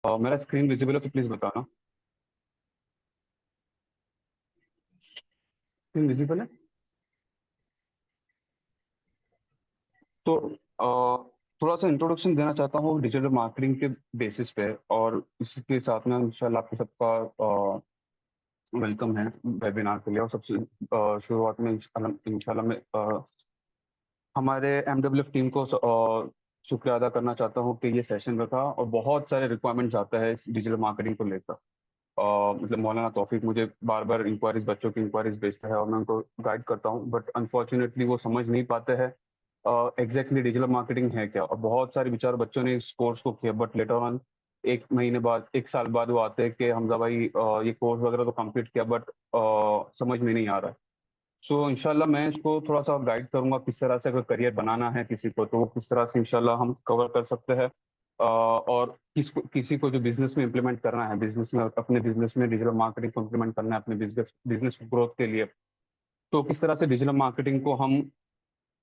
मेरा screen visible है तो प्लीज बताना। स्क्रीन विजिबल है तो थोड़ा सा इंट्रोडक्शन देना चाहता हूँ डिजिटल मार्केटिंग के बेसिस पे, और इसके साथ में इंशाल्लाह आपको सबका वेलकम है वेबिनार के लिए। और सबसे शुरुआत में इंशाल्लाह मैं हमारे एमडब्ल्यूएफ टीम को शुक्रिया अदा करना चाहता हूँ कि ये सेशन रखा, और बहुत सारे रिक्वायरमेंट आता है इस डिजिटल मार्केटिंग को लेकर। मतलब मौलाना तौफीक मुझे बार बार इंक्वायरीज, बच्चों की इंक्वायरीज भेजता है और मैं उनको गाइड करता हूँ, बट अनफॉर्चुनेटली वो समझ नहीं पाते हैं एग्जैक्टली डिजिटल मार्केटिंग है क्या। और बहुत सारे विचार बच्चों ने इस कोर्स को किया, बट लेटर ऑन एक महीने बाद, एक साल बाद वो आते हैं कि हमजा भाई ये कोर्स वगैरह तो कंप्लीट किया, बट समझ में नहीं आ रहा है। सो इंशाल्लाह मैं इसको थोड़ा सा गाइड करूंगा किस तरह से अगर करियर बनाना है किसी को, तो वो किस तरह से इंशाल्लाह हम कवर कर सकते हैं। और किसी को जो बिजनेस में इम्प्लीमेंट करना है, बिजनेस में, अपने बिजनेस में डिजिटल मार्केटिंग को इम्प्लीमेंट करना है अपने बिजनेस बिजनेस ग्रोथ के लिए, तो किस तरह से डिजिटल मार्केटिंग को हम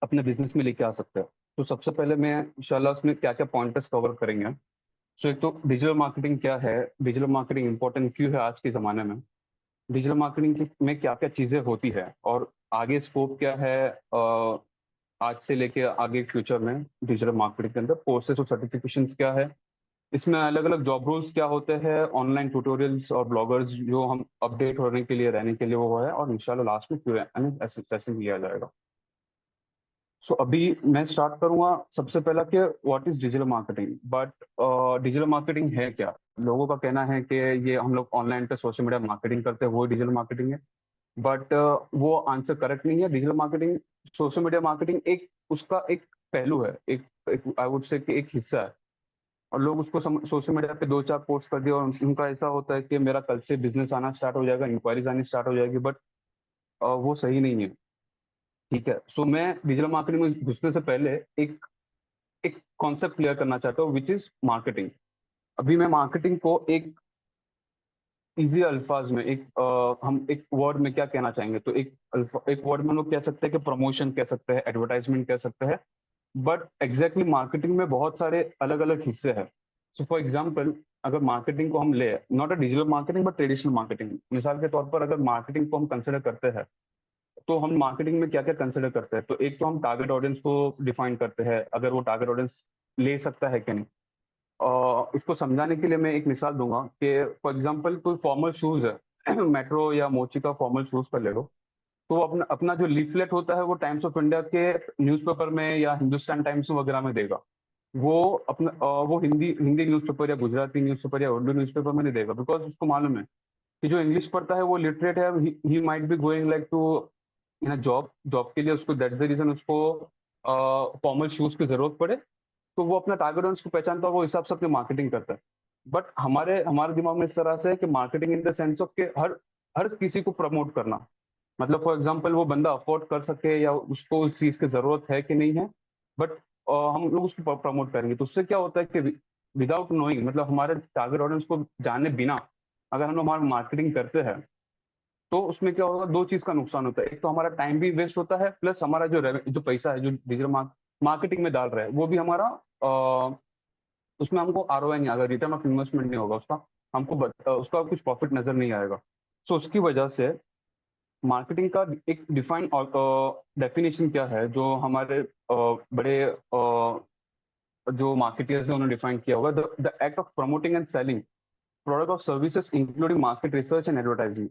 अपने बिजनेस में लेके आ सकते हैं। तो सबसे पहले मैं इंशाल्लाह उसमें क्या क्या पॉइंटर्स कवर करेंगे। सो एक तो डिजिटल मार्केटिंग क्या है, डिजिटल मार्केटिंग इंपॉर्टेंट क्यों है आज के ज़माने में, डिजिटल मार्केटिंग में क्या क्या चीज़ें होती है, और आगे स्कोप क्या है आज से लेके आगे फ्यूचर में डिजिटल मार्केटिंग के अंदर कोर्सेज और सर्टिफिकेशंस क्या है, इसमें अलग अलग जॉब रोल्स क्या होते हैं, ऑनलाइन ट्यूटोरियल्स और ब्लॉगर्स जो हम अपडेट होने के लिए, रहने के लिए वो है, और इंशाल्लाह लास्ट में Q&A सेशन किया जाएगा। सो अभी मैं स्टार्ट करूंगा सबसे पहला कि what is digital marketing. But digital marketing है क्या। लोगों का कहना है कि ये हम लोग ऑनलाइन पे सोशल मीडिया मार्केटिंग करते हैं, वो डिजिटल मार्केटिंग है। बट वो आंसर करेक्ट नहीं है। Digital marketing, social media marketing एक उसका एक पहलू है, एक आई वुड से कि एक हिस्सा है। और लोग उसको सोशल मीडिया पे दो चार पोस्ट कर दिया और उनका ऐसा होता है कि मेरा कल से बिजनेस आना स्टार्ट हो जाएगा, इंक्वायरीज आनी स्टार्ट हो जाएगी, बट वो सही नहीं है। ठीक है, सो मैं डिजिटल मार्केटिंग में घुसने से पहले एक एक कॉन्सेप्ट क्लियर करना चाहता हूँ विच इज मार्केटिंग। अभी मैं मार्केटिंग को एक इजी अल्फाज में, हम एक वर्ड में क्या कहना चाहेंगे, तो एक वर्ड में हम लोग कह सकते हैं कि प्रमोशन कह सकते हैं, एडवर्टाइजमेंट कह सकते हैं। बट एग्जैक्टली मार्केटिंग में बहुत सारे अलग अलग हिस्से हैं। सो फॉर एग्जाम्पल, अगर मार्केटिंग को हम ले, not a digital marketing but traditional marketing, मिसाल के तौर पर अगर मार्केटिंग को हम कंसिडर करते हैं, तो हम मार्केटिंग में क्या क्या कंसिडर करते हैं। तो एक तो हम टारगेट ऑडियंस को डिफाइन करते हैं, अगर वो टारगेट ऑडियंस ले सकता है कि नहीं। इसको समझाने के लिए मैं एक मिसाल दूंगा कि फॉर एग्जांपल कोई फॉर्मल शूज है मेट्रो या मोची का फॉर्मल शूज पर ले लो, तो वो अपना अपना जो लीफलेट होता है वो टाइम्स ऑफ इंडिया के न्यूज़पेपर में या हिंदुस्तान टाइम्स वगैरह में देगा। वो अपना वो हिंदी हिंदी न्यूज़पेपर या गुजराती न्यूज़पेपर या उर्दू न्यूज़पेपर में नहीं देगा, बिकॉज उसको मालूम है कि जो इंग्लिश पढ़ता है वो लिटरेट है, he might be going like to in job, job के लिए उसको, दैट्स द रीजन उसको फॉर्मल शूज की जरूरत पड़े। तो वो अपना टारगेट ऑडियंस को पहचानता है, वो हिसाब से अपनी मार्केटिंग करता है। बट हमारे हमारे दिमाग में इस तरह से है कि marketing in the sense of के हर हर किसी को प्रमोट करना, मतलब फॉर एग्जांपल वो बंदा अफोर्ड कर सके या उसको उस चीज की जरूरत है कि नहीं है, बट हम लोग उसको प्रमोट करेंगे। तो उससे क्या होता है कि विदाउट नोइंग, मतलब हमारे टारगेट ऑडियंस को जाने बिना अगर हम लोग हमारा मार्केटिंग करते हैं, तो उसमें क्या होगा, दो चीज का नुकसान होता है। एक तो हमारा टाइम भी वेस्ट होता है, प्लस हमारा जो पैसा है जो डिजिटल मार्केटिंग में डाल रहा है वो भी हमारा उसमें हमको आरओआई नहीं आएगा, रिटर्न ऑफ इन्वेस्टमेंट नहीं होगा उसका, हमको उसका कुछ प्रॉफिट नजर नहीं आएगा। सो उसकी वजह से मार्केटिंग का एक डिफाइन डेफिनेशन क्या है, जो हमारे बड़े जो मार्केटियर्स हैं उन्होंने डिफाइन किया होगा, the act of promoting and selling product of services including market research and advertising.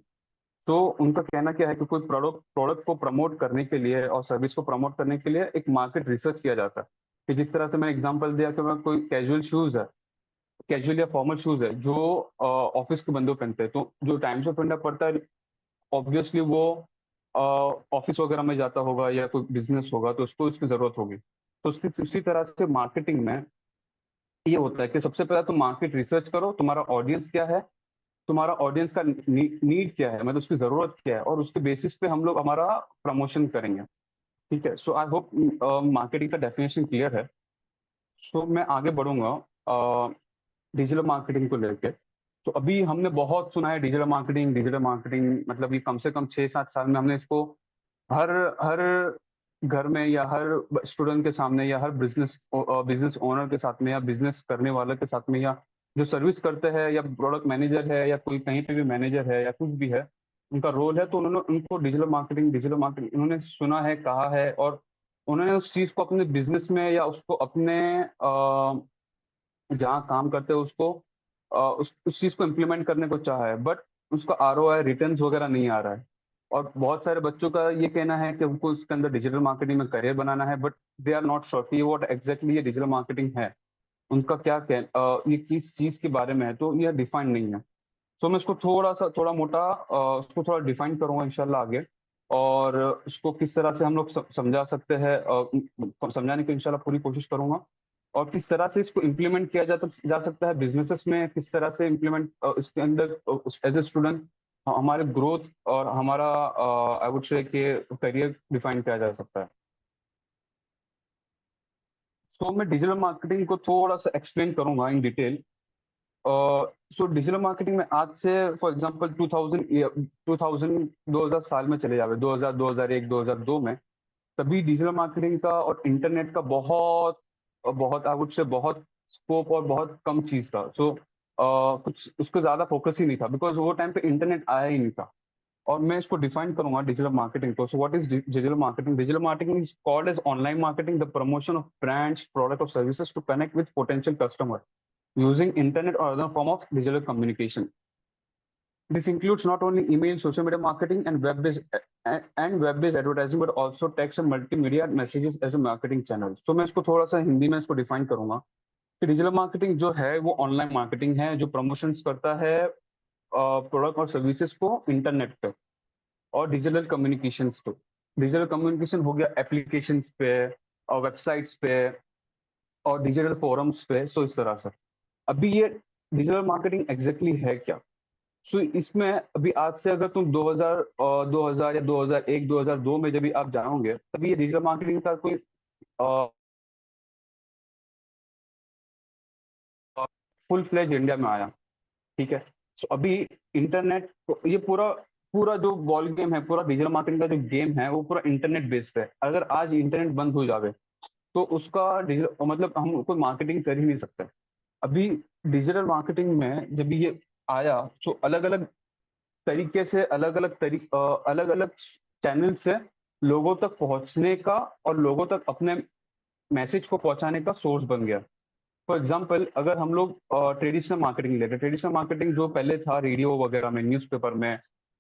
तो उनका कहना क्या है कि कोई प्रोडक्ट प्रोडक्ट को प्रमोट करने के लिए और सर्विस को प्रमोट करने के लिए एक मार्केट रिसर्च किया जाता है। कि जिस तरह से मैं एग्जांपल दिया कि मैं कोई कैजुअल शूज है, कैजुअल या फॉर्मल शूज है जो ऑफिस के बंदे पहनते हैं, तो जो टाइम्स ऑफ इंडिया पड़ता है, ऑब्वियसली वो ऑफिस वगैरह में जाता होगा या कोई बिजनेस होगा तो उसको उसकी जरूरत होगी। तो उसी तरह से मार्केटिंग में ये होता है कि सबसे पहले तो मार्केट रिसर्च करो, तुम्हारा ऑडियंस क्या है, तुम्हारा ऑडियंस का नीड क्या है, मतलब उसकी जरूरत क्या है, और उसके बेसिस पे हम लोग हमारा प्रमोशन करेंगे। ठीक है, सो आई होप मार्केटिंग का डेफिनेशन क्लियर है। सो मैं आगे बढ़ूंगा डिजिटल मार्केटिंग को लेकर। तो अभी हमने बहुत सुना है डिजिटल मार्केटिंग, डिजिटल मार्केटिंग, मतलब ये कम से कम 6-7 साल में हमने इसको हर हर घर में या हर स्टूडेंट के सामने या हर बिजनेस बिजनेस ओनर के साथ में या बिजनेस करने वाले के साथ में या जो सर्विस करते हैं या प्रोडक्ट मैनेजर है या कोई कहीं पे भी मैनेजर है या कुछ भी है, उनका रोल है, तो उन्होंने उनको डिजिटल मार्केटिंग उन्होंने सुना है, कहा है, और उन्होंने उस चीज़ को अपने बिजनेस में या उसको अपने जहाँ काम करते हैं उसको उस चीज़ को इम्प्लीमेंट करने को चाहा है, बट उसका आरओआई रिटर्न्स वगैरह नहीं आ रहा है। और बहुत सारे बच्चों का ये कहना है कि उनको उसके अंदर डिजिटल मार्केटिंग में करियर बनाना है, but they are not sure कि व्हाट एग्जैक्टली ये डिजिटल मार्केटिंग है। उनका ये किस चीज़ के बारे में है, तो ये डिफाइंड नहीं है। सो मैं इसको थोड़ा मोटा उसको थोड़ा डिफाइन करूंगा इंशाल्लाह आगे, और उसको किस तरह से हम लोग समझा सकते हैं, समझाने की इंशाल्लाह पूरी कोशिश करूंगा। और किस तरह से इसको इम्प्लीमेंट किया जा सकता है बिजनेसेस में, किस तरह से इम्प्लीमेंट इसके अंदर एज ए स्टूडेंट हमारे ग्रोथ और हमारा आई वुड से कि करियर डिफाइन किया जा सकता है। सो मैं डिजिटल मार्केटिंग को थोड़ा सा एक्सप्लेन करूंगा in detail. So digital marketing में आज से फॉर एग्जांपल 2000 2000 साल में चले जावे, 2000 2001 2002 में, तभी डिजिटल मार्केटिंग का और इंटरनेट का बहुत बहुत आई वुड से बहुत स्कोप और बहुत कम चीज था। सो कुछ उसको ज्यादा फोकस ही नहीं था, बिकॉज वो टाइम पे इंटरनेट आया ही नहीं था। और मैं इसको डिफाइन करूंगा डिजिटल मार्केटिंग को। So what is digital marketing? Digital marketing is called as online marketing, the promotion of brands, product और services to connect with potential customer using internet or other form of digital communication. This includes not only email, social media marketing, and web-based advertising, but also text and multimedia messages as a marketing channel. So मैं इसको थोड़ा सा हिंदी में इसको define करूंगा कि digital marketing जो है वो ऑनलाइन मार्केटिंग है, जो प्रमोशंस करता है प्रोडक्ट और सर्विसेज को इंटरनेट पे और डिजिटल कम्युनिकेशंस पे। डिजिटल कम्युनिकेशन हो गया एप्लीकेशंस पे और वेबसाइट्स पे और डिजिटल फोरम्स पे। सो इस तरह से अभी ये डिजिटल मार्केटिंग एग्जैक्टली है क्या? सो इसमें अभी आज से अगर तुम 2000 या 2001 2002 में जब भी आप जाओगे, तभी ये डिजिटल मार्केटिंग का कोई फुल फ्लेज इंडिया में आया। ठीक है। सो अभी इंटरनेट ये पूरा पूरा जो बॉल गेम है, पूरा डिजिटल मार्केटिंग का जो गेम है वो पूरा इंटरनेट बेस्ड है। अगर आज इंटरनेट बंद हो जावे तो उसका डिजिटल मतलब हम कोई मार्केटिंग कर ही नहीं सकते। अभी डिजिटल मार्केटिंग में जब ये आया, तो अलग अलग तरीके से अलग अलग चैनल से लोगों तक पहुंचने का और लोगों तक अपने मैसेज को पहुंचाने का सोर्स बन गया। फॉर एग्जाम्पल, अगर हम लोग ट्रेडिशनल मार्केटिंग लेते हैं, ट्रेडिशनल मार्केटिंग जो पहले था रेडियो वगैरह में, न्यूज़पेपर में,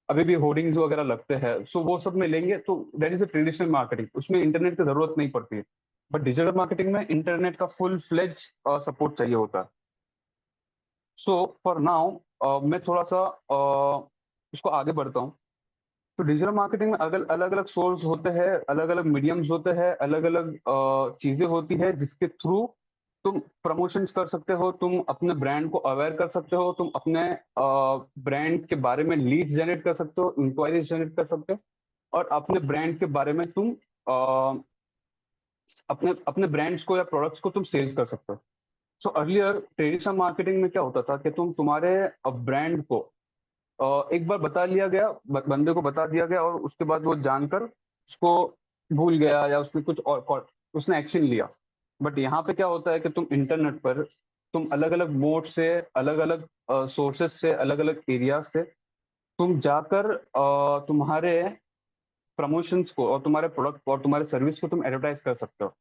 अभी भी होर्डिंग्स वगैरह लगते हैं, सो वो सब में लेंगे तो that is a traditional marketing, उसमें इंटरनेट की जरूरत नहीं पड़ती है। बट डिजिटल मार्केटिंग में इंटरनेट का फुल फ्लेज सपोर्ट चाहिए होता है। सो फॉर नाउ मैं थोड़ा सा इसको आगे बढ़ता हूँ। तो डिजिटल मार्केटिंग में अलग अलग अलग सोर्स होते हैं, अलग अलग मीडियम्स होते हैं, अलग अलग चीजें होती है जिसके थ्रू तुम प्रमोशंस कर सकते हो, तुम अपने ब्रांड को अवेयर कर सकते हो, तुम अपने ब्रांड के बारे में लीड्स जनरेट कर सकते हो, इंक्वायरीज जनरेट कर सकते हो, और अपने ब्रांड के बारे में तुम अपने अपने ब्रांड्स को या प्रोडक्ट्स को तुम सेल्स कर सकते हो। सो अर्लियर ट्रेडिशनल मार्केटिंग में क्या होता था कि तुम्हारे ब्रांड को एक बार बता लिया गया, बंदे को बता दिया गया, और उसके बाद वो जानकर उसको भूल गया या उसने कुछ और उसने एक्शन लिया। बट यहाँ पे क्या होता है कि तुम इंटरनेट पर तुम अलग अलग मोड से, अलग अलग सोर्सेस से, अलग अलग एरिया से तुम जाकर तुम्हारे प्रमोशंस को और तुम्हारे प्रोडक्ट और तुम्हारे सर्विस को तुम एडवर्टाइज कर सकते हो।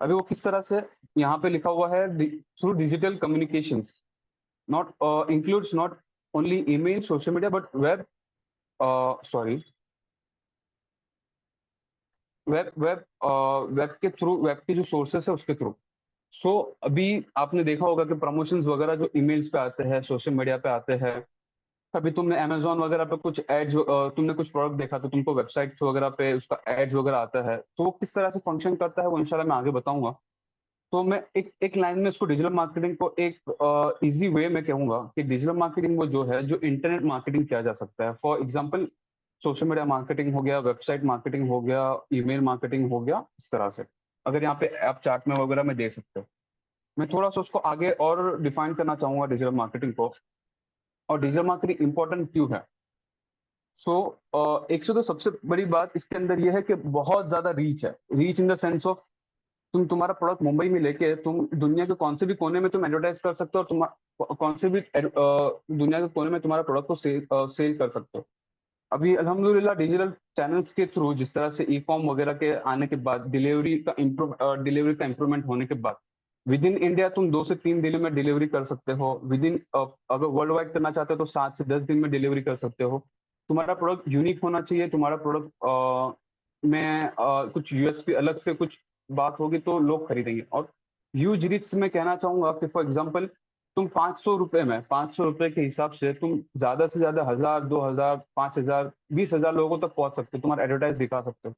अभी वो किस तरह से, यहाँ पे लिखा हुआ है through digital communications, not includes not only email, social media, but sorry, web के थ्रू, वेब के जो सोर्सेस है उसके थ्रू। सो अभी आपने देखा होगा कि प्रमोशंस वगैरह जो ईमेल्स पे आते हैं, सोशल मीडिया पे आते हैं। कभी तुमने अमेजोन वगैरह पे कुछ एड्स, तुमने कुछ प्रोडक्ट देखा तो तुमको वेबसाइट वगैरह पे उसका एड्स वगैरह आता है, तो वो किस तरह से फंक्शन करता है वो इंशाल्लाह मैं आगे बताऊंगा। तो मैं एक लाइन में इसको डिजिटल मार्केटिंग को एक इजी वे में कहूंगा कि डिजिटल मार्केटिंग वो जो है जो इंटरनेट मार्केटिंग किया जा सकता है। For example, social media marketing हो गया, वेबसाइट मार्केटिंग हो गया, ईमेल मार्केटिंग हो गया, इस तरह से। अगर यहाँ पे आप चार्ट में वगैरह में देख सकते हो। मैं थोड़ा सा उसको आगे और डिफाइन करना चाहूंगा डिजिटल मार्केटिंग को, और डिजिटल मार्केटिंग इंपॉर्टेंट क्यों है। सो एक से तो सबसे बड़ी बात इसके अंदर ये है कि बहुत ज्यादा रीच है। Reach in the sense of तुम्हारा प्रोडक्ट मुंबई में लेके तुम दुनिया के कौन से भी कोने में तुम एडवर्टाइज कर सकते हो, और तुम कौन से भी दुनिया के कोने में तुम्हारा प्रोडक्ट को सेल कर सकते हो। अभी अल्हम्दुलिल्लाह डिजिटल चैनल्स के थ्रू जिस तरह से ई कॉम वगैरह के आने के बाद डिलीवरी का इम्प्रूवमेंट होने के बाद विद इन इंडिया तुम 2 से 3 दिन में डिलीवरी कर सकते हो। विद इन अगर वर्ल्ड वाइड करना चाहते हो तो 7 से 10 दिन में डिलीवरी कर सकते हो। तुम्हारा प्रोडक्ट यूनिक होना चाहिए, तुम्हारा प्रोडक्ट में कुछ यूएसपी अलग से कुछ बात होगी तो लोग खरीदेंगे। और ह्यूज रीच में कहना चाहूंगा कि फॉर एग्जाम्पल तुम 500 रुपए में 500 रुपए के हिसाब से तुम ज्यादा से ज्यादा 1000, 2000, 5000, 20,000 लोगों तक पहुंच सकते हो, तुम्हारा एडवर्टाइज दिखा सकते हो।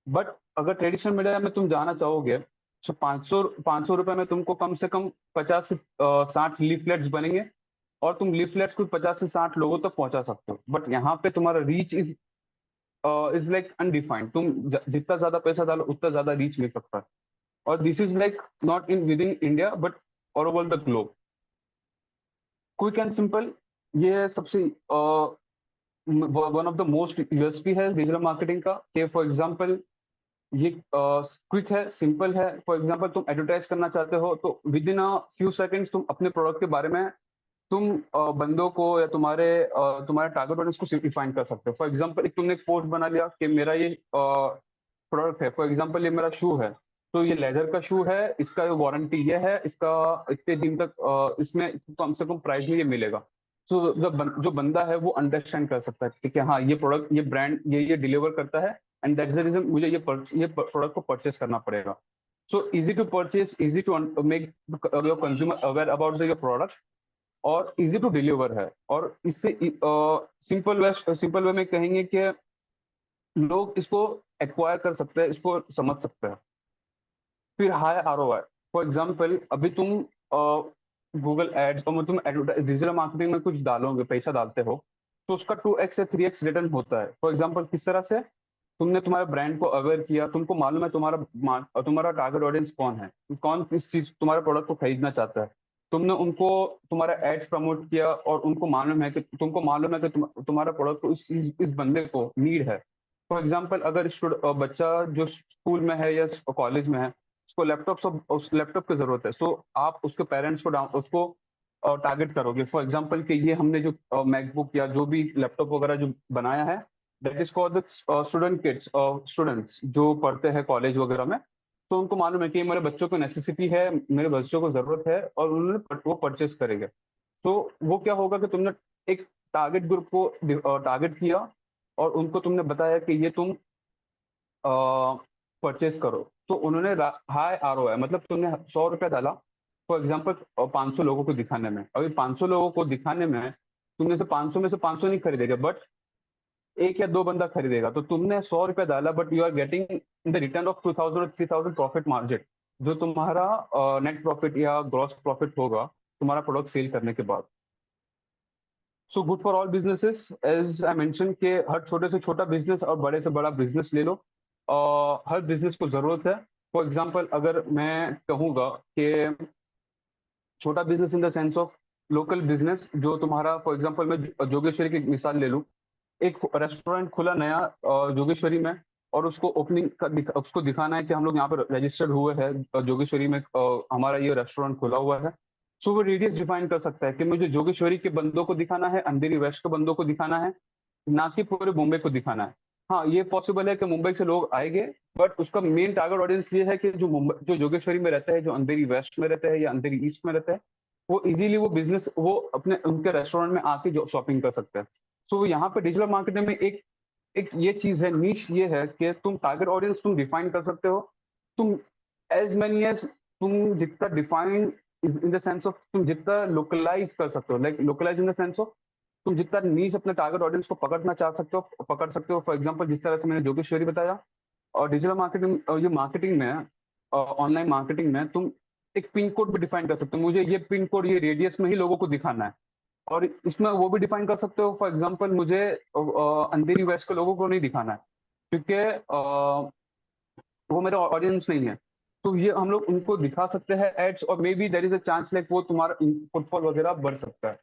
बट अगर ट्रेडिशनल मीडिया में तुम जाना चाहोगे तो 500 रुपए में तुमको कम से कम 50 से 60 लीफलेट्स बनेंगे और तुम लीफलेट्स को 50 से 60 लोगों तक पहुंचा सकते हो। बट यहाँ पे तुम्हारा रीच इज लाइक अनडिफाइंड। तुम जितना ज्यादा पैसा डालो उतना ज्यादा रीच मिल सकता है। और this is like not in with in India but all over the globe. Quick and simple, ये सबसे one of the most USP है डिजिटल मार्केटिंग का कि फॉर एग्जांपल ये क्विक है, सिंपल है। फॉर एग्जांपल तुम एडवर्टाइज करना चाहते हो तो with in a few seconds तुम अपने प्रोडक्ट के बारे में तुम बंदों को या तुम्हारे टारगेट ऑडियंस को डिफाइन कर सकते हो। फॉर एग्जांपल एक तुमने एक पोस्ट बना लिया कि मेरा ये प्रोडक्ट है, फॉर एग्जांपल ये मेरा शू है, तो ये लेदर का शू है, इसका वारंटी ये है, इसका इतने दिन तक इसमें कम से कम प्राइस में ये मिलेगा। सो जो बंदा है वो अंडरस्टैंड कर सकता है कि हाँ ये प्रोडक्ट, ये ब्रांड ये डिलीवर करता है एंड दैट्स द रीजन मुझे ये प्रोडक्ट को परचेस करना पड़ेगा। So easy to purchase, easy to make your consumer aware about the your product और इजी टू डिलीवर है। और इससे सिंपल वे में कहेंगे कि लोग इसको एक्वायर कर सकते हैं, इसको समझ सकते हैं। फिर हाई आरओआई, फॉर एग्जांपल अभी तुम गूगल एड्स और तुम डिजिटल मार्केटिंग में कुछ डालोगे, पैसा डालते हो तो उसका 2x या 3x रिटर्न होता है। फॉर एग्जांपल किस तरह से तुमने तुम्हारे ब्रांड को अवेयर किया, तुमको मालूम है तुम्हारा टारगेट ऑडियंस कौन है, कौन किस चीज तुम्हारे प्रोडक्ट को खरीदना चाहता है। तुमने उनको तुम्हारा एड्स प्रमोट किया और तुमको मालूम है कि तुम्हारा प्रोडक्ट को इस बंदे को नीड है। फॉर एग्जाम्पल अगर बच्चा जो स्कूल में है या कॉलेज में है उसको उस लैपटॉप की जरूरत है, सो आप उसके पेरेंट्स को उसको टारगेट करोगे। फॉर एग्जाम्पल कि ये हमने जो मैकबुक या जो भी लैपटॉप वगैरह जो बनाया है that is for the students जो पढ़ते हैं कॉलेज वगैरह में। तो उनको मालूम है कि मेरे बच्चों को नेसेसिटी है, मेरे बच्चों को जरूरत है और उन्होंने वो परचेस करेंगे। तो वो क्या होगा कि तुमने एक टारगेट ग्रुप को टारगेट किया और उनको तुमने बताया कि ये तुम परचेस करो, तो उन्होंने हाई आरओआई मतलब तुमने 100 रुपया डाला फॉर एग्जाम्पल 500 लोगों को दिखाने में। अभी 500 लोगों को दिखाने में तुमने से 500 में से 500 नहीं खरीदेगा बट एक या दो बंदा खरीदेगा। तो तुमने 100 रुपया डाला but you are getting in the return of 2000 और 3000 प्रॉफिट मार्जिन, जो तुम्हारा नेट प्रॉफिट या ग्रॉस प्रॉफिट होगा तुम्हारा प्रोडक्ट सेल करने के बाद। So good for all businesses as I mention के हर छोटे से छोटा बिजनेस और बड़े से बड़ा बिजनेस ले लो, हर बिजनेस को जरूरत है। फॉर एग्जाम्पल अगर मैं कहूँगा कि छोटा business in the sense of local business जो तुम्हारा, फॉर एग्जाम्पल मैं जोगेश्वरी की मिसाल ले लूँ। एक रेस्टोरेंट खुला नया जोगेश्वरी में और उसको उसको दिखाना है कि हम लोग यहाँ पर रजिस्टर्ड हुए हैं जोगेश्वरी में, हमारा ये रेस्टोरेंट खुला हुआ है। सो वो रेडियस डिफाइन कर सकता है कि मुझे जोगेश्वरी के बंदों को दिखाना है, अंधेरी वेस्ट के बंदों को दिखाना है, ना कि पूरे मुंबई को दिखाना है। हाँ ये पॉसिबल है कि मुंबई से लोग आएंगे बट उसका मेन टारगेट ऑडियंस ये है कि जो जोगेश्वरी में रहता है, जो अंधेरी वेस्ट में रहता है या अंधेरी ईस्ट में रहता है, वो इजीली वो बिजनेस वो अपने उनके रेस्टोरेंट में आके जो शॉपिंग कर सकते हैं। सो यहाँ पे डिजिटल मार्केटिंग में एक एक ये चीज है, नीश ये है कि तुम टारगेट ऑडियंस तुम डिफाइन कर सकते हो। तुम एज मैनी एज तुम जितना define in the sense of तुम जितना लोकलाइज कर सकते हो, like localise in the sense of तुम जितना नीश अपने टारगेट ऑडियंस को पकड़ना चाह सकते हो पकड़ सकते हो। फॉर एग्जाम्पल जिस तरह से मैंने जोगेश्वरी बताया, और डिजिटल मार्केटिंग ये मार्केटिंग में ऑनलाइन मार्केटिंग में तुम एक पिन कोड भी डिफाइन कर सकते हो, मुझे ये पिन कोड ये रेडियस में ही लोगों को दिखाना है। और इसमें वो भी डिफाइन कर सकते हो, फॉर एग्जांपल मुझे अंधेरी वेस्ट के लोगों को नहीं दिखाना है क्योंकि वो मेरा ऑडियंस नहीं है। तो ये हम लोग उनको दिखा सकते हैं एड्स और maybe there is a chance like वो तुम्हारा फुटफॉल वगैरह बढ़ सकता है।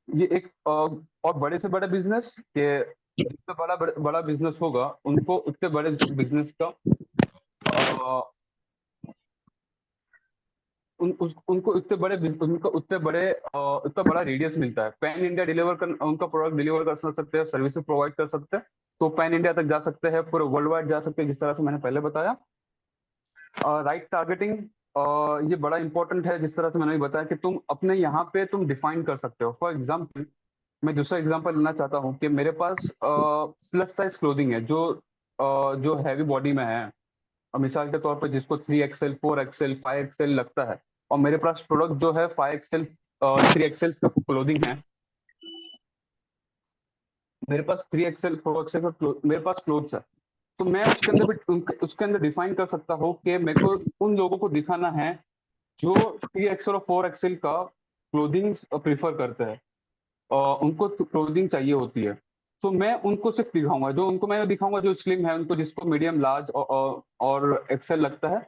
ये एक और बड़े से बड़े बिजनेस के जितना बड़ा बिजनेस होगा उनको उतने बड़े बिजनेस का उनको इतने बड़ा रेडियस मिलता है। पैन इंडिया डिलीवर कर उनका प्रोडक्ट डिलीवर कर सकते हैं, सर्विसेज प्रोवाइड कर सकते हैं, तो पैन इंडिया तक जा सकते हैं, पूरे वर्ल्ड वाइड जा सकते हैं, जिस तरह से मैंने पहले बताया। राइट टारगेटिंग, ये बड़ा इंपॉर्टेंट है, जिस तरह से मैंने भी बताया कि तुम अपने यहाँ पे तुम डिफाइन कर सकते हो। फॉर एग्जाम्पल, मैं दूसरा एग्जांपल लेना चाहता हूँ कि मेरे पास प्लस साइज क्लोथिंग है जो हैवी बॉडी में है। मिसाल के तौर पर जिसको 3XL, 4XL, 5XL लगता है, और मेरे पास प्रोडक्ट जो है 5XL, 3XL का क्लोथिंग है। मेरे पास 3XL, 4XL का मेरे पास क्लोथ्स है। तो मैं उसके अंदर डिफाइन कर सकता हूँ कि मेरे को उन लोगों को दिखाना है जो 3XL और 4XL का क्लोथिंग प्रीफर करते हैं, उनको क्लोथिंग चाहिए होती है। तो मैं उनको सिर्फ दिखाऊंगा, मैं दिखाऊंगा जो स्लिम है, उनको जिसको मीडियम, लार्ज और एक्सेल लगता है।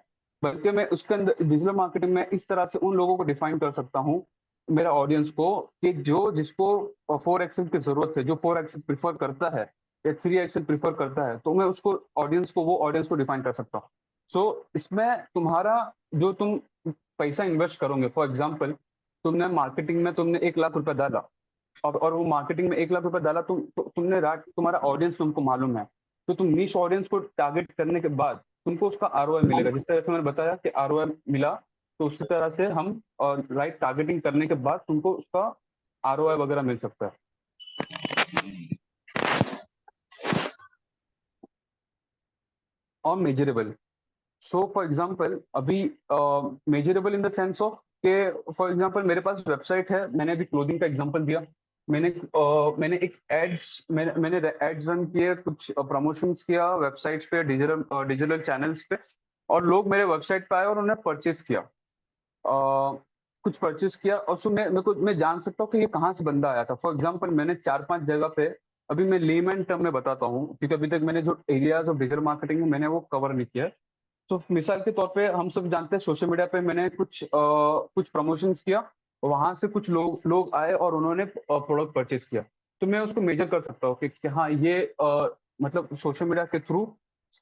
बल्कि मैं उसके अंदर डिजिटल मार्केटिंग में इस तरह से उन लोगों को डिफाइन कर सकता हूँ, मेरा ऑडियंस को, कि जो जिसको 4XL की जरूरत है, जो 4XL प्रीफर करता है या 3XL प्रीफर करता है, तो मैं उसको वो ऑडियंस को डिफाइन कर सकता हूँ। सो इसमें तुम्हारा जो तुम पैसा इन्वेस्ट करोगे, फॉर एग्जाम्पल तुमने मार्केटिंग में तुमने 1 लाख रुपए डाला, और वो मार्केटिंग में 1 लाख रुपए डाला, तुमने राट तुम्हारा ऑडियंस तुमको मालूम है, तो तुम नीश ऑडियंस को टारगेट करने के बाद तुमको उसका आरओआई मिलेगा। जिस तरह से मैंने बताया कि आरओआई मिला, तो उसी तरह से हम राइट टारगेटिंग करने के बाद तुमको उसका आरओआई वगैरह मिल सकता है। और मेजरेबल, सो फॉर एग्जाम्पल अभी measurable in the sense of के, फॉर एग्जाम्पल मेरे पास वेबसाइट है, मैंने अभी क्लोथिंग का एग्जाम्पल दिया। मैंने एक मैंने एड्स रन किए, कुछ प्रमोशंस किया वेबसाइट्स पे, डिजिटल डिजिटल चैनल्स पे, और लोग मेरे वेबसाइट पे आए और उन्होंने परचेस किया, कुछ परचेस किया। और सो मैं जान सकता हूँ कि ये कहाँ से बंदा आया था। फॉर एग्जाम्पल मैंने 4-5 जगह पे, अभी मैं लेमैन टर्म में बताता हूँ, क्योंकि अभी तक मैंने जो एरियाज ऑफ डिजिटल मार्केटिंग है मैंने वो कवर नहीं किया है। तो मिसाल के तौर पे हम सब जानते हैं, सोशल मीडिया पे मैंने कुछ प्रमोशंस किया, वहां से कुछ लोग आए और उन्होंने प्रोडक्ट परचेज किया। तो मैं उसको मेजर कर सकता हूँ कि हाँ ये मतलब सोशल मीडिया के थ्रू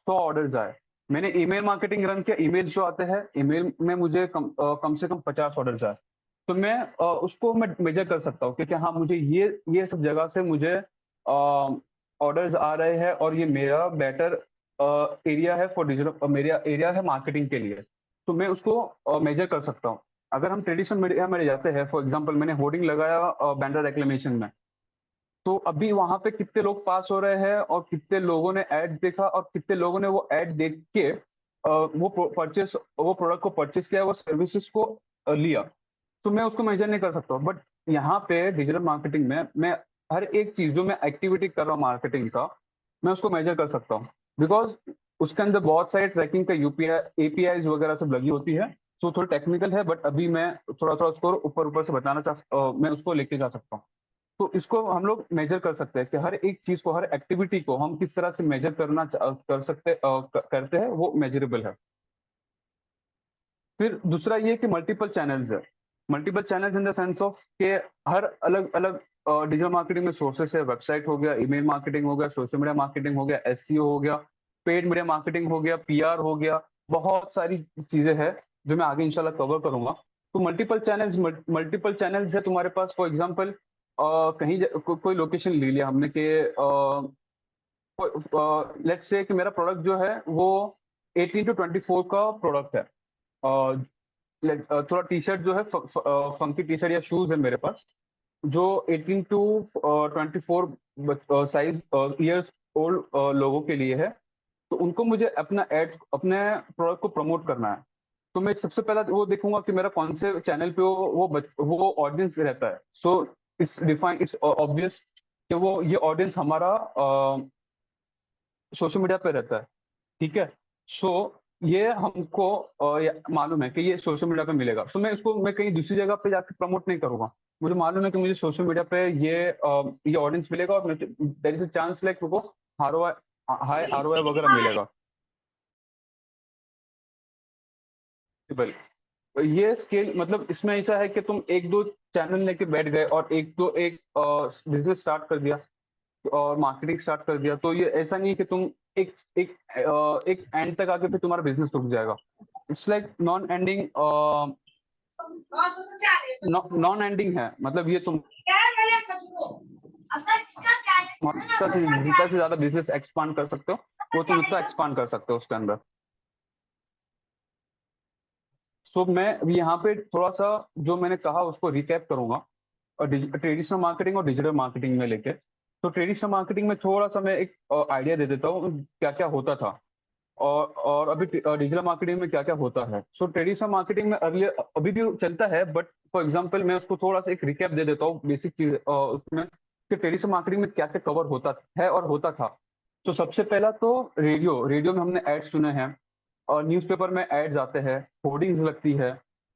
100 ऑर्डर्स आए। मैंने ईमेल मार्केटिंग रन किया, ईमेल जो आते हैं, ईमेल में मुझे कम से कम 50 ऑर्डर्स आए। तो मैं उसको मैं मेजर कर सकता हूँ कि हाँ मुझे ये सब जगह से मुझे ऑर्डर्स आ रहे हैं, और ये मेरा बेटर एरिया है फॉर डिजिटल, मेरा एरिया है मार्केटिंग के लिए। तो मैं उसको मेजर कर सकता हूँ। अगर हम ट्रेडिशनल मीडिया में जाते हैं, फॉर एग्जांपल मैंने होर्डिंग लगाया बैंडर रेक्लेमेशन में, तो अभी वहां पे कितने लोग पास हो रहे हैं, और कितने लोगों ने ऐड देखा, और कितने लोगों ने वो ऐड देख के वो प्रोडक्ट को परचेस किया, वो सर्विसेज को लिया। तो मैं उसको मेजर नहीं कर सकता, बट यहाँ पे डिजिटल मार्केटिंग में मैं हर एक चीज जो मैं एक्टिविटी कर रहा हूँ मार्केटिंग का, मैं उसको मेजर कर सकता हूँ। बिकॉज उसके अंदर बहुत सारे ट्रैकिंग का यूपीआई एपीआई वगैरह सब लगी होती है। सो थोड़ा टेक्निकल है, बट अभी मैं थोड़ा थोड़ा उसको ऊपर ऊपर से मैं उसको लेके जा सकता हूँ। तो इसको हम लोग मेजर कर सकते हैं कि हर एक चीज को, हर एक्टिविटी को हम किस तरह से मेजर करते हैं, वो मेजरेबल है। फिर दूसरा ये कि मल्टीपल चैनल्स है। Multiple channels in the sense of के हर अलग अलग डिजिटल मार्केटिंग में सोर्सेस है। वेबसाइट हो गया, ईमेल मार्केटिंग हो गया, सोशल मीडिया मार्केटिंग हो गया, एसईओ हो गया, पेड मीडिया मार्केटिंग हो गया, पीआर हो गया, बहुत सारी चीजें हैं जो मैं आगे इंशाल्लाह कवर करूंगा। तो मल्टीपल चैनल्स है तुम्हारे पास। फॉर एग्जाम्पल कोई लोकेशन ले लिया हमने कि लेट्स से कि मेरा प्रोडक्ट जो है वो 18 to 24 का प्रोडक्ट है। थोड़ा टी शर्ट जो है, फंकी टी शर्ट या शूज है मेरे पास, जो 18 to 24 साइज ईयर्स ओल्ड लोगों के लिए है। तो उनको मुझे अपने प्रोडक्ट को प्रमोट करना है। तो मैं सबसे पहला वो देखूंगा कि मेरा कौन से चैनल पे वो ऑडियंस रहता है। सो इट्स ऑब्वियस कि वो ये ऑडियंस हमारा सोशल मीडिया पे रहता है। ठीक है। सो ये हमको मालूम है कि ये सोशल मीडिया पे मिलेगा। सो मैं कहीं दूसरी जगह पे जाकर प्रमोट नहीं करूंगा। मुझे मालूम है कि मुझे सोशल मीडिया पे ये ऑडियंस मिलेगा, और there is a chance like को आरओआई हाई आरओआई वगैरह मिलेगा। बिल ये स्केल, मतलब इसमें ऐसा है कि तुम एक दो चैनल लेके बैठ गए और एक बिजनेस स्टार्ट कर दिया और मार्केटिंग स्टार्ट कर दिया, तो ये ऐसा नहीं है कि तुम एक एक एक एंड तक आके फिर तुम्हारा बिजनेस रुक जाएगा। It's like non ending non ending है, मतलब ये तुम जितना से ज्यादा बिजनेस एक्सपांड कर सकते हो वो तुम उतना एक्सपांड कर सकते हो उसके अंदर। सो मैं यहाँ पे थोड़ा सा जो मैंने कहा उसको रिकैप करूंगा, और ट्रेडिशनल मार्केटिंग और डिजिटल मार्केटिंग में लेके। तो ट्रेडिशनल मार्केटिंग में थोड़ा सा मैं एक आइडिया दे देता हूँ क्या क्या होता था, और अभी डिजिटल मार्केटिंग में क्या क्या होता है। सो ट्रेडिशनल मार्केटिंग में अर्लियर अभी भी चलता है, बट फॉर एग्जांपल मैं उसको थोड़ा सा एक रिकैप दे देता हूँ बेसिक चीज उसमें, कि ट्रेडिशनल मार्केटिंग में क्या क्या कवर होता है और होता था। तो सबसे पहला तो रेडियो रेडियो में हमने एड्स सुने हैं, और न्यूज़पेपर में एड्स आते हैं, होर्डिंग्स लगती है,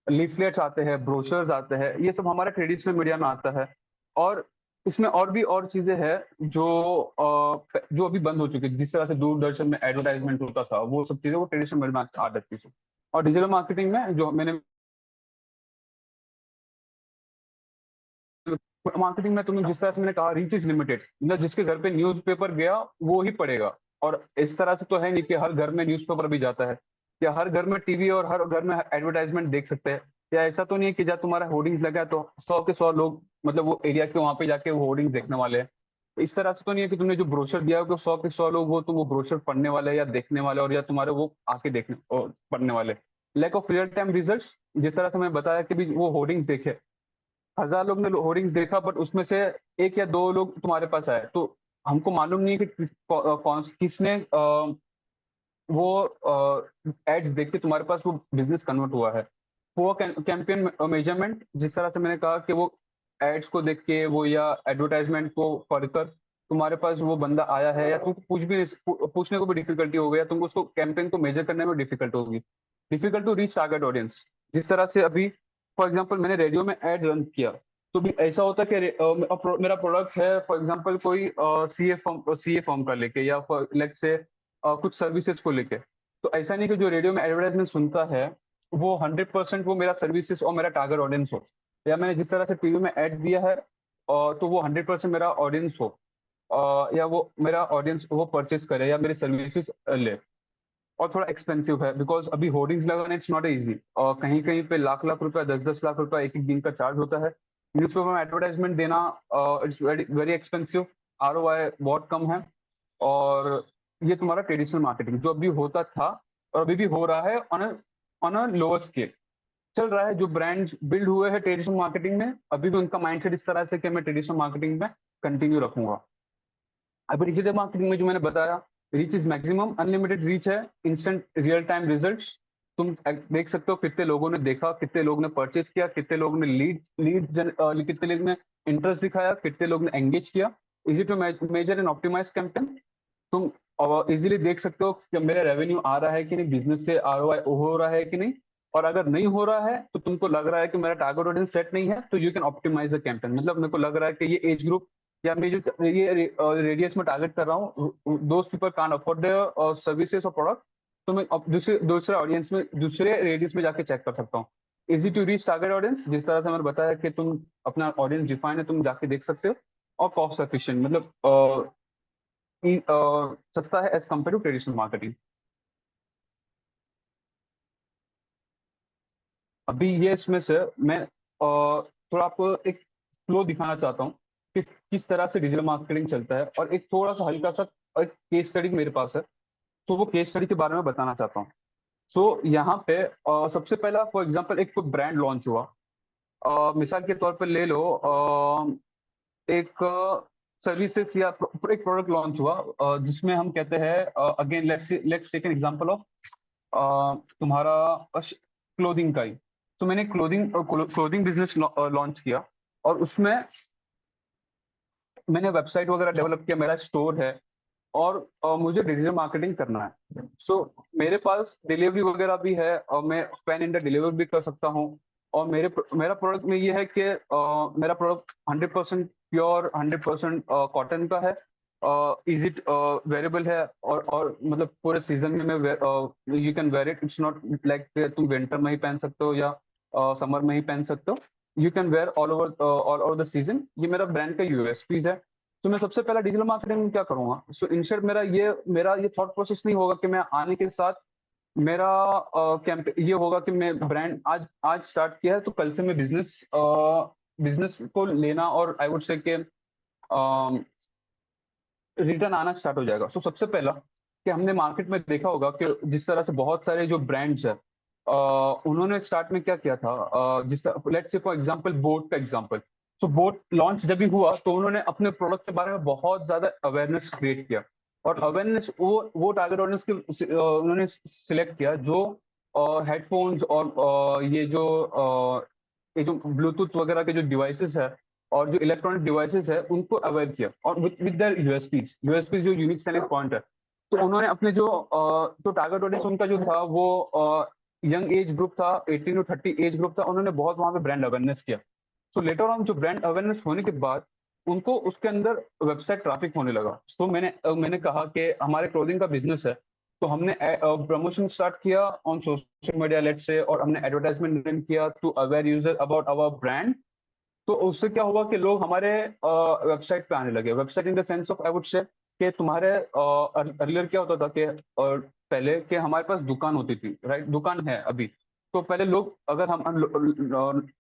लीफलेट्स आते हैं, ब्रोशर्स आते हैं, ये सब हमारा ट्रेडिशनल मीडिया में आता है। और इसमें और भी और चीजें हैं जो जो अभी बंद हो चुकी है, जिस तरह से दूरदर्शन में एडवर्टाइजमेंट होता था, वो सब चीजें वो ट्रेडिशनल मीडिया में आ जाती थी। और डिजिटल मार्केटिंग में जो मैंने मार्केटिंग में तुम्हें जिस तरह से मैंने कहा, रीच इज लिमिटेड, मतलब जिसके घर पे न्यूज़पेपर गया वो ही पढ़ेगा। और इस तरह से तो है नहीं कि हर घर में न्यूज़पेपर भी जाता है, या हर घर में टीवी और हर घर में एडवर्टाइजमेंट देख सकते हैं। या ऐसा तो नहीं है कि जहाँ तुम्हारा होर्डिंग्स लगा है तो 100 के 100 लोग मतलब वो एरिया के वहां पे जाके वो होर्डिंग्स देखने वाले हैं। इस तरह से तो नहीं है कि तुमने जो ब्रोशर दिया है कि 100 के 100 लोग वो तो वो ब्रोशर पढ़ने वाले या देखने वाले, और या तुम्हारे वो आके देखने और पढ़ने वाले। Lack of real time result, जिस तरह से मैं बताया कि भी वो होर्डिंग्स देखे, 1000 लोग ने होर्डिंग्स देखा, बट उसमें से एक या दो लोग तुम्हारे पास आए, तो हमको मालूम नहीं है कि कौन किसने वो एड्स देख के तुम्हारे पास वो बिजनेस कन्वर्ट हुआ है। वो कैंपेन मेजरमेंट, जिस तरह से मैंने कहा कि वो एड्स को देख के वो या एडवर्टाइजमेंट को पढ़कर तुम्हारे पास वो बंदा आया है, या तुमको पूछने को भी डिफिकल्टी हो गई, या तुमको उसको कैंपेन को मेजर करने में डिफिकल्ट होगी। Difficult to reach target audience, जिस तरह से अभी फॉर एग्जांपल मैंने रेडियो में एड रन किया, तो भी ऐसा होता है कि मेरा प्रोडक्ट है फॉर एग्जांपल कोई सीए फॉर्म का लेके, या लेट से कुछ सर्विसेज को लेके। तो ऐसा नहीं कि जो रेडियो में एडवर्टाइजमेंट सुनता है वो 100% वो मेरा सर्विसेज और मेरा टारगेट ऑडियंस हो, या मैंने जिस तरह से टीवी में ऐड दिया है और तो वो 100% मेरा ऑडियंस हो, या वो मेरा ऑडियंस वो परचेज करे या मेरे सर्विसेज ले। और थोड़ा एक्सपेंसिव है बिकॉज अभी होर्डिंग्स लगाना इट्स नॉट इजी, और कहीं कहीं पे लाख लाख रुपया 10-10 लाख रुपया एक एक दिन का चार्ज होता है। न्यूज़पेपर में एडवर्टाइजमेंट देना it's very very expensive, ROI बहुत कम है। और ये तुम्हारा ट्रेडिशनल मार्केटिंग जो अभी होता था और अभी भी हो रहा है ऑन अ लोअर स्केल चल रहा है। जो ब्रांड्स बिल्ड हुए हैं ट्रेडिशनल मार्केटिंग में, अभी भी उनका माइंडसेट इस तरह से कि मैं ट्रेडिशनल मार्केटिंग में कंटिन्यू रखूंगा। अभी डिजिटल मार्केटिंग में जो मैंने बताया, reach is maximum, unlimited reach है, इंस्टेंट रियल टाइम रिजल्ट। तुम देख सकते हो कितने लोगों ने देखा, कितने लोगों ने परचेज किया, कितने लोगों ने कितने लोगों ने इंटरेस्ट दिखाया, कितने लोगों ने एंगेज किया। Easy to measure and optimize campaign. तुम इजीली देख सकते हो कि मेरा रेवेन्यू आ रहा है कि नहीं, बिजनेस से आरओआई हो रहा है कि नहीं। और अगर नहीं हो रहा है तो तुमको लग रहा है कि मेरा टारगेट ऑडियंस सेट नहीं है, तो you can optimize the campaign. मतलब मेरे को लग रहा है कि ये एज ग्रुप या मैं जो ये रेडियस में टारगेट कर रहा हूँ, those people can't afford the services और प्रोडक्ट, तो मैं दूसरे दूसरे ऑडियंस में दूसरे रेडियस में जाके चेक कर सकता हूँ। Easy to reach target audience, जिस तरह से मैंने बताया कि तुम अपना ऑडियंस डिफाइन है, तुम जाके देख सकते हो। और कॉस्ट एफिशिएंट, मतलब सस्ता है as compare to traditional marketing. अभी ये इसमें से मैं थोड़ा आपको एक फ्लो दिखाना चाहता हूँ कि किस तरह से डिजिटल मार्केटिंग चलता है, और एक थोड़ा सा हल्का सा एक केस स्टडी मेरे पास है, तो वो केस स्टडी के बारे में बताना चाहता हूँ। सो यहाँ पे सबसे पहला फॉर एग्जांपल एक कोई ब्रांड लॉन्च हुआ, मिसाल के तौर पर ले लो, एक सर्विसेज या एक प्रोडक्ट लॉन्च हुआ, जिसमें हम कहते हैं again let's take an example of तुम्हारा क्लोथिंग का ही। तो मैंने क्लोथिंग बिजनेस लॉन्च किया, और उसमें मैंने वेबसाइट वगैरह डेवलप किया, मेरा स्टोर है, और मुझे डिजिटल मार्केटिंग करना है। सो मेरे पास डिलीवरी वगैरह भी है, और मैं पैन इंडिया डिलीवर भी कर सकता हूँ। और मेरा प्रोडक्ट में ये है कि मेरा प्रोडक्ट 100% प्योर, 100% कॉटन का है, इजी वेरेबल है, और मतलब पूरे सीजन में मैं you can wear it, it's not like तुम विंटर में ही पहन सकते हो या समर में ही पहन सकते हो। You can wear all over the season. ये मेरा ब्रांड का यूएसपीज है। तो मैं सबसे पहला डिजिटल मार्केटिंग में क्या करूंगा, सो इनशॉर्ट मेरा ये थॉट प्रोसेस नहीं होगा कि मैं आने के साथ मेरा कैंप ये होगा कि मैं ब्रांड आज आज स्टार्ट किया है, तो कल से मैं बिजनेस को लेना और आई वुड से कि रिटर्न आना स्टार्ट हो जाएगा। सो सबसे पहला कि हमने मार्केट में देखा होगा कि जिस तरह से बहुत सारे जो ब्रांड्स है, उन्होंने स्टार्ट में क्या किया था, जिस let's say for example boat का एग्जांपल। सो बोट लॉन्च जब भी हुआ तो उन्होंने अपने प्रोडक्ट के बारे में बहुत ज्यादा अवेयरनेस क्रिएट किया, और अवेयरनेस वो टारगेट ऑडियंस के उन्होंने सिलेक्ट किया जो हेडफोन्स और ये जो ब्लूटूथ वगैरह के जो डिवाइसेस है और जो इलेक्ट्रॉनिक डिवाइसेस है उनको अवेयर किया, और विद देयर यूएसपीज जो यूनिक सेलिंग पॉइंट है। तो उन्होंने अपने जो टारगेट ऑडियंस उनका जो था वो यंग एज ग्रुप था, 18 टू 30 एज ग्रुप था, उन्होंने बहुत वहां पे ब्रांड अवेयरनेस किया। सो लेटर ऑन जो ब्रांड अवेयरनेस होने के बाद उनको उसके अंदर वेबसाइट ट्रैफिक होने लगा। सो मैंने कहा कि हमारे क्लोथिंग का बिजनेस है, तो हमने प्रमोशन स्टार्ट किया ऑन सोशल मीडिया लेट्स से, और हमने एडवर्टाइजमेंट रन किया to aware user about our brand. तो उससे क्या हुआ कि लोग हमारे वेबसाइट पे आने लगे। Website in the sense of I would से कि तुम्हारे अर्लियर क्या होता था कि पहले के हमारे पास दुकान होती थी, राइट, दुकान है अभी। तो पहले लोग, अगर हम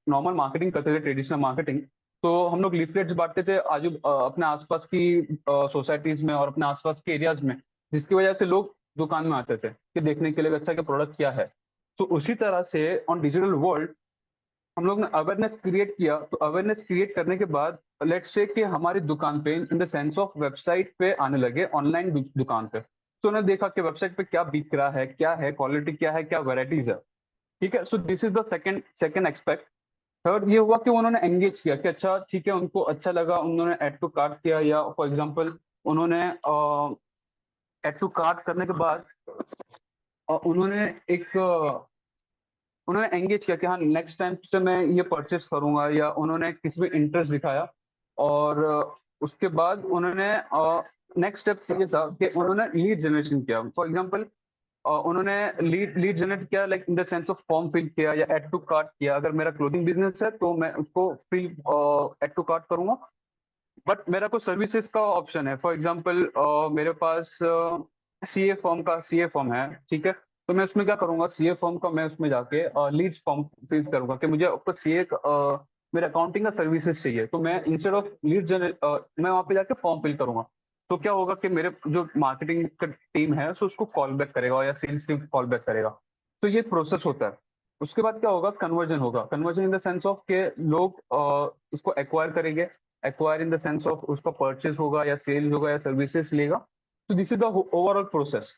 नॉर्मल मार्केटिंग करते थे, ट्रेडिशनल मार्केटिंग, तो हम लोग लीफलेट्स बांटते थे अपने आसपास की सोसाइटीज में और अपने आसपास के एरियाज में, जिसकी वजह से लोग दुकान में आते थे कि देखने के लिए अच्छा कि प्रोडक्ट क्या है। तो उसी तरह से ऑन डिजिटल वर्ल्ड हम लोग ने अवेयरनेस क्रिएट किया। तो अवेयरनेस क्रिएट करने के बाद लेट्स से कि हमारी दुकान पे इन द सेंस ऑफ वेबसाइट पे आने लगे, ऑनलाइन दुकान पे। तो उन्होंने देखा कि वेबसाइट पे क्या बिक रहा है, क्या है क्वालिटी, क्या है, क्या वेराइटीज है। ठीक है, so this is the second second expect. Third ये हुआ कि उन्होंने एंगेज किया कि अच्छा ठीक है, उनको अच्छा लगा, उन्होंने ऐड टू कार्ट किया, या फॉर एग्जांपल उन्होंने ऐड टू कार्ट करने के बाद उन्होंने एक उन्होंने एंगेज किया कि हाँ नेक्स्ट टाइम से मैं ये परचेस करूंगा, या उन्होंने किसी में इंटरेस्ट दिखाया। और उसके बाद उन्होंने नेक्स्ट स्टेप ये था कि उन्होंने लीड जनरेशन किया। फॉर एग्जांपल उन्होंने लीड लीड जनरेट किया, like in the sense of form fill किया या एड टू कार्ट किया। अगर मेरा क्लोथिंग बिजनेस है तो मैं उसको फिल एड टू कार्ट करूंगा। बट मेरा कुछ सर्विसेज का ऑप्शन है, फॉर एग्जांपल मेरे पास सीए फॉर्म है, ठीक है। तो मैं उसमें क्या करूंगा, सीए फॉर्म का मैं उसमें जाके लीड फॉर्म फिल करूंगा कि मुझे आपको सीए मेरे अकाउंटिंग का सर्विसेज चाहिए। तो मैं इंस्टेड ऑफ लीड जनरेट मैं वहां पे जाके फॉर्म फिल करूंगा। तो क्या होगा कि मेरे जो मार्केटिंग का टीम है सो उसको कॉल बैक करेगा, या सेल्स टीम कॉल बैक करेगा। तो ये प्रोसेस होता है। उसके बाद क्या होगा, कन्वर्जन होगा। Conversion in the sense of के लोग उसको एक्वायर करेंगे। Acquire in the sense of उसका परचेज होगा, या सेल्स होगा, या सर्विसेज लेगा। तो this is the overall process.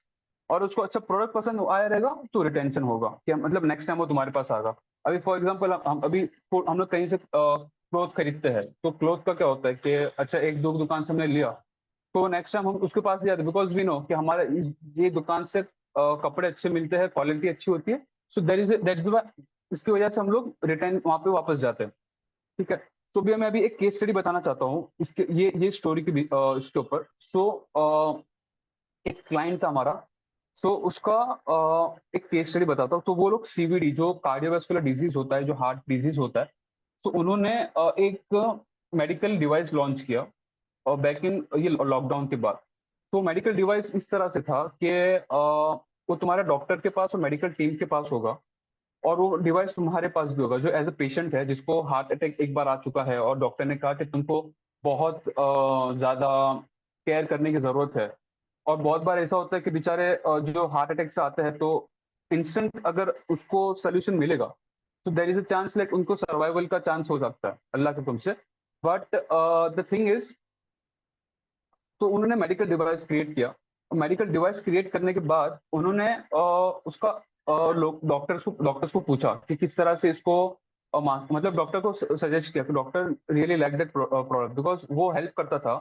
और उसको अच्छा प्रोडक्ट पसंद आया रहेगा तो रिटेंशन होगा, कि मतलब नेक्स्ट टाइम वो तुम्हारे पास आएगा। अभी फॉर एग्जांपल हम अभी हम लोग कहीं से क्लोथ खरीदते हैं, तो क्लोथ का क्या होता है कि अच्छा एक दो दुकान से हमने लिया, तो नेक्स्ट टाइम हम उसके पास ही जाते हैं, बिकॉज वी नो कि हमारे ये दुकान से कपड़े अच्छे मिलते हैं, क्वालिटी अच्छी होती है। सो दैट इज इसकी वजह से हम लोग रिटर्न वहां पे वापस जाते हैं। ठीक है। तो भी मैं अभी एक केस स्टडी बताना चाहता हूँ इसके ये स्टोरी के इसके ऊपर। सो एक क्लाइंट था हमारा। सो उसका एक केस स्टडी बताता हूँ। तो वो लोग सीवीडी, जो कार्डियोवास्कुलर डिजीज होता है, जो हार्ट डिजीज होता है, तो उन्होंने एक मेडिकल डिवाइस लॉन्च किया, और बैक इन ये लॉकडाउन के बाद। तो मेडिकल डिवाइस इस तरह से था कि वो तुम्हारे डॉक्टर के पास और मेडिकल टीम के पास होगा, और वो डिवाइस तुम्हारे पास भी होगा, जो एज ए पेशेंट है जिसको हार्ट अटैक एक बार आ चुका है, और डॉक्टर ने कहा कि तुमको बहुत ज्यादा केयर करने की जरूरत है। और बहुत बार ऐसा होता है कि बेचारे जो हार्ट अटैक से आते हैं, तो इंस्टेंट अगर उसको सोल्यूशन मिलेगा तो there is a chance, like उनको सर्वाइवल का चांस हो सकता है अल्लाह के तुमसे। बट द थिंग इज, तो उन्होंने मेडिकल डिवाइस क्रिएट किया। मेडिकल डिवाइस क्रिएट करने के बाद उन्होंने उसका लोग डॉक्टर्स को पूछा कि किस तरह से इसको मतलब डॉक्टर को सजेस्ट किया, कि doctor really like that product, because वो हेल्प करता था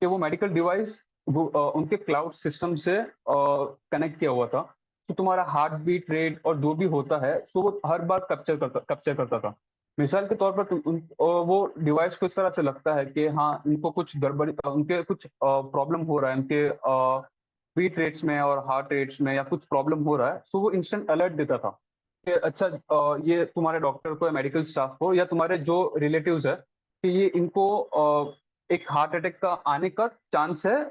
कि वो मेडिकल डिवाइस उनके क्लाउड सिस्टम से कनेक्ट किया हुआ था। तो तुम्हारा हार्ट बीट रेट और जो भी होता है, सो वो हर बार कैप्चर करता था। मिसाल के तौर पर वो डिवाइस को इस तरह से लगता है कि हाँ इनको कुछ गड़बड़ी, उनके कुछ प्रॉब्लम हो रहा है, उनके बीट रेट्स में और हार्ट रेट्स में, या कुछ प्रॉब्लम हो रहा है, सो वो इंस्टेंट अलर्ट देता था कि अच्छा ये तुम्हारे डॉक्टर को या मेडिकल स्टाफ को या तुम्हारे जो रिलेटिव्स है कि ये इनको एक हार्ट अटैक का आने का चांस है।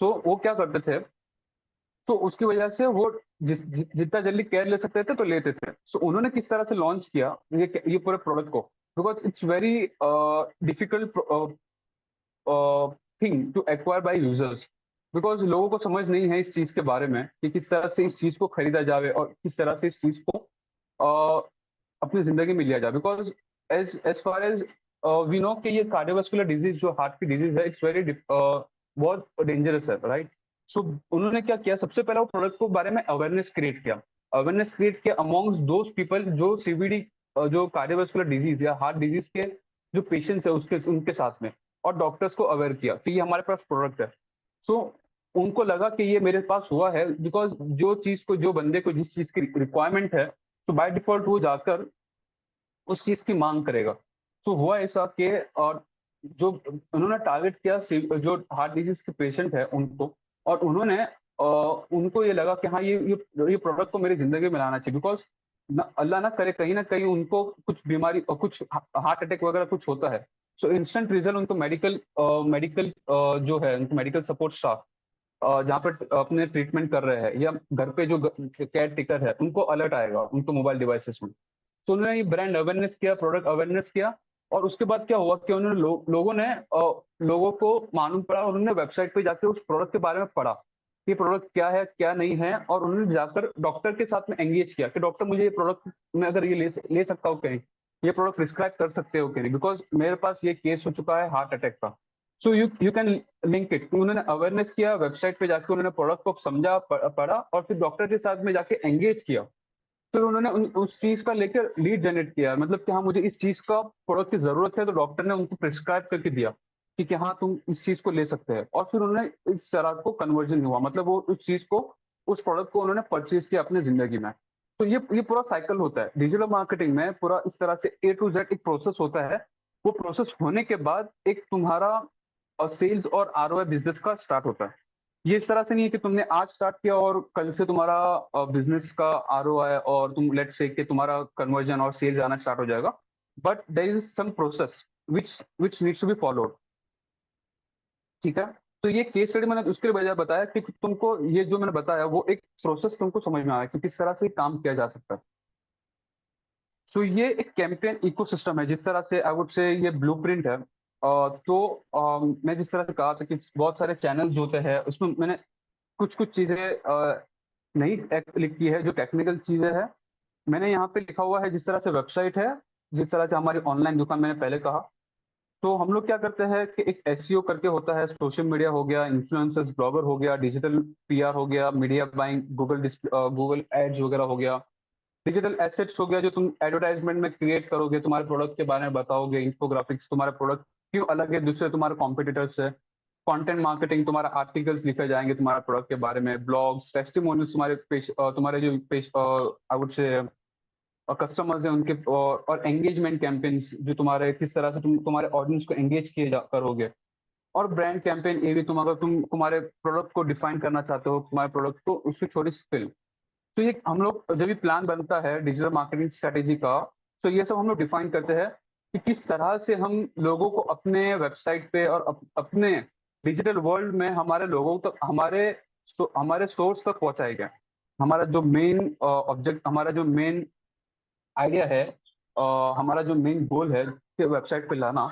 सो वो क्या करते थे, तो उसकी वजह से वो जितना जल्दी केयर ले सकते थे तो लेते थे। सो उन्होंने किस तरह से लॉन्च किया ये पूरे प्रोडक्ट को, because it's very difficult thing to acquire by users, because लोगों को समझ नहीं है इस चीज के बारे में कि किस तरह से इस चीज को खरीदा जावे और किस तरह से इस चीज को uh, अपनी जिंदगी में लिया जाए। Because as far as we know कि ये कार्डियोवास्कुलर डिजीज जो हार्ट की डिजीज है, इट्स वेरी बहुत डेंजरस है, राइट। सो उन्होंने क्या किया, सबसे पहले वो प्रोडक्ट के बारे में अवेयरनेस क्रिएट किया अमॉन्ग्स दोज पीपल जो सीवीडी जो कार्डियोवास्कुलर डिजीज या हार्ट डिजीज के जो पेशेंट्स है उसके उनके साथ में, और डॉक्टर्स को अवेयर किया कि ये हमारे पास प्रोडक्ट है। सो उनको लगा कि ये मेरे पास हुआ है, बिकॉज जो चीज को जो बंदे को जिस चीज की रिक्वायरमेंट है, तो बाय डिफॉल्ट वो जाकर उस चीज की मांग करेगा। तो हुआ ऐसा कि और जो उन्होंने टारगेट किया जो हार्ट डिजीज के पेशेंट है उनको, और उन्होंने उनको ये लगा कि हाँ ये प्रोडक्ट को मेरी जिंदगी में लाना चाहिए, बिकॉज अल्लाह ना करे कहीं ना कहीं उनको कुछ बीमारी और कुछ हार्ट अटैक वगैरह कुछ होता है। सो इंस्टेंट रिजल्ट उनको मेडिकल जो है उनको मेडिकल सपोर्ट स्टाफ जहाँ पर अपने ट्रीटमेंट कर रहे हैं या घर पे जो केयर टेकर है उनको अलर्ट आएगा उनको मोबाइल डिवाइसेस में। तो उन्होंने ये ब्रांड अवेयरनेस किया, प्रोडक्ट अवेयरनेस किया, और उसके बाद क्या हुआ कि उन्होंने लोगों ने लोगों को मालूम पड़ा और उन्होंने वेबसाइट पे जाके उस प्रोडक्ट के बारे में पढ़ा कि प्रोडक्ट क्या है क्या नहीं है, और उन्होंने जाकर डॉक्टर के साथ में एंगेज किया कि डॉक्टर मुझे ये प्रोडक्ट मैं अगर ये ले सकता हूँ कहीं, ये प्रोडक्ट प्रिस्क्राइब कर सकते हो कहीं, बिकॉज मेरे पास ये केस हो चुका है हार्ट अटैक का। So you can link it. उन्होंने अवेयरनेस किया, वेबसाइट पे जाके उन्होंने प्रोडक्ट को समझा पढ़ा और फिर डॉक्टर के साथ में जाके एंगेज किया। फिर उन्होंने उस चीज का लेकर लीड जनरेट किया, मतलब कि हाँ मुझे इस चीज का प्रोडक्ट की जरूरत है, तो डॉक्टर ने उनको प्रिस्क्राइब करके दिया कि हाँ तुम इस चीज को ले सकते हैं, और फिर उन्होंने इस तरह को कन्वर्जन हुआ, मतलब वो उस चीज को उस प्रोडक्ट को उन्होंने परचेज किया अपनी जिंदगी में। तो ये पूरा साइकिल होता है डिजिटल मार्केटिंग में, पूरा इस तरह से A to Z एक प्रोसेस होता है। वो प्रोसेस होने के बाद एक तुम्हारा सेल्स और ROI बिजनेस का स्टार्ट होता है। ये इस तरह से नहीं है कि तुमने आज स्टार्ट किया और कल से तुम्हारा बिजनेस का ROI और तुम लेट से कि तुम्हारा कन्वर्जन और सेल्स आना स्टार्ट हो जाएगा, but there is some process which which needs to be followed. ठीक है। तो ये केस स्टडी मैंने उसके वजह बताया कि तुमको ये जो मैंने बताया वो एक प्रोसेस तुमको समझ में आया कि किस तरह से काम किया जा सकता है। सो ये एक कैंपेन इकोसिस्टम है, जिस तरह से आई वुड से ये ब्लूप्रिंट है। मैं जिस तरह से कहा था कि बहुत सारे चैनल्स होते हैं, उसमें मैंने कुछ कुछ चीजें नहीं लिखी है जो टेक्निकल चीजें हैं। मैंने यहाँ पे लिखा हुआ है जिस तरह से वेबसाइट है, जिस तरह से हमारी ऑनलाइन दुकान मैंने पहले कहा। तो हम लोग क्या करते हैं कि एक SEO करके होता है, सोशल मीडिया हो गया, इन्फ्लुएंसर्स ब्लॉगर हो गया, डिजिटल PR हो गया, मीडिया बाइंग, गूगल एड्स वगैरह हो गया, डिजिटल एसेट्स हो गया जो तुम एडवर्टाइजमेंट में क्रिएट करोगे, तुम्हारे प्रोडक्ट के बारे में बताओगे, इंफोग्राफिक्स, तुम्हारा प्रोडक्ट क्यों अलग है दूसरे तुम्हारे कॉम्पिटिटर्स से, कंटेंट मार्केटिंग, तुम्हारा आर्टिकल्स लिखे जाएंगे तुम्हारे प्रोडक्ट के बारे में, ब्लॉग्स, टेस्टिमोनियल्स, तुम्हारे पेज तुम्हारे जो पेज आई वुड से कस्टमर्स हैं उनके, और एंगेजमेंट कैंपेन्स जो तुम्हारे किस तरह से तुम तुम्हारे ऑडियंस को एंगेज करोगे, और ब्रांड कैंपेन, ये भी तुम अगर तुम तुम्हारे प्रोडक्ट को डिफाइन करना चाहते हो, तुम्हारे प्रोडक्ट को, उसकी छोटी फिल्म। तो ये हम लोग जब भी प्लान बनता है डिजिटल मार्केटिंग स्ट्रेटेजी का, तो ये सब हम लोग डिफाइन करते हैं कि किस तरह से हम लोगों को अपने वेबसाइट पे और अपने डिजिटल वर्ल्ड में हमारे लोगों तक, हमारे सोर्स तक पहुंचाएगा। हमारा जो मेन ऑब्जेक्ट, हमारा जो मेन आइडिया है, हमारा जो मेन गोल है कि वेबसाइट पे लाना,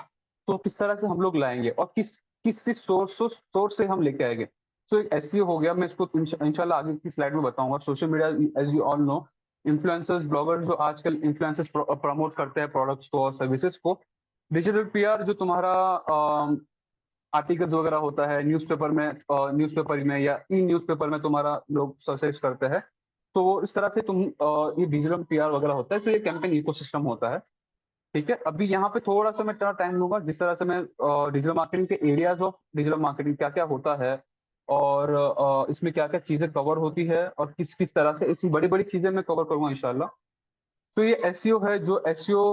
तो किस तरह से हम लोग लाएंगे और किस किस सोर्स से हम लेके आएंगे। तो एक SEO हो गया, मैं इसको इंशाल्लाह आगे की स्लाइड में बताऊंगा। Social media, as you all know, influencers bloggers जो आजकल इन्फ्लुएंसर्स प्रमोट करते हैं प्रोडक्ट्स को और सर्विसेज को, डिजिटल PR जो तुम्हारा आर्टिकल्स वगैरह होता है न्यूज़पेपर में या न्यूज़पेपर में तुम्हारा लोग सर्च करते हैं, तो वो इस तरह से तुम ये डिजिटल PR वगैरह होता है, तो ये कैंपेन इकोसिस्टम होता है। ठीक है। अभी यहाँ पे थोड़ा सा मैं टाइम लूंगा, जिस तरह से मैं डिजिटल मार्केटिंग के एरियाज ऑफ डिजिटल मार्केटिंग क्या क्या होता है, और इसमें क्या क्या चीजें कवर होती है, और किस किस तरह से इसमें बड़ी बड़ी चीजें मैं कवर करूंगा इंशाल्लाह। तो ये SEO है, जो SEO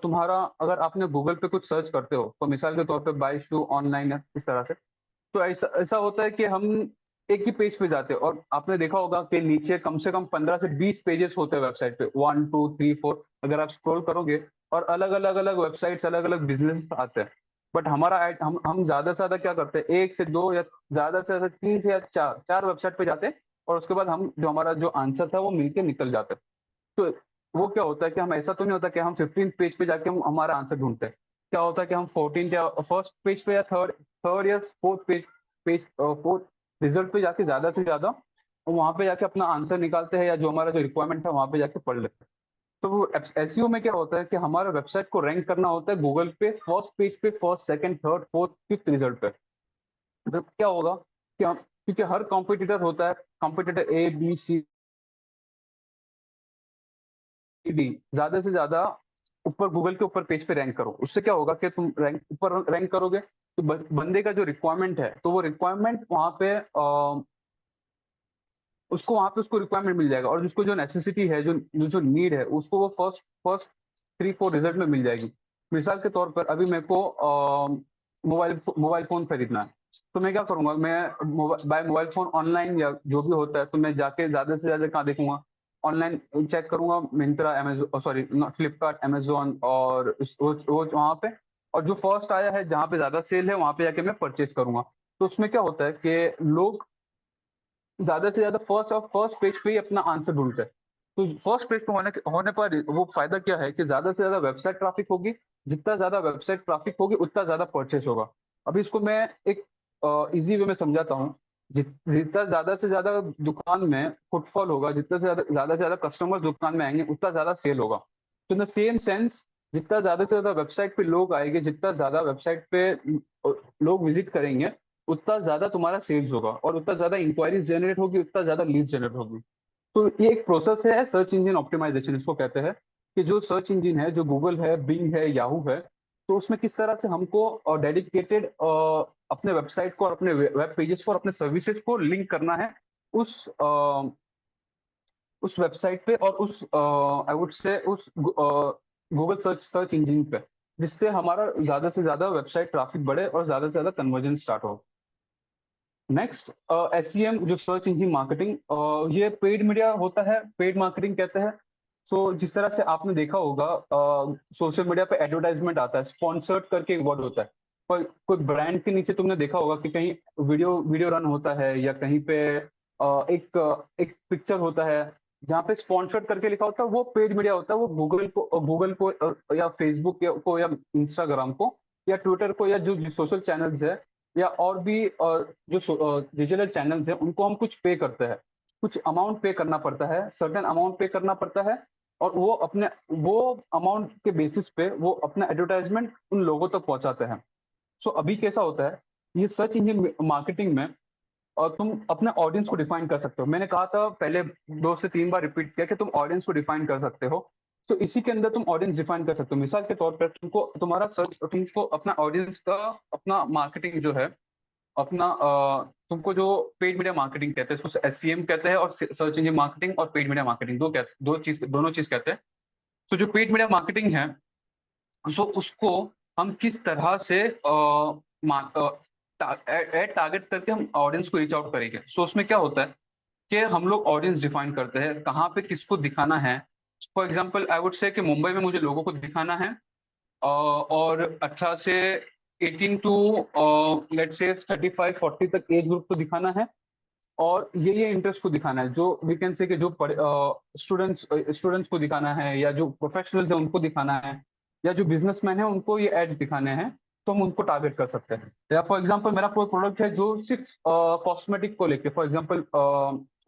तुम्हारा, अगर आपने गूगल पे कुछ सर्च करते हो, तो मिसाल के तौर पे बाई शू ऑनलाइन है इस तरह से, तो ऐसा ऐसा होता है कि हम एक ही पेज पे जाते हैं, और आपने देखा होगा कि नीचे कम से कम 15 से 20 पेजेस होते हैं वेबसाइट पे, 1 2 3 4, अगर आप स्क्रॉल करोगे, और अलग अलग अलग वेबसाइट्स, अलग अलग बिजनेस आते हैं। बट हम ज्यादा से ज्यादा क्या करते हैं, 1 से 2 या ज्यादा से ज्यादा 3 से या चार चार वेबसाइट पे जाते हैं, और उसके बाद हम जो हमारा जो आंसर था वो मिलके निकल जाता है। तो वो क्या होता है कि हम ऐसा तो नहीं होता कि हम 15 पेज पे जाके हम हमारा आंसर ढूंढते हैं। क्या होता है कि हम 14 या फर्स्ट पेज पे या थर्ड थर्ड या fourth page page fourth result पे जाके ज्यादा से ज्यादा वहां पे जाके अपना आंसर निकालते हैं, या जो हमारा जो रिक्वायरमेंट है वहां पे जाके पढ़ लेते हैं। तो वो एसईओ में क्या होता है कि हमारा वेबसाइट को रैंक करना होता है गूगल पे फर्स्ट पेज पे, first second third fourth fifth result पे। तो क्या होगा कि हम, क्योंकि हर कॉम्पिटिटर होता है, competitor A B C D, ज्यादा से ज्यादा ऊपर गूगल के ऊपर पेज पे रैंक करो। उससे क्या होगा कि तुम रैंक ऊपर रैंक करोगे तो बंदे का जो रिक्वायरमेंट है, तो वो रिक्वायरमेंट वहां पे उसको वहां पे उसको रिक्वायरमेंट मिल जाएगा, और जिसको जो नेसेसिटी है, जो नीड है, उसको वो first first three four result में मिल जाएगी। मिसाल के तौर पर अभी मेरे को मोबाइल फोन खरीदना है, तो मैं क्या करूंगा, मैं बाय मोबाइल फोन ऑनलाइन या जो भी होता है, तो मैं जाके ज्यादा से ज्यादा कहाँ देखूंगा, ऑनलाइन चेक करूंगा, Myntra, Amazon, sorry Flipkart, Amazon, और वो वहाँ पे, और जो फर्स्ट आया है जहाँ पे ज्यादा सेल है वहां पे जाके मैं परचेज करूंगा। तो उसमें क्या होता है कि लोग ज्यादा से ज्यादा फर्स्ट पेज पे ही अपना आंसर ढूंढते हैं। तो फर्स्ट पेज पे होने पर वो फायदा क्या है कि ज्यादा से ज्यादा वेबसाइट ट्रैफिक होगी। जितना ज्यादा वेबसाइट ट्रैफिक होगी उतना ज्यादा परचेस होगा। अभी इसको मैं एक इजी वे में समझाता हूँ। जितना ज्यादा से ज्यादा दुकान में फुटफॉल होगा, जितना से ज्यादा कस्टमर दुकान में आएंगे, उतना ज्यादा सेल होगा। तो इन द सेम सेंस, जितना ज्यादा से ज्यादा वेबसाइट पे लोग आएंगे, जितना ज्यादा वेबसाइट पे लोग विजिट करेंगे, उतना ज्यादा तुम्हारा सेल्स होगा, और उतना ज्यादा इंक्वायरीज जनरेट होगी, उतना ज्यादा लीड जनरेट होगी। तो ये एक प्रोसेस है सर्च इंजन ऑप्टिमाइजेशन, इसको कहते हैं। कि जो सर्च इंजन है, जो गूगल है, बिंग है, याहू है, तो उसमें किस तरह से हमको डेडिकेटेड अपने वेबसाइट को और अपने वेब पेजेस को और अपने सर्विसेज को लिंक करना है उस वेबसाइट पे, और उस आई वुड से उस गूगल सर्च इंजन पे, जिससे हमारा ज्यादा से ज्यादा वेबसाइट ट्रैफिक बढ़े और ज्यादा से ज्यादा कन्वर्जन स्टार्ट हो। नेक्स्ट, एसईएम, जो सर्च इंजन मार्केटिंग, ये पेड मीडिया होता है, पेड मार्केटिंग कहते हैं। सो जिस तरह से आपने देखा होगा, सोशल मीडिया पे एडवर्टाइजमेंट आता है, स्पॉन्सर्ड करके एक वर्ड होता है। कोई ब्रांड के नीचे तुमने देखा होगा कि कहीं वीडियो वीडियो रन होता है, या कहीं पे एक पिक्चर होता है जहाँ पे स्पॉन्सर्ड करके लिखा होता है, वो पेड मीडिया होता है। वो गूगल को या फेसबुक को या इंस्टाग्राम को या ट्विटर को या जो सोशल चैनल्स है, या और भी जो डिजिटल चैनल्स हैं, उनको हम कुछ पे करते हैं, कुछ अमाउंट पे करना पड़ता है, सर्टेन अमाउंट पे करना पड़ता है। और वो अमाउंट के बेसिस पे वो अपना एडवर्टाइजमेंट उन लोगों तक पहुंचाते हैं। सो अभी कैसा होता है, ये सर्च इंजन मार्केटिंग में, और तुम अपने ऑडियंस को डिफाइन कर सकते हो। मैंने कहा था पहले, 2 से 3 बार रिपीट किया कि तुम ऑडियंस को डिफाइन कर सकते हो। तो इसी के अंदर तुम ऑडियंस डिफाइन कर सकते हो। मिसाल के तौर पर तुमको अपना ऑडियंस का अपना मार्केटिंग जो है, अपना तुमको जो पेड मीडिया मार्केटिंग कहते हैं, उसको एससीएम कहते हैं, और सर्च इंजन मार्केटिंग और पेड मीडिया मार्केटिंग दोनों चीज कहते हैं। तो जो पेड मीडिया मार्केटिंग है, सो उसको हम किस तरह से एड टारगेट करके हम ऑडियंस को रीच आउट करेंगे। सो उसमें क्या होता है कि हम लोग ऑडियंस डिफाइन करते हैं कहाँ पे किसको दिखाना है। फॉर एग्जाम्पल आई वुड से कि मुंबई में मुझे लोगों को दिखाना है, और 18 से 18 टू लेट से 35-40 तक एज ग्रुप को दिखाना है। और ये इंटरेस्ट को दिखाना है, जो वी कैन से कि जो स्टूडेंट्स स्टूडेंट्स को दिखाना है, या जो प्रोफेशनल्स है उनको दिखाना है, या जो बिजनेसमैन है उनको ये एड्स दिखाने हैं। तो हम उनको टारगेट कर सकते हैं। या फॉर एग्जांपल मेरा कोई प्रोडक्ट है जो सिर्फ कॉस्मेटिक को लेके, for example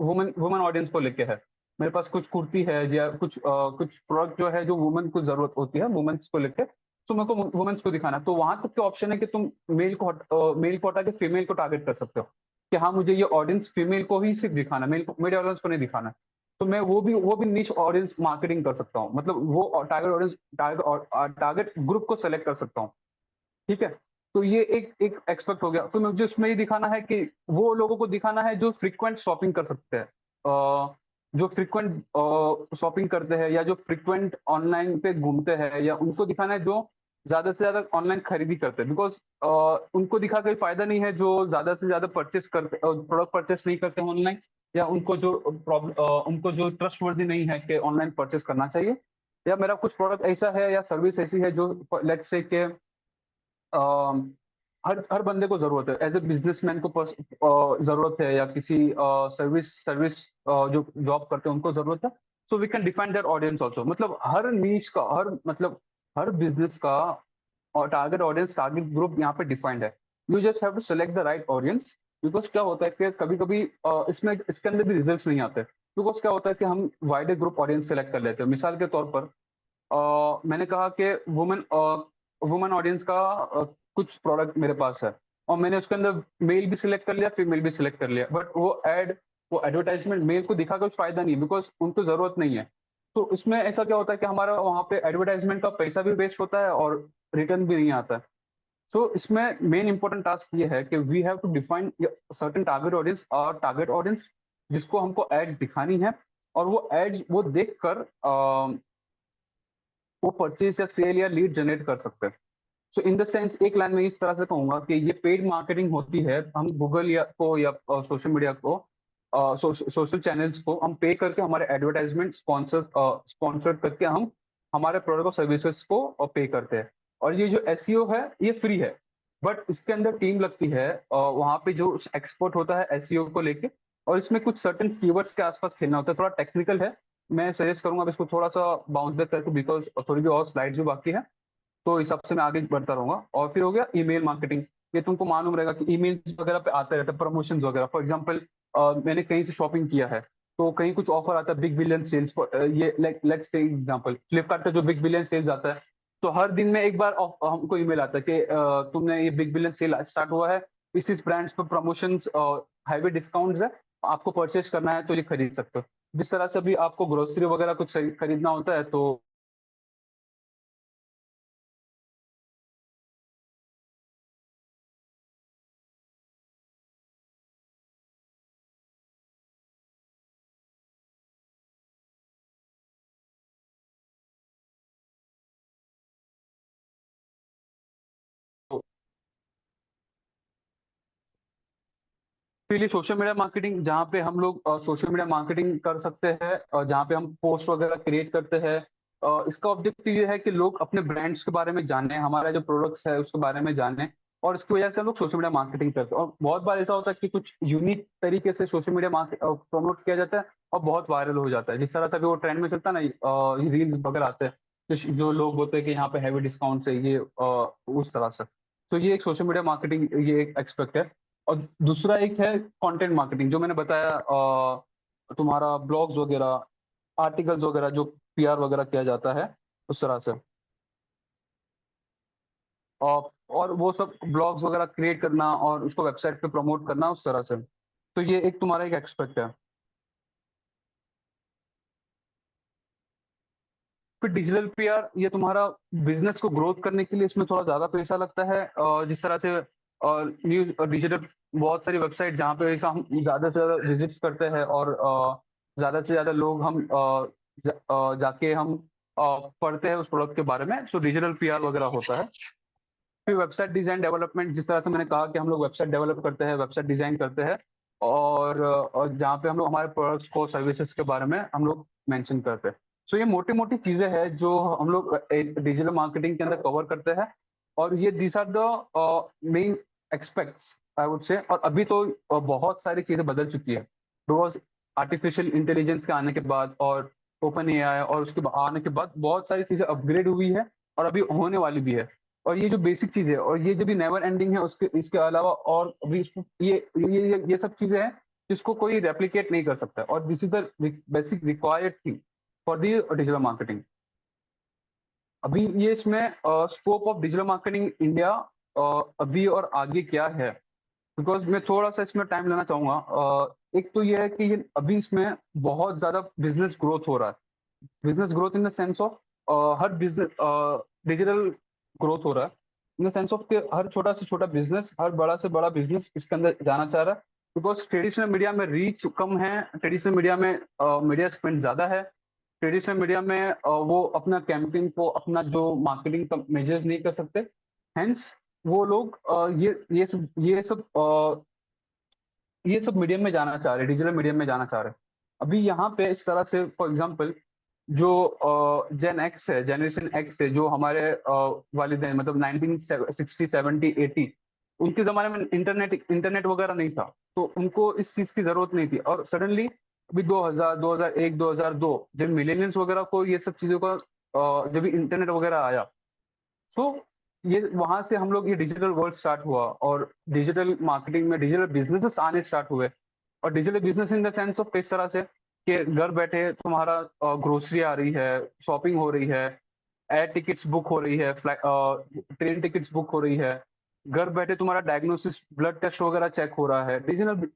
women women audience को लेके है। मेरे पास कुछ कुर्ती है, या कुछ प्रोडक्ट जो है जो वुमेन को जरूरत होती है, वुमेन्स को लेके, तो मेरे को वुमेन्स को दिखाना है। तो वहां तक के ऑप्शन है कि तुम मेल को हटा के फीमेल को टारगेट कर सकते हो, कि हाँ मुझे ये ऑडियंस फीमेल को ही सिर्फ दिखाना है, मेरे ऑडियंस को नहीं दिखाना है। तो मैं वो भी निश ऑडियंस मार्केटिंग कर सकता हूँ, मतलब वो टारगेट ऑडियंस, टारगेट ग्रुप को सेलेक्ट कर सकता हूँ। ठीक है। तो ये एक एक एक्सपेक्ट हो गया। तो मुझे उसमें ये दिखाना है कि वो लोगों को दिखाना है जो फ्रिक्वेंट शॉपिंग कर सकते हैं, जो फ्रिक्वेंट शॉपिंग करते हैं, या जो फ्रिक्वेंट ऑनलाइन पे घूमते हैं, या उनको दिखाना है जो ज्यादा से ज्यादा ऑनलाइन खरीदी करते हैं। बिकॉज उनको दिखा कोई फायदा नहीं है जो ज्यादा से ज्यादा परचेस करते, प्रोडक्ट परचेस नहीं करते ऑनलाइन, या उनको जो ट्रस्ट वर्दी नहीं है कि ऑनलाइन परचेस करना चाहिए। या मेरा कुछ प्रोडक्ट ऐसा है या सर्विस ऐसी है जो लेट्स से कि हर बंदे को जरूरत है, एज ए बिजनेसमैन को जरूरत है, या किसी सर्विस सर्विस जो जॉब करते हैं उनको जरूरत है। So we can define that audience also, मतलब हर नीच का, हर मतलब हर बिजनेस का और टारगेट ऑडियंस, टारगेट ग्रुप यहाँ पे डिफाइंड है। You just have to select the right audience. Because क्या होता है कि कभी कभी इसमें इसके अंदर भी रिजल्ट नहीं आते, बिकॉज क्या होता है कि हम वाइडर ग्रुप ऑडियंस सेलेक्ट कर लेते हैं। मिसाल के तौर पर मैंने कहा कि वुमेन वुमेन ऑडियंस का कुछ प्रोडक्ट मेरे पास है, और मैंने उसके अंदर मेल भी सिलेक्ट कर लिया, फीमेल भी सिलेक्ट कर लिया, बट वो एडवर्टाइजमेंट मेल को दिखा कुछ फायदा नहीं, बिकॉज उनको जरूरत नहीं है। तो इसमें ऐसा क्या होता है कि हमारा वहाँ पे एडवर्टाइजमेंट का पैसा भी वेस्ट होता है और रिटर्न भी नहीं आता है। सो इसमें मेन इंपॉर्टेंट टास्क ये है कि we have to define certain target audience, और टारगेट ऑडियंस जिसको हमको एड्स दिखानी है, और वो एड्स वो देखकर वो परचेज या सेल या लीड जनरेट कर सकते हैं। सो इन द सेंस एक लाइन में इस तरह से कहूंगा कि ये पेड मार्केटिंग होती है। हम गूगल या को या सोशल मीडिया को, सोशल चैनल्स को हम पे करके हमारे एडवर्टाइजमेंट स्पॉन्सर करके हम हमारे प्रोडक्ट और सर्विसेज को पे करते हैं। और ये जो एसईओ है ये फ्री है, बट इसके अंदर टीम लगती है, वहाँ पे जो एक्सपर्ट होता है एसईओ को लेके, और इसमें कुछ सर्टेन कीवर्ड्स के आसपास खेलना होता है। थोड़ा टेक्निकल है, मैं सजेस्ट करूंगा अब इसको थोड़ा सा बाउंस बैक करके, बिकॉज थोड़ी भी और स्लाइड्स भी बाकी है, तो इस हिसाब से मैं आगे बढ़ता रहूंगा। और फिर हो गया ईमेल मार्केटिंग। ये तुमको मालूम रहेगा कि ईमेल्स वगैरह पे आते रहते हैं प्रमोशंस वगैरह। फॉर एग्जांपल मैंने कहीं से शॉपिंग किया है, तो कहीं कुछ ऑफर आता है, बिग बिलियन सेल्स। ये लेट्स टेक एग्जांपल फ्लिपकार्ट का जो बिग बिलियन सेल्स आता है, तो हर दिन में एक बार हमको ईमेल आता है कि तुमने ये बिग बिलियन सेल स्टार्ट हुआ है, इस ब्रांड्स पर प्रमोशंस, हाईवे डिस्काउंट्स है, आपको परचेज करना है तो ये खरीद सकते हो। जिस तरह से अभी आपको ग्रोसरी वगैरह कुछ खरीदना होता है, तो लिए सोशल मीडिया मार्केटिंग, जहाँ पे हम लोग सोशल मीडिया मार्केटिंग कर सकते हैं, जहाँ पे हम पोस्ट वगैरह क्रिएट करते हैं। इसका ऑब्जेक्टिव ये है कि लोग अपने ब्रांड्स के बारे में जाने, हमारा जो प्रोडक्ट्स है उसके बारे में जाने, और इसकी वजह से हम लोग सोशल मीडिया मार्केटिंग करते हैं। और बहुत बार ऐसा होता है कि कुछ यूनिक तरीके से सोशल मीडिया मार्केट प्रमोट किया जाता है और बहुत वायरल हो जाता है। जिस तरह से अभी वो ट्रेंड में चलता है ना, रील्स वगैरह आते हैं, जो लोग बोलते हैं कि यहाँ पे हैवी डिस्काउंट है, ये उस तरह से। तो ये एक सोशल मीडिया मार्केटिंग, ये एक एक्सपेक्ट है। और दूसरा एक है कंटेंट मार्केटिंग, जो मैंने बताया, तुम्हारा ब्लॉग्स वगैरह, आर्टिकल्स वगैरह, जो पीआर वगैरह किया जाता है उस तरह से। और वो सब ब्लॉग्स वगैरह क्रिएट करना और उसको वेबसाइट पे प्रमोट करना उस तरह से। तो ये एक तुम्हारा एक एक्सपेक्ट है। फिर डिजिटल पीआर, ये तुम्हारा बिजनेस को ग्रोथ करने के लिए इसमें थोड़ा ज्यादा पैसा लगता है। जिस तरह से न्यूज डिजिटल, बहुत सारी वेबसाइट जहाँ पे ऐसा हम ज्यादा से ज्यादा विजिट्स करते हैं, और ज्यादा से ज्यादा लोग हम जाके हम पढ़ते हैं उस प्रोडक्ट के बारे में, तो डिजिटल पीआर वगैरह होता है। फिर वेबसाइट डिजाइन डेवलपमेंट, जिस तरह से मैंने कहा कि हम लोग वेबसाइट डेवलप करते हैं, वेबसाइट डिजाइन करते हैं, और जहाँ पे हम लोग हमारे प्रोडक्ट्स को, सर्विसेज के बारे में हम लोग मेंशन करते हैं। सो ये मोटी मोटी चीजें हैं जो हम लोग डिजिटल मार्केटिंग के अंदर कवर करते हैं। और ये these are the main expects, I would say. और अभी तो बहुत सारी चीजें बदल चुकी है, बिकॉज आर्टिफिशियल इंटेलिजेंस के आने के बाद, और ओपन एआई और उसके आने के बाद बहुत सारी चीजें अपग्रेड हुई है, और अभी होने वाली भी है। और ये जो बेसिक चीज है, और ये जो भी नेवर एंडिंग है, उसके इसके अलावा और भी ये सब चीजें हैं जिसको कोई रेप्लिकेट नहीं कर सकता, और this is the basic required thing for the digital marketing. अभी ये इसमें scope of digital marketing India अभी और आगे क्या है, बिकॉज मैं थोड़ा सा इसमें टाइम लेना चाहूंगा। एक तो ये है कि ये अभी इसमें बहुत ज्यादा बिजनेस ग्रोथ हो रहा है। Business growth in the sense of her business digital growth हो रहा है, इन द सेंस ऑफ कि हर छोटा से छोटा बिजनेस, हर बड़ा से बड़ा बिजनेस इसके अंदर जाना चाह रहा है। बिकॉज ट्रेडिशनल मीडिया में रीच कम है, ट्रेडिशनल मीडिया में मीडिया स्पेंड ज्यादा है। ट्रेडिशनल मीडिया में वो अपना कैंपेन को, अपना जो मार्केटिंग का मेजर्स नहीं कर सकते। हेंस वो लोग ये सब मीडियम में जाना चाह रहे हैं, डिजिटल मीडियम में जाना चाह रहे हैं। अभी यहाँ पे इस तरह से फॉर एग्जांपल जो जेन एक्स है, जनरेशन एक्स है, जो हमारे वालिदैन, मतलब 1960 70 80, उनके ज़माने में इंटरनेट इंटरनेट वगैरह नहीं था, तो उनको इस चीज़ की ज़रूरत नहीं थी और सडनली अभी 2000, 2001, 2002 जब मिलेनियल्स वगैरह को ये सब चीज़ों का जब भी इंटरनेट वगैरह आया, तो ये वहाँ से हम लोग ये डिजिटल वर्ल्ड स्टार्ट हुआ और डिजिटल मार्केटिंग में डिजिटल बिज़नेसेस आने स्टार्ट हुए और digital business in the sense of किस तरह से कि घर बैठे तुम्हारा ग्रोसरी आ रही है, शॉपिंग हो रही है, एयर टिकट्स बुक हो रही है, ट्रेन टिकट्स बुक हो रही है, घर बैठे तुम्हारा डायग्नोसिस, ब्लड टेस्ट वगैरह चेक हो रहा है। डिजिटल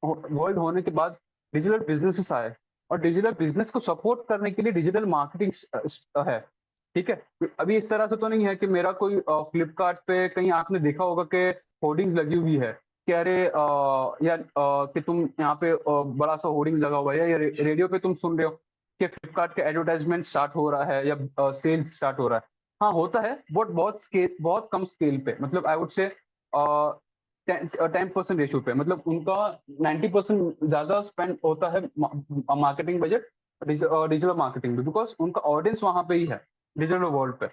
वर्ल्ड होने के बाद डिजिटल बिज़नेसेस आए और डिजिटल बिज़नेस को सपोर्ट करने के लिए डिजिटल मार्केटिंग है, ठीक है? अभी इस तरह से तो नहीं है कि मेरा कोई फ्लिपकार्ट पे कहीं आपने देखा होगा कि होर्डिंग्स लगी हुई है कि अरे यार कि तुम यहाँ पे बड़ा सा होर्डिंग लगा हुआ है या रेडियो पे तुम सुन रहे हो कि फ्लिपकार्ट का एडवर्टाइजमेंट स्टार्ट हो रहा है या सेल्स स्टार्ट हो रहा है। हाँ, होता है बट बहुत कम स्केल पे, मतलब आई वुड से 10% रेशियो पे, मतलब उनका 90% ज़्यादा स्पेंड होता है मार्केटिंग बजट डिजिटल मार्केटिंग में, बिकॉज़ उनका ऑडियंस वहाँ पे ही है, डिजिटल वर्ल्ड पे।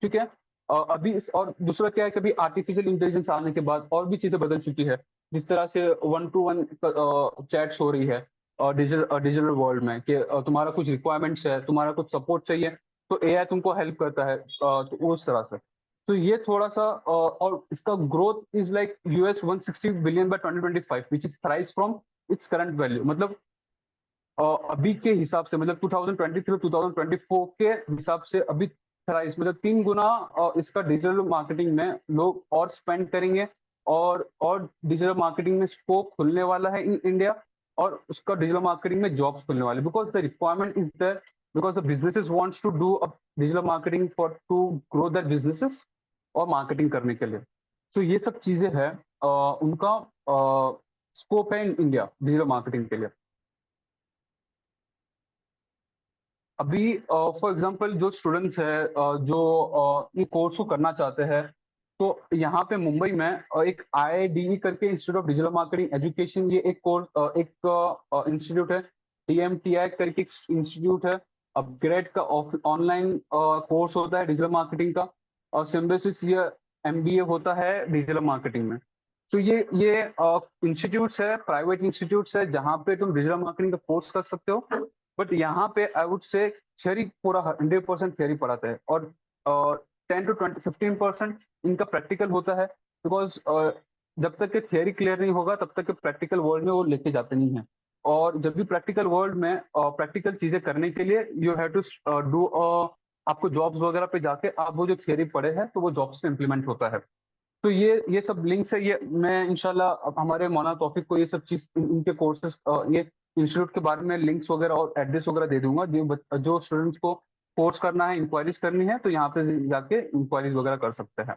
ठीक है? अभी और दूसरा क्या है कि अभी आर्टिफिशियल इंटेलिजेंस आने के बाद और भी चीज़ें बदल चुकी है। जिस तरह से वन टू वन चैट्स हो रही है डिजिटल वर्ल्ड में कि तुम्हारा कुछ रिक्वायरमेंट्स है, तुम्हारा कुछ सपोर्ट चाहिए, तो एआई तुमको हेल्प करता है तो उस तरह से। तो ये थोड़ा-सा और इसका growth is like US 160 billion bye 2025 which is thrice from its current value, मतलब अभी के हिसाब से, मतलब 2023-2024 के हिसाब से अभी थ्राइस, मतलब 3 गुना इसका डिजिटल मार्केटिंग में लोग और स्पेंड करेंगे और डिजिटल मार्केटिंग में स्कोप खुलने वाला है इन इंडिया और उसका डिजिटल मार्केटिंग में जॉब्स खुलने वाले, because the requirement is there, because the businesses wants to do digital marketing for to grow their businesses और मार्केटिंग करने के लिए। तो ये सब चीज़ें हैं उनका स्कोप है इन इंडिया डिजिटल मार्केटिंग के लिए। अभी फॉर एग्जांपल जो स्टूडेंट्स हैं जो ये कोर्स को करना चाहते हैं, तो यहाँ पे मुंबई में एक आईआईडीई करके institute of digital marketing education, ये एक कोर्स एक इंस्टीट्यूट है। डीएमटीआई करके एक इंस्टीट्यूट है। अपग्रेड का ऑनलाइन कोर्स होता है डिजिटल मार्केटिंग का और सिम्बेसिस ये एमबीए होता है डिजिटल मार्केटिंग में। तो ये इंस्टीट्यूट्स है, प्राइवेट इंस्टीट्यूट्स है जहाँ पे तुम डिजिटल मार्केटिंग का कोर्स कर सकते हो। बट यहाँ पे आई वुड से थियरी पूरा 100% थियरी पढ़ाते हैं और 10 to 15% इनका प्रैक्टिकल होता है, बिकॉज जब तक कि थियरी क्लियर नहीं होगा तब तक के प्रैक्टिकल वर्ल्ड में वो लेके जाते नहीं हैं। और जब भी प्रैक्टिकल वर्ल्ड में प्रैक्टिकल चीजें करने के लिए यू हैव टू डू, आपको जॉब्स वगैरह पे जाके आप वो जो थियरी पढ़े हैं तो वो जॉब्स पे इम्प्लीमेंट होता है। तो ये सब लिंक्स है, ये मैं इंशाल्लाह अब हमारे मौलाना तौफीक को ये सब चीज़ इनके कोर्सेज़ ये इंस्टीट्यूट के बारे में लिंक्स वगैरह और एड्रेस वगैरह दे दूँगा। जो स्टूडेंट्स को कोर्स करना है, इंक्वायरीज़ करनी है, तो यहाँ पे जाके इंक्वायरीज़ वगैरह कर सकते हैं।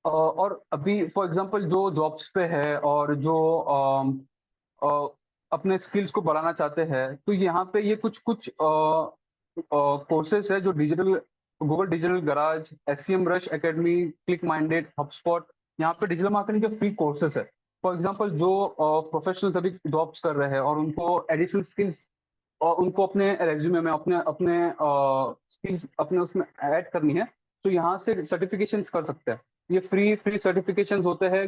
और अभी फॉर एग्ज़ाम्पल जो जॉब्स पे है और जो अ, अपने स्किल्स को बढ़ाना चाहते हैं, तो यहाँ पे ये कुछ कोर्सेज़ है जो digital Google digital garage, SCM rush academy, click minded, HubSpot, यहाँ पे डिजिटल मार्केटिंग के फ्री कोर्सेज़ है। फॉर एग्ज़ाम्पल जो प्रोफेशनल्स अभी जॉब्स कर रहे हैं और उनको एडिशनल स्किल्स और उनको अपने रिज्यूमे में अपने अपने स्किल्स अपने उसमें ऐड करनी है, तो यहाँ से सर्टिफिकेशंस कर सकते हैं। ये फ्री फ्री सर्टिफिकेशंस होते हैं।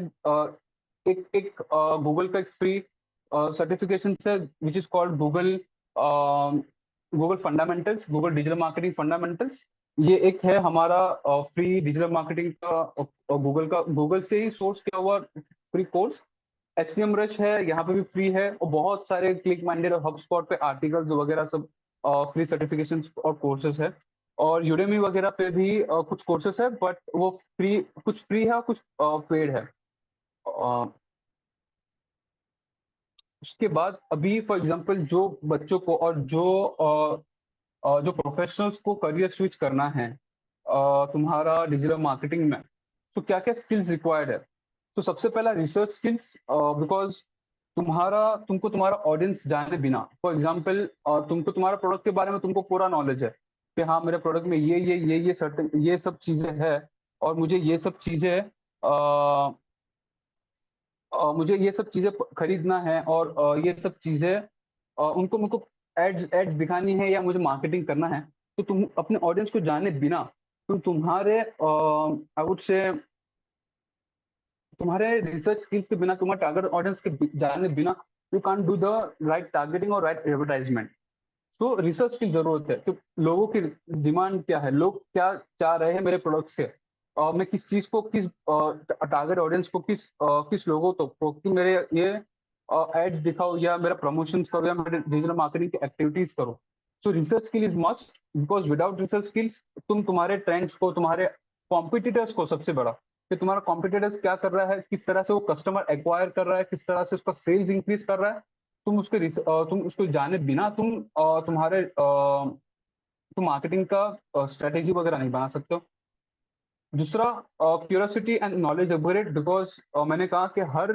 एक एक गूगल का एक फ्री सर्टिफिकेशन है which is called Google Google fundamentals, Google digital marketing fundamentals. ये एक है हमारा फ्री डिजिटल मार्केटिंग का गूगल से ही सोर्स किया हुआ फ्री कोर्स। एससीएम रश है, यहाँ पे भी फ्री है और बहुत सारे क्लिक माइंडेड और हबस्पॉट पे आर्टिकल्स वगैरह सब फ्री सर्टिफिकेशन और कोर्सेज है। और यूडेमी वगैरह पे भी कुछ कोर्सेज है बट वो फ्री, कुछ फ्री है और कुछ पेड है। अ, उसके बाद अभी फॉर एग्जांपल जो बच्चों को और जो प्रोफेशनल्स को करियर स्विच करना है तुम्हारा डिजिटल मार्केटिंग में, तो क्या क्या स्किल्स रिक्वायर्ड है। तो सबसे पहला रिसर्च स्किल्स, बिकॉज तुमको तुम्हारा ऑडियंस जाने बिना, फॉर एग्जांपल तुमको तुम्हारा प्रोडक्ट के बारे में तुमको पूरा नॉलेज है कि हाँ मेरे प्रोडक्ट में ये सर्टेन ये सब चीजें हैं और मुझे ये सब चीजें मुझे ये सब चीज़ें खरीदना है और ये सब चीज़ें उनको मुझको एड्स एड्स दिखानी है या मुझे मार्केटिंग करना है, तो तुम अपने ऑडियंस को जाने बिना तो तुम्हारे आई वुड से तुम्हारे रिसर्च स्किल्स के बिना, तुम्हारे टारगेट ऑडियंस के जाने बिना, you can't do the right targeting और राइट एडवर्टाइजमेंट। तो रिसर्च की जरूरत है कि लोगों की डिमांड क्या है, लोग क्या चाह रहे हैं मेरे प्रोडक्ट से, और मैं किस चीज को, किस टारगेट ऑडियंस को, किस लोगों तक को कि मेरे ये एड्स दिखाओ या मेरा प्रमोशंस करो या मेरे डिजिटल मार्केटिंग की एक्टिविटीज करो। सो research skill is must, because without research skills तुम तुम्हारे ट्रेंड्स को, तुम्हारे कॉम्पिटिटर्स को, सबसे बड़ा कि तुम्हारा कॉम्पिटिटर्स क्या कर रहा है, किस तरह से वो कस्टमर एक्वायर कर रहा है, किस तरह से उसका सेल्स इंक्रीज कर रहा है, तुम उसको जाने बिना तुम मार्केटिंग का स्ट्रेटेजी वगैरह नहीं बना सकते हो। दूसरा, curiosity and knowledge upgrade, because मैंने कहा कि हर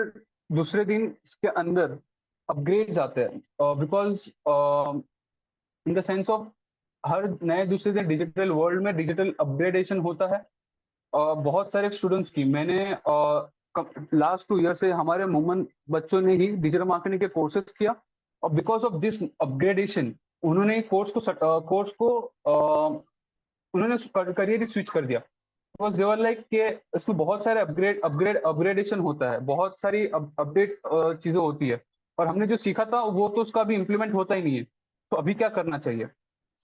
दूसरे दिन इसके अंदर अपग्रेड्स आते हैं, because in the sense of her नए दूसरे दिन डिजिटल वर्ल्ड में डिजिटल अपग्रेडेशन होता है। बहुत सारे स्टूडेंट्स की मैंने लास्ट 2 ईयर से हमारे मुमन बच्चों ने ही डिजिटल मार्केटिंग के कोर्सेज किया, और बिकॉज ऑफ दिस अपग्रेडेशन उन्होंने कोर्स को उन्होंने करियर ही स्विच कर दिया। बिकॉज दे वर लाइक कि इसमें बहुत सारे अपग्रेडेशन होता है, बहुत सारी अपडेट चीजें होती है, और हमने जो सीखा था वो तो उसका अभी इम्प्लीमेंट होता ही नहीं है। तो अभी क्या करना चाहिए?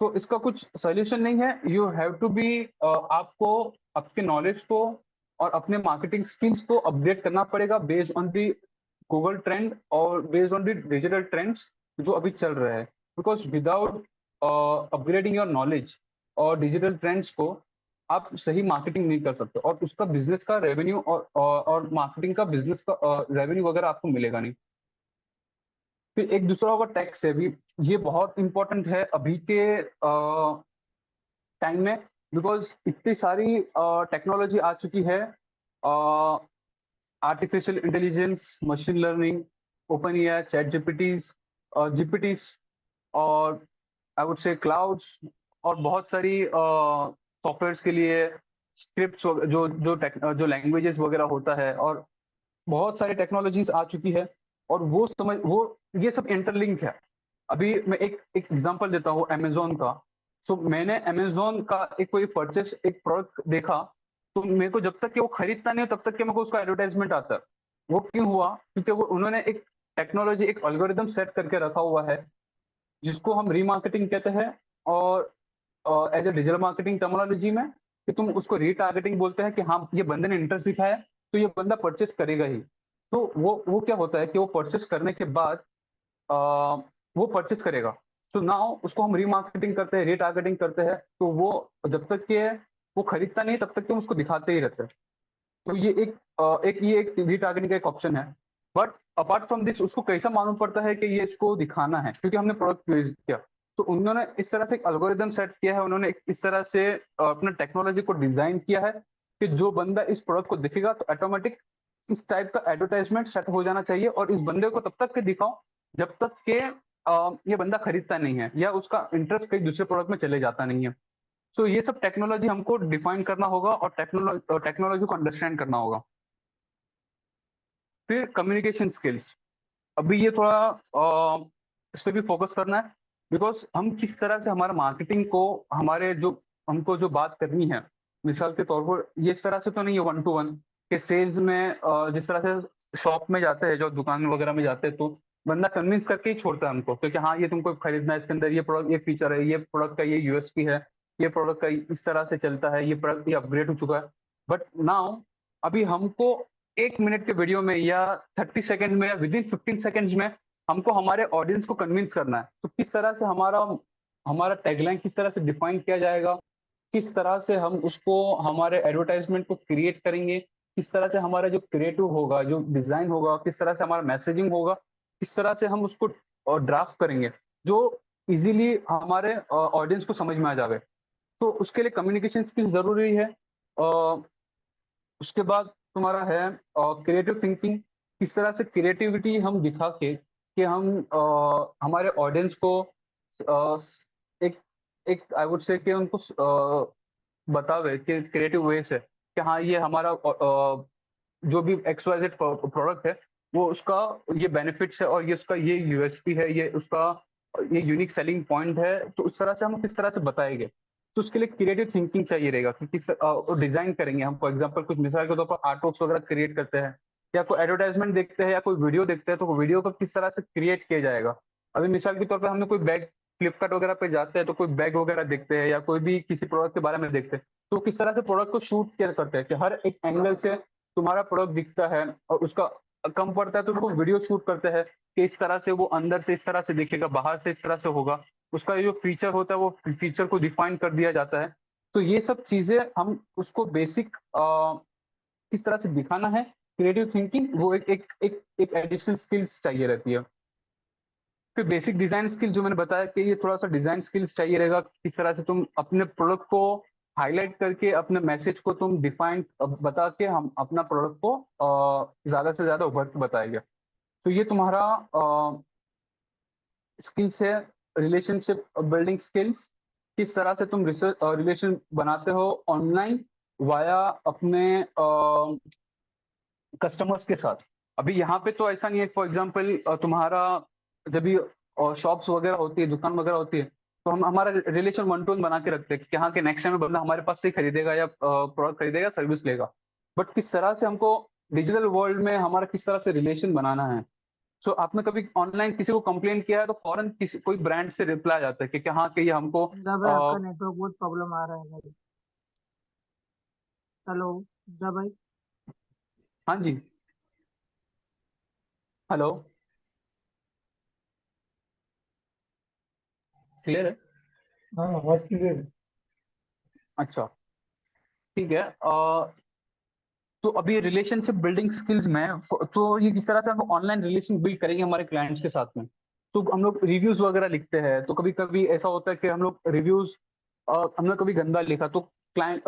तो इसका कुछ सोल्यूशन नहीं है। यू हैव टू बी, आपको आपके नॉलेज को और अपने मार्केटिंग स्किल्स को अपडेट करना पड़ेगा based on the Google trend और based on the digital trends जो अभी चल रहे हैं। Because without upgrading your knowledge और डिजिटल ट्रेंड्स को आप सही मार्केटिंग नहीं कर सकते, और उसका बिजनेस का रेवेन्यू और मार्केटिंग का बिजनेस का रेवेन्यू वगैरह आपको मिलेगा नहीं। फिर एक दूसरा होगा टैक्स सेवी। ये बहुत इंपॉर्टेंट है अभी के टाइम में, बिकॉज इतनी सारी टेक्नोलॉजी आ चुकी है, artificial intelligence, machine learning, open AI, chat GPTs, और आई वुड से क्लाउड्स, और बहुत सारी सॉफ्टवेयर्स के लिए स्क्रिप्ट्स, जो लैंग्वेजेस वगैरह होता है, और बहुत सारी टेक्नोलॉजीज आ चुकी है, और वो ये सब इंटरलिंक है। अभी मैं एक एग्जांपल देता हूँ अमेजोन का। सो मैंने अमेजोन का कोई परचेस, एक प्रोडक्ट देखा, तो मेरे को जब तक कि वो खरीदता नहीं हो तब तक कि मेरे को उसका एडवर्टाइजमेंट आता है। वो क्यों हुआ? क्योंकि वो उन्होंने एक टेक्नोलॉजी, एक एल्गोरिदम सेट करके रखा हुआ है, जिसको हम रीमार्केटिंग कहते हैं, और as a digital marketing terminology में कि तुम उसको रीटारगेटिंग बोलते हैं, कि हाँ ये बंदे ने इंटरेस्ट दिखाया तो ये बंदा परचेस करेगा ही। तो वो क्या होता है कि वो परचेस करने के बाद अ, वो परचेस करेगा। तो नाउ उसको हम रीमार्केटिंग करते हैं, रीटारगेटिंग करते हैं, तो वो जब तक कि वो खरीदता नहीं तब तक कि हम उसको दिखाते ही रहते हैं। तो ये एक रीटारगेटिंग का एक ऑप्शन है। बट अपार्ट फ्रॉम दिस, उसको कैसा मालूम पड़ता है कि ये इसको दिखाना है? क्योंकि हमने प्रोडक्ट यूज किया। तो उन्होंने इस तरह से एक एल्गोरिदम सेट किया है, उन्होंने इस तरह से अपना टेक्नोलॉजी को डिजाइन किया है कि जो बंदा इस प्रोडक्ट को देखेगा तो ऑटोमेटिक इस टाइप का एडवर्टाइजमेंट सेट हो जाना चाहिए, और इस बंदे को तब तक के दिखाओ जब तक के ये बंदा खरीदता नहीं है या उसका इंटरेस्ट कहीं दूसरे प्रोडक्ट में चले जाता नहीं है। सो ये सब टेक्नोलॉजी हमको डिफाइन करना होगा, और टेक्नोलॉजी को अंडरस्टैंड करना होगा। फिर कम्युनिकेशन स्किल्स, अभी ये थोड़ा इस पे भी फोकस करना है, बिकॉज हम किस तरह से हमारा मार्केटिंग को, हमारे जो हमको जो बात करनी है, मिसाल के तौर पर ये इस तरह से तो नहीं है वन टू वन के सेल्स में, जिस तरह से शॉप में जाते हैं, जो दुकान वगैरह में जाते हैं, तो बंदा कन्विंस करके ही छोड़ता है हमको, क्योंकि हाँ ये तुमको खरीदना है, इसके अंदर ये प्रोडक्ट, ये फीचर है, ये प्रोडक्ट का ये यूएसपी है, ये प्रोडक्ट का इस तरह से चलता है, ये प्रोडक्ट ये अपग्रेड हो चुका है। बट नाउ अभी हमको 1 मिनट के वीडियो में या 30 सेकेंड में या विद इन 15 सेकेंड्स में हमको हमारे ऑडियंस को कन्विंस करना है। तो किस तरह से हमारा हमारा टैगलाइन किस तरह से डिफाइन किया जाएगा, किस तरह से हम उसको हमारे एडवर्टाइजमेंट को क्रिएट करेंगे, किस तरह से हमारा जो क्रिएटिव होगा, जो डिजाइन होगा, किस तरह से हमारा मैसेजिंग होगा, किस तरह से हम उसको ड्राफ्ट करेंगे जो इजीली हमारे ऑडियंस को समझ में आ जावे। तो उसके लिए कम्युनिकेशन स्किल जरूरी है। उसके बाद तुम्हारा है क्रिएटिव थिंकिंग। किस तरह से क्रिएटिविटी हम दिखा के कि हम हमारे ऑडियंस को अ, एक एक आई वुड से कि उनको बतावे कि क्रिएटिव वे से कि हाँ ये हमारा जो भी XYZ प्रोडक्ट है वो उसका ये बेनिफिट्स है, और ये उसका ये यूएसपी है, ये उसका ये यूनिक सेलिंग पॉइंट है। तो उस तरह से हम किस तरह से बताएंगे। तो उसके लिए क्रिएटिव थिंकिंग चाहिए रहेगा कि किस डिजाइन करेंगे हम। फॉर एग्जांपल कुछ मिसाल के तौर पर आर्ट वर्क्स वगैरह क्रिएट करते हैं, या कोई एडवर्टाइजमेंट देखते हैं या कोई वीडियो देखते हैं, तो वो वीडियो को किस तरह से क्रिएट किया जाएगा। अभी मिसाल के तौर पर हमने कोई बैग, फ्लिपकार्ट वगैरह पे जाते हैं तो कोई बैग वगैरह देखते हैं या कोई भी किसी प्रोडक्ट के बारे में देखते हैं, तो किस तरह से प्रोडक्ट को शूट किया करते हैं कि हर एक एंगल से तुम्हारा प्रोडक्ट दिखता है, और उसका कम पड़ता है तो उसको वीडियो शूट करते हैं कि इस तरह से वो अंदर से इस तरह से दिखेगा, बाहर से इस तरह से होगा। उसका जो फीचर होता है वो फीचर को डिफाइन कर दिया जाता है। तो ये सब चीजें हम उसको बेसिक किस तरह से दिखाना है, क्रिएटिव थिंकिंग, वो एक एडिशनल स्किल्स चाहिए रहती है। फिर बेसिक डिजाइन स्किल जो मैंने बताया कि ये थोड़ा सा डिजाइन स्किल्स चाहिए रहेगा, किस तरह से तुम अपने प्रोडक्ट को हाईलाइट करके अपने मैसेज को तुम डिफाइन बता के हम अपना प्रोडक्ट को ज्यादा से ज्यादा उभर के बताएंगे। तो ये तुम्हारा स्किल्स है, रिलेशनशिप बिल्डिंग स्किल्स। किस तरह से तुम रिसर्च रिलेशन बनाते हो ऑनलाइन वाया अपने कस्टमर्स के साथ। अभी यहाँ पे तो ऐसा नहीं है, फॉर एग्जांपल तुम्हारा जब भी शॉप्स वगैरह होती है, दुकान वगैरह होती है, तो हम हमारा रिलेशन वन टू वन बना के रखते हैं कि हाँ, कि नेक्स्ट टाइम बंदा हमारे पास से ही खरीदेगा या प्रोडक्ट खरीदेगा, सर्विस लेगा। बट किस तरह से हमको डिजिटल वर्ल्ड में हमारा किस तरह से रिलेशन बनाना है। सो आपने कभी ऑनलाइन किसी को कंप्लेन किया है तो फौरन किसी कोई ब्रांड से रिप्लाई आता है कि हाँ, कि ये हमको दा भाई आपका नेटवर्क बहुत प्रॉब्लम आ रहा है भाई। हेलो। दा भाई। हाँ जी, हेलो, क्लियर है? हाँ आवाज क्लियर है। अच्छा, ठीक है। तो अभी रिलेशनशिप बिल्डिंग स्किल्स में तो ये किस तरह से हम ऑनलाइन रिलेशन बिल्ड करेंगे हमारे क्लाइंट्स के साथ में। तो हम लोग रिव्यूज वगैरह लिखते हैं, तो कभी कभी ऐसा होता है कि हम लोग रिव्यूज हमने कभी गंदा लिखा तो क्लाइंट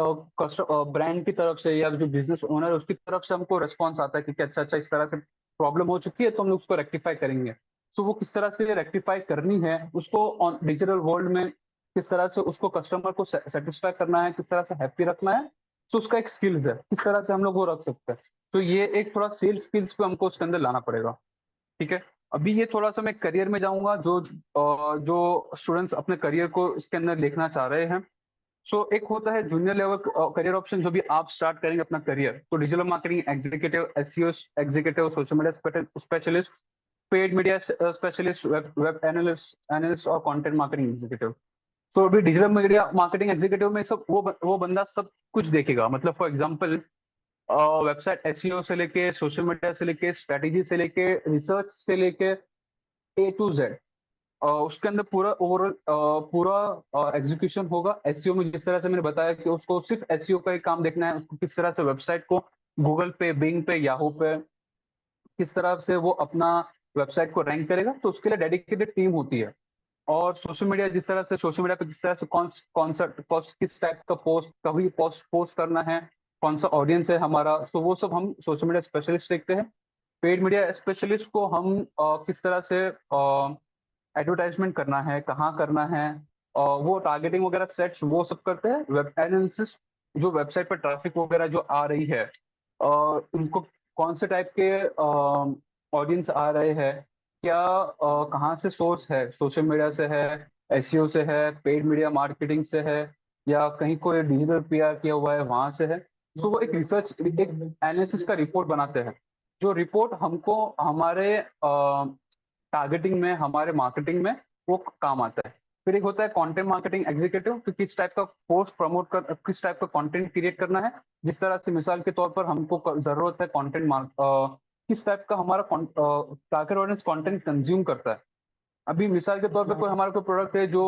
ब्रांड की तरफ से या जो बिजनेस ओनर है उसकी तरफ से हमको रिस्पॉन्स आता है कि अच्छा अच्छा इस तरह से प्रॉब्लम हो चुकी है, तो हम लोग उसको रेक्टिफाई करेंगे। तो वो किस तरह से रेक्टिफाई करनी है उसको डिजिटल वर्ल्ड में, किस तरह से उसको कस्टमर को सेटिस्फाई करना है, किस तरह से हैप्पी रखना है, तो उसका एक स्किल्स है, किस तरह से हम लोग वो रख सकते हैं। तो ये एक थोड़ा सेल्स स्किल्स पे हमको उसके अंदर लाना पड़ेगा। ठीक है। अभी ये थोड़ा सा मैं करियर में जाऊंगा, जो स्टूडेंट्स अपने करियर को इसके अंदर देखना चाह रहे हैं। सो एक होता है जूनियर लेवल करियर ऑप्शन, जो भी आप स्टार्ट करेंगे अपना करियर, तो digital marketing executive, SEO executive, social media specialist, paid media specialist, web analyst और कंटेंट मार्केटिंग एग्जीक्यूटिव। तो अभी डिजिटल मीडिया मार्केटिंग एग्जीक्यूटिव में सब वो बंदा सब कुछ देखेगा। मतलब फॉर एग्जांपल वेबसाइट एसईओ से लेके, सोशल मीडिया से लेके, स्ट्रेटेजी से लेके, रिसर्च से लेके, ए टू जेड उसके अंदर पूरा ओवरऑल पूरा एग्जीक्यूशन होगा। एसईओ में जिस तरह से मैंने बताया कि उसको सिर्फ एसईओ का ही काम देखना है, उसको किस तरह से वेबसाइट को गूगल पे, बिंग पे, याहू पे किस तरह से वो अपना वेबसाइट को रैंक करेगा, तो उसके लिए डेडिकेटेड टीम होती है। और सोशल मीडिया जिस तरह से सोशल मीडिया पे किस तरह से कौन सा किस टाइप का पोस्ट कभी पोस्ट पोस्ट करना है, कौन सा ऑडियंस है हमारा, तो वो सब हम सोशल मीडिया स्पेशलिस्ट देखते हैं। पेड मीडिया स्पेशलिस्ट को हम किस तरह से एडवर्टाइजमेंट करना है, कहाँ करना है, वो टारगेटिंग वगैरह सेट्स वो सब करते हैं। वेब एनालिसिस, जो वेबसाइट पर ट्रैफिक वगैरह जो आ रही है, उनको कौन से टाइप के ऑडियंस आ रहे हैं, क्या कहाँ से सोर्स है, सोशल मीडिया से है, एसईओ से है, पेड मीडिया मार्केटिंग से है, या कहीं कोई डिजिटल पीआर किया हुआ है वहां से है। तो वो एक रिसर्च, एक एनालिसिस का रिपोर्ट बनाते हैं, जो रिपोर्ट हमको हमारे टारगेटिंग में, हमारे मार्केटिंग में वो काम आता है। फिर एक होता है कंटेंट मार्केटिंग एग्जीक्यूटिव, कि किस टाइप का पोस्ट प्रमोट कर, किस टाइप का कंटेंट क्रिएट करना है। जिस तरह से मिसाल के तौर पर हमको जरूरत है कंटेंट किस टाइप का हमारा टारगेट ऑडियंस कंटेंट कंज्यूम करता है। अभी मिसाल के तौर पे कोई हमारा कोई प्रोडक्ट है जो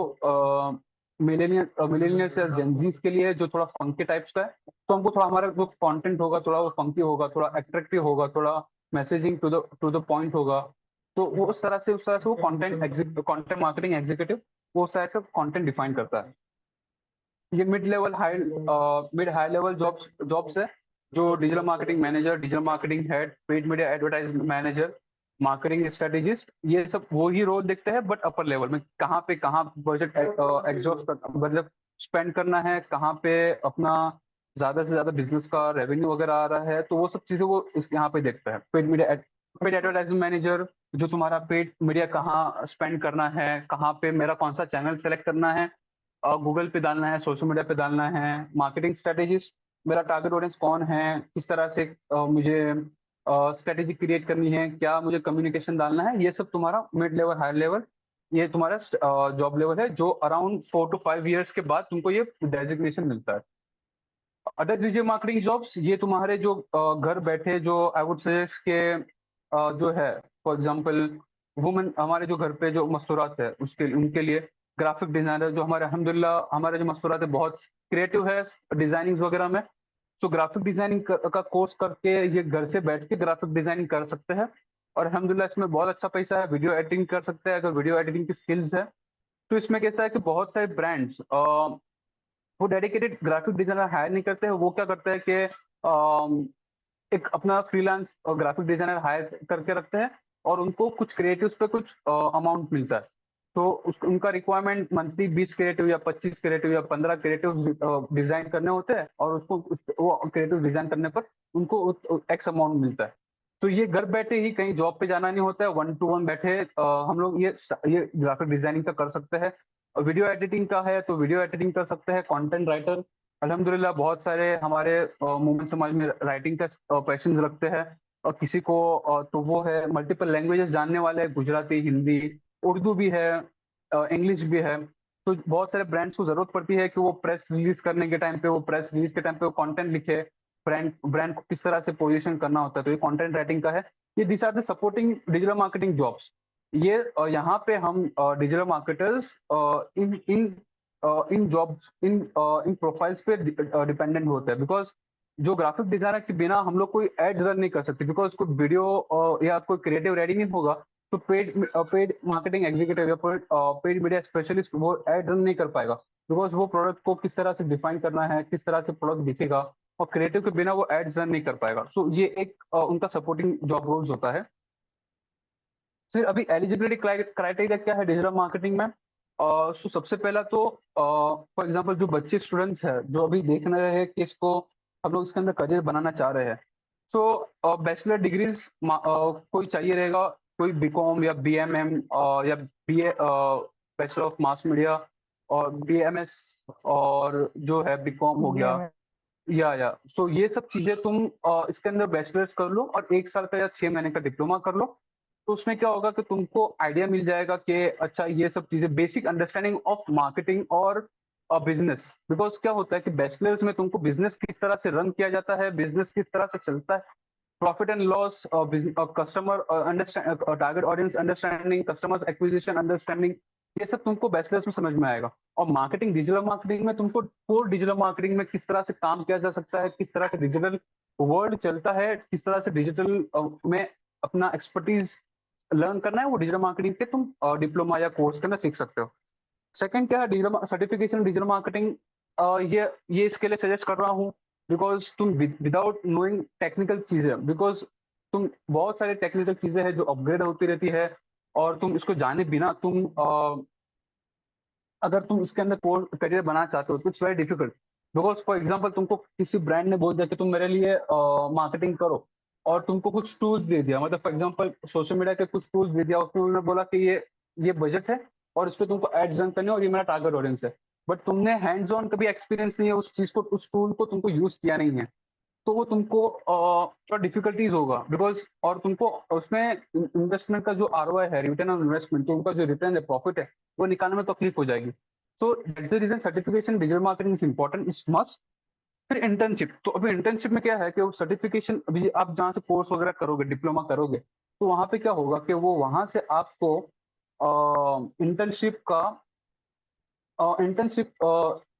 मिलेनियल्स या जेंजीज के लिए जो थोड़ा फंकी टाइप्स का है, तो हमको थोड़ा हमारा जो कंटेंट होगा थोड़ा वो फंकी होगा, थोड़ा अट्रैक्टिव होगा, थोड़ा मैसेजिंग टू द पॉइंट होगा। तो वो उस तरह से वो कंटेंट मार्केटिंग एग्जीक्यूटिव वो उस तरह का कंटेंट डिफाइन करता है। ये मिड हाई लेवल जॉब्स है, जो digital marketing manager, digital marketing head, paid media advertise manager, marketing strategist, ये सब वो ही रोल देखते हैं, बट अपर लेवल में कहाँ बजट एग्जॉस्ट कर, मतलब स्पेंड करना है, कहाँ पे अपना ज्यादा से ज्यादा बिजनेस का रेवेन्यू वगैरह आ रहा है, तो वो सब चीजें वो इस यहाँ पे देखता है। पेड एडवर्टाइजिंग मैनेजर, जो तुम्हारा पेड मीडिया कहाँ स्पेंड करना है, कहाँ पे मेरा कौन सा चैनल सेलेक्ट करना है, गूगल पे डालना है, सोशल मीडिया पे डालना है, मार्केटिंग स्ट्रेटेजीज, मेरा टारगेट ऑडियंस कौन है, किस तरह से मुझे स्ट्रेटेजी क्रिएट करनी है, क्या मुझे कम्युनिकेशन डालना है, ये सब तुम्हारा मिड लेवल, हायर लेवल, ये तुम्हारा जॉब लेवल है, जो अराउंड 4 to 5 years के बाद तुमको ये डेजिग्नेशन मिलता है। अदर डिजिटल मार्केटिंग जॉब्स, ये तुम्हारे जो घर बैठे, जो आई वुड सजेस्ट के जो है, फॉर एग्जांपल वुमेन, हमारे जो घर पे जो मस्तूरात है उसके उनके लिए, ग्राफिक डिजाइनर, जो हमारे अल्हम्दुलिल्लाह हमारे जो मस्तूरात है बहुत क्रिएटिव है डिजाइनिंग वगैरह में, तो ग्राफिक डिजाइनिंग का कोर्स करके ये घर से बैठ के ग्राफिक डिजाइनिंग कर सकते हैं, और अल्हम्दुलिल्लाह इसमें बहुत अच्छा पैसा है। वीडियो एडिटिंग कर सकते हैं, अगर वीडियो एडिटिंग की स्किल्स है तो इसमें कैसा है कि बहुत सारे ब्रांड्स वो डेडिकेटेड ग्राफिक डिजाइनर हायर नहीं करते हैं, वो क्या करते हैं कि एक अपना फ्रीलांस ग्राफिक डिजाइनर हायर करके रखते हैं, और उनको कुछ क्रिएटिव्स पे कुछ अमाउंट मिलता है। तो उनका रिक्वायरमेंट मंथली 20 क्रिएटिव या 25 क्रिएटिव या 15 क्रिएटिव डिजाइन करने होते हैं, और वो क्रिएटिव डिजाइन करने पर उनको एक्स अमाउंट मिलता है। तो ये घर बैठे ही, कहीं जॉब पे जाना नहीं होता है, 1 to 1 बैठे हम लोग ये ग्राफिक डिजाइनिंग का कर सकते हैं। वीडियो एडिटिंग का है तो वीडियो एडिटिंग कर सकते हैं, कंटेंट राइटर, अल्हम्दुलिल्लाह बहुत सारे हमारे मोमेंट समाज में राइटिंग का पैशन रखते हैं, और किसी को तो वो है मल्टीपल लैंग्वेजेस जानने वाले हैं, गुजराती, हिंदी, उर्दू भी है, इंग्लिश भी है। तो बहुत सारे ब्रांड्स को जरूरत पड़ती है कि वो प्रेस रिलीज करने के टाइम पे, वो प्रेस रिलीज के टाइम पे वो कंटेंट लिखे, ब्रांड ब्रांड को किस तरह से पोजीशन करना होता है, तो ये कंटेंट राइटिंग का है। ये this are the supporting digital marketing jobs. ये यहाँ पे हम digital marketers in in in jobs, in profiles पे डिपेंडेंट होते हैं, बिकॉज जो ग्राफिक डिजाइनर के बिना हम लोग कोई एड्स रन नहीं कर सकते, बिकॉज कोई वीडियो या कोई क्रिएटिव रेडी नहीं होगा तो पेड मार्केटिंग एग्जीक्यूटिव या पेड मीडिया स्पेशलिस्ट वो एड रन नहीं कर पाएगा, बिकॉज वो प्रोडक्ट को किस तरह से डिफाइन करना है, किस तरह से प्रोडक्ट दिखेगा, और क्रिएटिव के बिना वो एड्स रन नहीं कर पाएगा। सो ये एक उनका सपोर्टिंग जॉब रोल्स होता है। फिर अभी एलिजिबिलिटी क्राइटेरिया क्या है डिजिटल मार्केटिंग में? सो सबसे पहला तो फॉर एग्जांपल जो बच्चे स्टूडेंट्स हैं जो अभी देख रहे हैं कि इसको हम लोग इसके अंदर करियर बनाना चाह रहे हैं, सो बैचलर डिग्रीज कोई चाहिए रहेगा, कोई बीकॉम या बीएमएम या BA, bachelor of mass media, और बीएमएस, और जो है बीकॉम हो गया, BMS। या सो ये सब चीजें तुम इसके अंदर बैचलर्स कर लो और 1 साल का या 6 महीने का डिप्लोमा कर लो। तो उसमें क्या होगा कि तुमको आइडिया मिल जाएगा कि अच्छा ये सब चीजें, बेसिक अंडरस्टैंडिंग ऑफ मार्केटिंग और बिजनेस, बिकॉज क्या होता है कि बैचलर्स में तुमको बिजनेस किस तरह से रन किया जाता है, बिजनेस किस तरह से चलता है, profit and loss, customer understand, target audience understanding, customers acquisition understanding, ये सब तुमको बैचलर्स में समझ में आएगा। और मार्केटिंग, डिजिटल मार्केटिंग में तुमको कोर डिजिटल मार्केटिंग में किस तरह से काम किया जा सकता है, किस तरह से डिजिटल वर्ल्ड चलता है, किस तरह से डिजिटल में अपना एक्सपर्टीज लर्न करना है, वो डिजिटल मार्केटिंग के तुम डिप्लोमा या कोर्स के अंदर सीख सकते हो। सेकंड क्या है, डिजिटल सर्टिफिकेशन डिजिटल मार्केटिंग, ये इसके लिए सजेस्ट कर रहा हूँ बिकॉज तुम विदाउट नोइंग टेक्निकल चीजें, बिकॉज तुम बहुत सारे टेक्निकल चीजें हैं जो अपग्रेड होती रहती है, और तुम इसको जाने बिना तुम अगर तुम इसके अंदर करियर बनाना चाहते हो तो it's very difficult, because for example तुमको किसी ब्रांड ने बोल दिया कि तुम मेरे लिए मार्केटिंग करो, और तुमको कुछ टूल्स दे दिया, मतलब फॉर एग्जाम्पल सोशल मीडिया के कुछ टूल्स दे दिया, उसमें उन्होंने बोला कि ये बजट है और इस पर तुमको एड्स रन करने हैं, और ये मेरा टारगेट ऑडियंस है, बट तुमने हैंड्स ऑन कभी एक्सपीरियंस नहीं है उस चीज को, उस टूल को तुमको यूज किया नहीं है, तो वो तुमको थोड़ा डिफिकल्टीज होगा, बिकॉज और तुमको उसमें इन्वेस्टमेंट का जो आरओआई है, रिटर्न ऑन इन्वेस्टमेंट, तो उनका जो रिटर्न है, प्रॉफिट है, वो निकालने में तकलीफ हो जाएगी। तो that's the reason certification digital marketing is important, is must. फिर इंटर्नशिप, तो अभी इंटर्नशिप में क्या है कि वो सर्टिफिकेशन, अभी आप जहाँ से कोर्स वगैरह करोगे, डिप्लोमा करोगे, तो वहाँ पे क्या होगा कि वो वहाँ से आपको इंटर्नशिप का इंटर्नशिप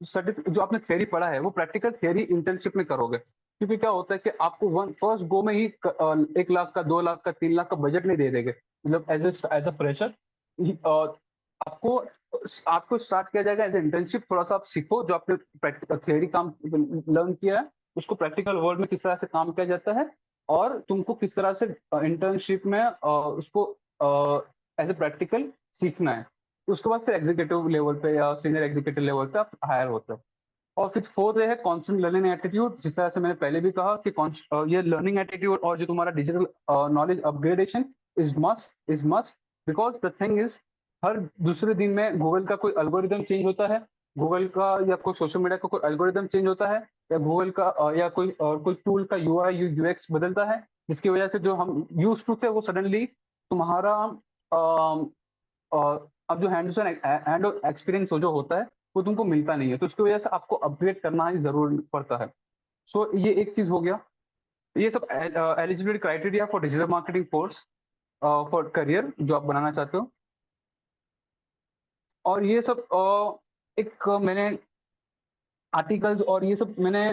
सर्टिफिकेट, जो आपने थ्योरी पढ़ा है वो प्रैक्टिकल थ्योरी इंटर्नशिप में करोगे, क्योंकि क्या होता है कि आपको वन फर्स्ट गो में ही 1 लाख का, 2 लाख का, 3 लाख का बजट नहीं दे देंगे, मतलब एज अ फ्रेशर आपको आपको स्टार्ट किया जाएगा एज ए इंटर्नशिप, थोड़ा सा आप सीखो जो आपने थ्योरी काम लर्न किया है, उसको प्रैक्टिकल वर्ल्ड में किस तरह से काम किया जाता है, और तुमको किस तरह से इंटर्नशिप में उसको एज ए प्रैक्टिकल सीखना है। उसके बाद फिर एग्जीक्यूटिव लेवल पे या सीनियर एग्जीक्यूटिव लेवल पे आप हायर होते हो। और फिर फोर्थ है कॉन्स्टेंट लर्निंग एटीट्यूड, जिस तरह से मैंने पहले भी कहा कि ये लर्निंग एटीट्यूड और जो तुम्हारा digital knowledge upgradation is must, because the thing is हर दूसरे दिन में गूगल का कोई अल्गोरिदम चेंज होता है, गूगल का या कोई सोशल मीडिया का कोई एल्गोरिदम चेंज होता है, या गूगल का या कोई टूल का यूआई यूएक्स बदलता है, जिसकी वजह से जो हम यूज टू थे वो सडनली तुम्हारा अब जो हैंड एक्सपीरियंस जो होता है वो तुमको मिलता नहीं है, तो उसकी वजह से आपको अपग्रेड करना ही जरूरी पड़ता है। सो ये एक चीज हो गया। ये सब eligibility criteria for digital marketing course for career जो आप बनाना चाहते हो। और ये सब एक मैंने आर्टिकल्स और ये सब मैंने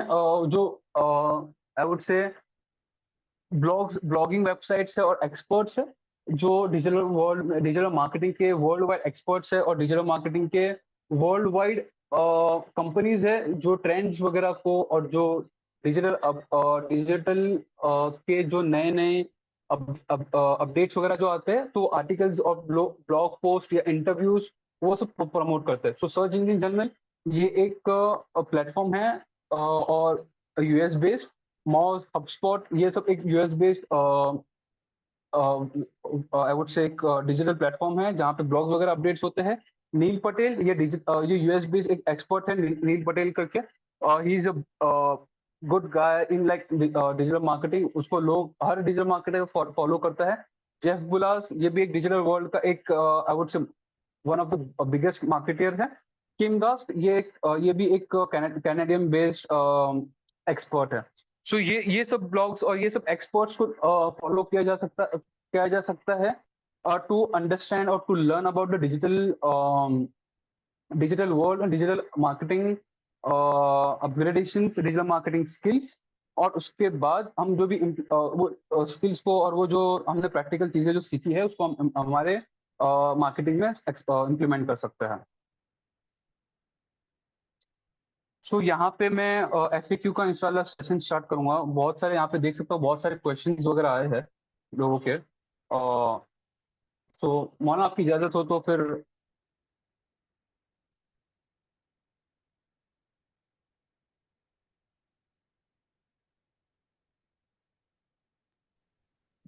जो आई वुड से ब्लॉगिंग वेबसाइट्स है और एक्सपर्ट्स है जो डिजिटल मार्केटिंग के वर्ल्ड वाइड एक्सपर्ट्स है, और डिजिटल मार्केटिंग के वर्ल्ड वाइड कंपनीज है जो ट्रेंड्स वगैरह को, और जो डिजिटल के जो नए नए अपडेट्स वगैरह जो आते हैं, तो आर्टिकल्स और ब्लॉग पोस्ट या इंटरव्यूज वो सब प्रमोट करते हैं। सो सर्च इंजन जनरल ये एक प्लेटफॉर्म है, और यूएस बेस्ड। मॉज, हबस्पॉट, ये सब एक यूएस बेस्ड आई वुड से एक डिजिटल प्लेटफॉर्म है जहाँ पे ब्लॉग्स वगैरह अपडेट्स होते हैं। नील पटेल ये यूएस बेस्ड एक एक्सपर्ट है, नील पटेल करके। He is a good guy in like digital marketing, उसको लोग हर डिजिटल मार्केटर फॉलो करता है। जेफ बुलास ये भी एक डिजिटल वर्ल्ड का एक आई वुड से one of the biggest marketeer है। किम गास्ट ये भी एक कैनेडियन बेस्ड एक्सपर्ट है। सो ये सब ब्लॉग्स और ये सब एक्सपर्ट्स को फॉलो किया जा सकता है टू अंडरस्टैंड और to learn about the digital world and digital marketing upgradation, digital marketing skills. और उसके बाद हम जो भी वो स्किल्स को और वो जो हमने प्रैक्टिकल चीजें जो सीखी है उसको हम हमारे मार्केटिंग में इम्प्लीमेंट कर सकते हैं। सो यहाँ पे मैं एफएक्यू का इंशाल्लाह सेशन स्टार्ट करूंगा। बहुत सारे यहाँ पे देख सकता हूँ, बहुत सारे क्वेश्चंस वगैरह आए हैं लोगों के। सो मौना आपकी इजाजत हो तो फिर।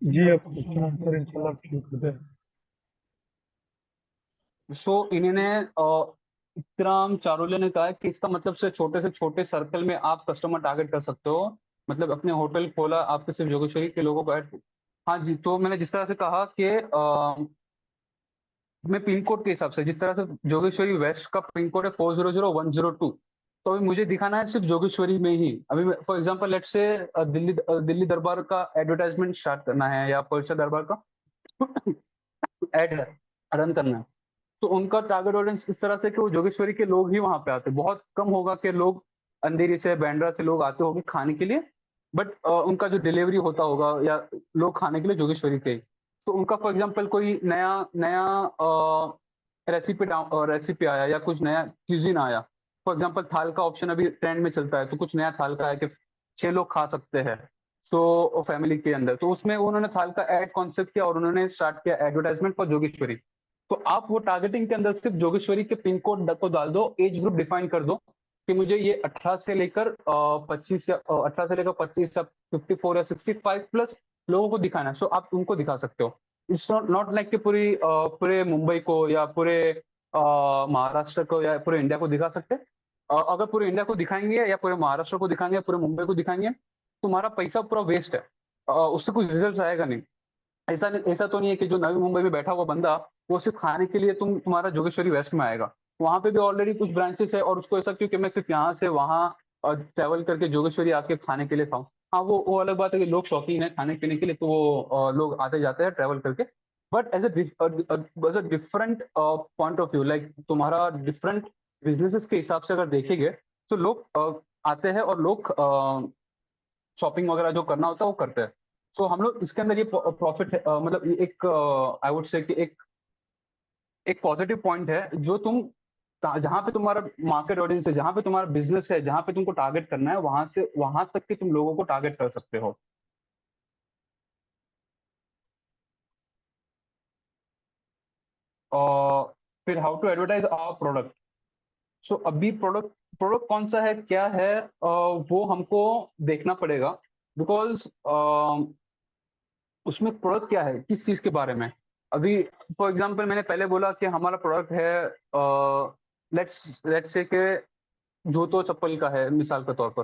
जी आप क्वेश्चन आंसर इंशाल्लाह शुरू कर दें। सो इन्होंने इकराम चारोले ने कहा है कि इसका मतलब से छोटे सर्कल में आप कस्टमर टारगेट कर सकते हो, मतलब अपने होटल खोला आपके सिर्फ जोगेश्वरी के लोगों को ऐड। हाँ जी, तो मैंने जिस तरह से कहा कि मैं पिन कोड के हिसाब से, जिस तरह से जोगेश्वरी वेस्ट का पिन कोड है 400102, तो अभी मुझे दिखाना है सिर्फ जोगेश्वरी में ही। अभी for example let's say Delhi दरबार का एडवर्टाइजमेंट स्टार्ट करना है, या परचा दरबार का एड रन करना है, तो उनका टारगेट ऑडियंस इस तरह से कि वो जोगेश्वरी के लोग ही वहां पे आते हैं। बहुत कम होगा कि लोग अंधेरी से बांद्रा से लोग आते होंगे खाने के लिए, बट उनका जो डिलीवरी होता होगा या लोग खाने के लिए जोगेश्वरी के ही। तो उनका फॉर एग्जांपल कोई नया नया रेसिपी आया या कुछ नया क्यूजिन आया, फॉर एग्जांपल थाल का ऑप्शन अभी ट्रेंड में चलता है, तो कुछ नया थाल का है कि 6 लोग खा सकते हैं तो फैमिली के अंदर, तो उसमें उन्होंने थाल का एड कॉन्सेप्ट किया और उन्होंने स्टार्ट किया एडवर्टाइजमेंट फॉर जोगेश्वरी। तो आप वो टारगेटिंग के अंदर सिर्फ जोगेश्वरी के पिन कोड को डाल दो, एज ग्रुप डिफाइन कर दो कि मुझे ये 18 से लेकर 25 या 18 से लेकर 25 या 54 या 65 प्लस लोगों को दिखाना है। सो आप उनको दिखा सकते हो। इट्स नॉट लाइक कि पूरे मुंबई को या पूरे महाराष्ट्र को या पूरे इंडिया को दिखा सकते। अगर पूरे इंडिया को दिखाएंगे या पूरे महाराष्ट्र को दिखाएंगे या पूरे मुंबई को दिखाएंगे, तुम्हारा पैसा पूरा वेस्ट है, उससे कुछ रिजल्ट आएगा नहीं। ऐसा तो नहीं है कि जो नवी मुंबई में बैठा हुआ बंदा वो सिर्फ खाने के लिए तुम्हारा जोगेश्वरी वेस्ट में आएगा। वहां पे भी ऑलरेडी कुछ ब्रांचेस है, और उसको ऐसा क्यों कि मैं सिर्फ यहाँ से वहाँ ट्रैवल करके जोगेश्वरी आके खाने के लिए खाऊं। हाँ, वो अलग बात है कि लोग शौकीन है खाने पीने के लिए, तो वो लोग आते जाते हैं ट्रैवल करके। But as a different point of view, like तुम्हारा डिफरेंट बिजनेसेस के हिसाब से अगर देखेंगे, तो लोग आते हैं और लोग शॉपिंग वगैरह जो करना होता है वो करते हैं। तो हम लोग इसके अंदर ये प्रॉफिट है, मतलब ये एक आई वुड से कि एक पॉजिटिव पॉइंट है जो तुम जहां पे तुम्हारा मार्केट ऑडियंस है, जहां पे तुम्हारा बिजनेस है, जहां पे तुमको टारगेट करना है, वहां से वहां तक के तुम लोगों को टारगेट कर सकते हो। और फिर how to advertise our product. So अभी प्रोडक्ट प्रोडक्ट कौन सा है क्या है, वो हमको देखना पड़ेगा, बिकॉज उसमें प्रोडक्ट क्या है किस चीज के बारे में। अभी फॉर एग्जांपल मैंने पहले बोला कि हमारा प्रोडक्ट है लेट्स लेट्स से के जूतों चप्पल का है मिसाल के तौर पर,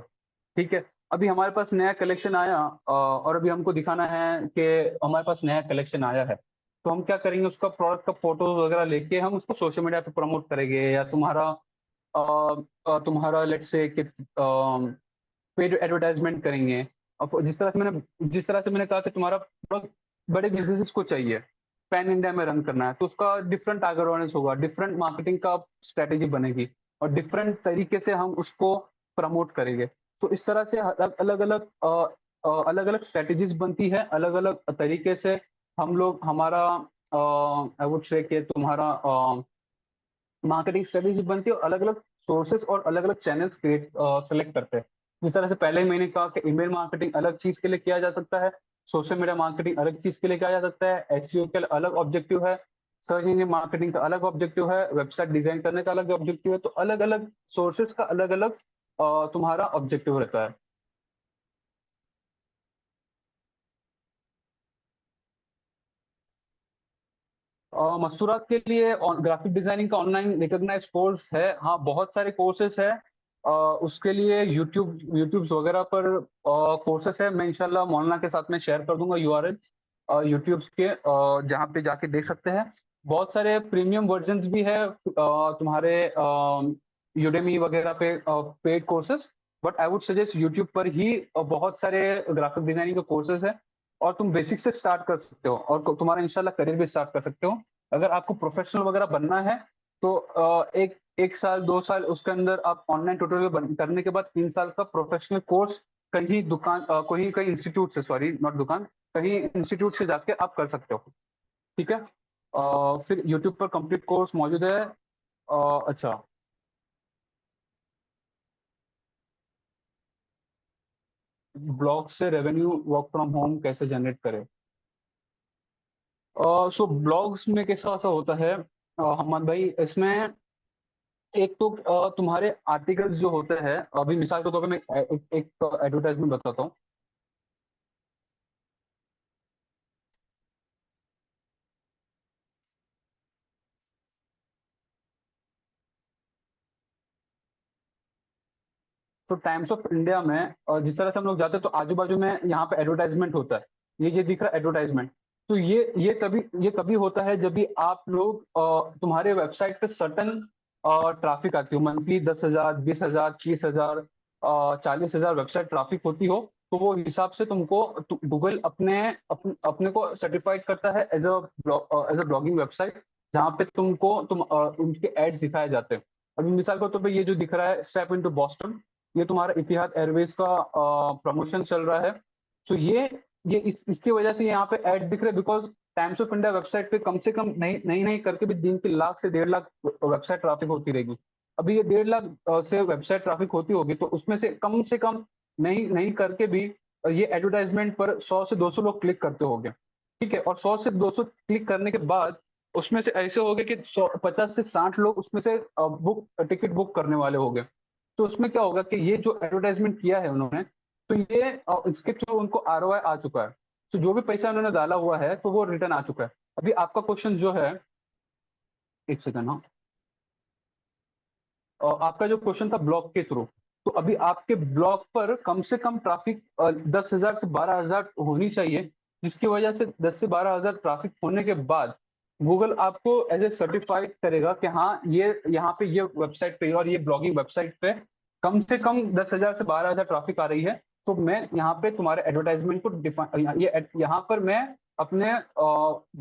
ठीक है। अभी हमारे पास नया कलेक्शन आया और अभी हमको दिखाना है कि हमारे पास नया कलेक्शन आया है, तो हम क्या करेंगे, उसका प्रोडक्ट का फोटोज वगैरह लेके हम उसको सोशल मीडिया पे प्रमोट करेंगे, या तुम्हारा लेट्स से कि पेड एडवर्टाइजमेंट करेंगे। अब जिस तरह से मैंने कहा कि तुम्हारा प्रोडक्ट बड़े बिजनेसेस को चाहिए, पैन इंडिया में रन करना है, तो उसका डिफरेंट टारगेट ऑडियंस होगा, डिफरेंट मार्केटिंग का स्ट्रेटेजी बनेगी, और डिफरेंट तरीके से हम उसको प्रमोट करेंगे। तो इस तरह से अलग अलग स्ट्रेटेजीज बनती है, अलग अलग तरीके से हम लोग हमारा आई वुड से कि तुम्हारा मार्केटिंग स्ट्रेटेजी बनती है, और अलग अलग सोर्सेस और अलग अलग चैनल्स क्रिएट सेलेक्ट करते हैं। जिस तरह से पहले ही मैंने कहा कि ईमेल मार्केटिंग अलग चीज के लिए किया जा सकता है, सोशल मीडिया मार्केटिंग अलग चीज के लिए किया जा सकता है, एसईओ का अलग ऑब्जेक्टिव है, सर्च इंजन मार्केटिंग का अलग ऑब्जेक्टिव है, वेबसाइट डिजाइन करने का अलग ऑब्जेक्टिव है। तो अलग अलग सोर्सेस का अलग अलग तुम्हारा ऑब्जेक्टिव रहता है। मस्तूरात के लिए ग्राफिक डिजाइनिंग का ऑनलाइन रिकॉग्नाइज कोर्स है, हाँ बहुत सारे कोर्सेस है। उसके लिए यूट्यूब वगैरह पर कोर्सेस है। मैं इंशाल्लाह मौलाना के साथ में शेयर कर दूंगा यूआरएल यूट्यूब के, जहाँ पे जाके देख सकते हैं। बहुत सारे प्रीमियम वर्जन्स भी है तुम्हारे यूडेमी वगैरह पे paid courses. But I would suggest YouTube पर ही बहुत सारे ग्राफिक डिजाइनिंग के कोर्सेज है, और तुम बेसिक से स्टार्ट कर सकते हो, और तुम्हारा इंशाल्लाह करियर भी स्टार्ट कर सकते हो। अगर आपको प्रोफेशनल वगैरह बनना है तो एक एक साल 2 साल उसके अंदर आप ऑनलाइन ट्यूटोरियल करने के बाद 3 साल का प्रोफेशनल कोर्स कहीं दुकान कोई कहीं इंस्टीट्यूट से, सॉरी नॉट दुकान, कहीं इंस्टीट्यूट से जाके आप कर सकते हो, ठीक है। फिर यूट्यूब पर कंप्लीट कोर्स मौजूद है। अच्छा, ब्लॉग से रेवेन्यू वर्क फ्रॉम होम कैसे जनरेट करें? सो ब्लॉग्स में कैसा ऐसा होता है मोहम्मद भाई, इसमें एक तो तुम्हारे आर्टिकल्स जो होते हैं, अभी मिसाल के तौर पे मैं एक एडवर्टाइजमेंट बताता हूँ। तो टाइम्स ऑफ इंडिया में जिस तरह से हम लोग जाते हैं तो आजू बाजू में यहाँ पे एडवर्टाइजमेंट होता है, ये दिख रहा है एडवर्टाइजमेंट। तो ये कभी होता है जब भी आप लोग तुम्हारे वेबसाइट पे सर्टन ट्रैफिक आती हो, मंथली 10,000, 20,000, 30,000, 40,000 वेबसाइट ट्रैफिक होती हो, तो वो हिसाब से तुमको गूगल अपने को सर्टिफाइड करता है एज अ ब्लॉगिंग वेबसाइट, जहाँ पे उनके एड्स दिखाए जाते हैं। अभी मिसाल के तौर पे ये जो दिख रहा है स्टेप इनटू बॉस्टन, ये तुम्हारा इतिहाद एयरवेज का प्रमोशन चल रहा है। सो ये इसकी वजह से यहाँ पे एड्स दिख रहे हैं, because times of India website पे कम से कम नहीं नहीं नहीं करके भी दिन के लाख से 1.5 लाख वेबसाइट ट्रैफिक होती रहेगी। अभी ये 1.5 लाख से वेबसाइट ट्रैफिक होती होगी, तो उसमें से कम नहीं नहीं करके भी ये एडवर्टाइजमेंट पर 100 से 200 लोग क्लिक करते होंगे, ठीक है। और 100 से 200 क्लिक करने के बाद उसमें से ऐसे हो गए कि 50 से 60 लोग उसमें से टिकट बुक करने वाले हो गए। तो उसमें क्या होगा कि ये जो एडवर्टाइजमेंट किया है उन्होंने, तो ये इसके थ्रू उनको आरओआई आ चुका है। तो जो भी पैसा उन्होंने डाला हुआ है तो वो रिटर्न आ चुका है। अभी आपका क्वेश्चन जो है, एक सेकंड, हाँ, आपका जो क्वेश्चन था ब्लॉग के थ्रू, तो अभी आपके ब्लॉग पर कम से कम ट्रैफिक 10,000 से 12,000 होनी चाहिए, जिसकी वजह से 10 से 12,000 ट्रैफिक होने के बाद गूगल आपको एज ए सर्टिफाइड करेगा कि हाँ ये यहाँ पे ये वेबसाइट पे और ये ब्लॉगिंग वेबसाइट पे कम से कम 10,000 से 12,000 ट्रैफिक आ रही है। तो मैं यहाँ पे तुम्हारे एडवर्टाइजमेंट को डिफाइन, ये यहाँ पर मैं अपने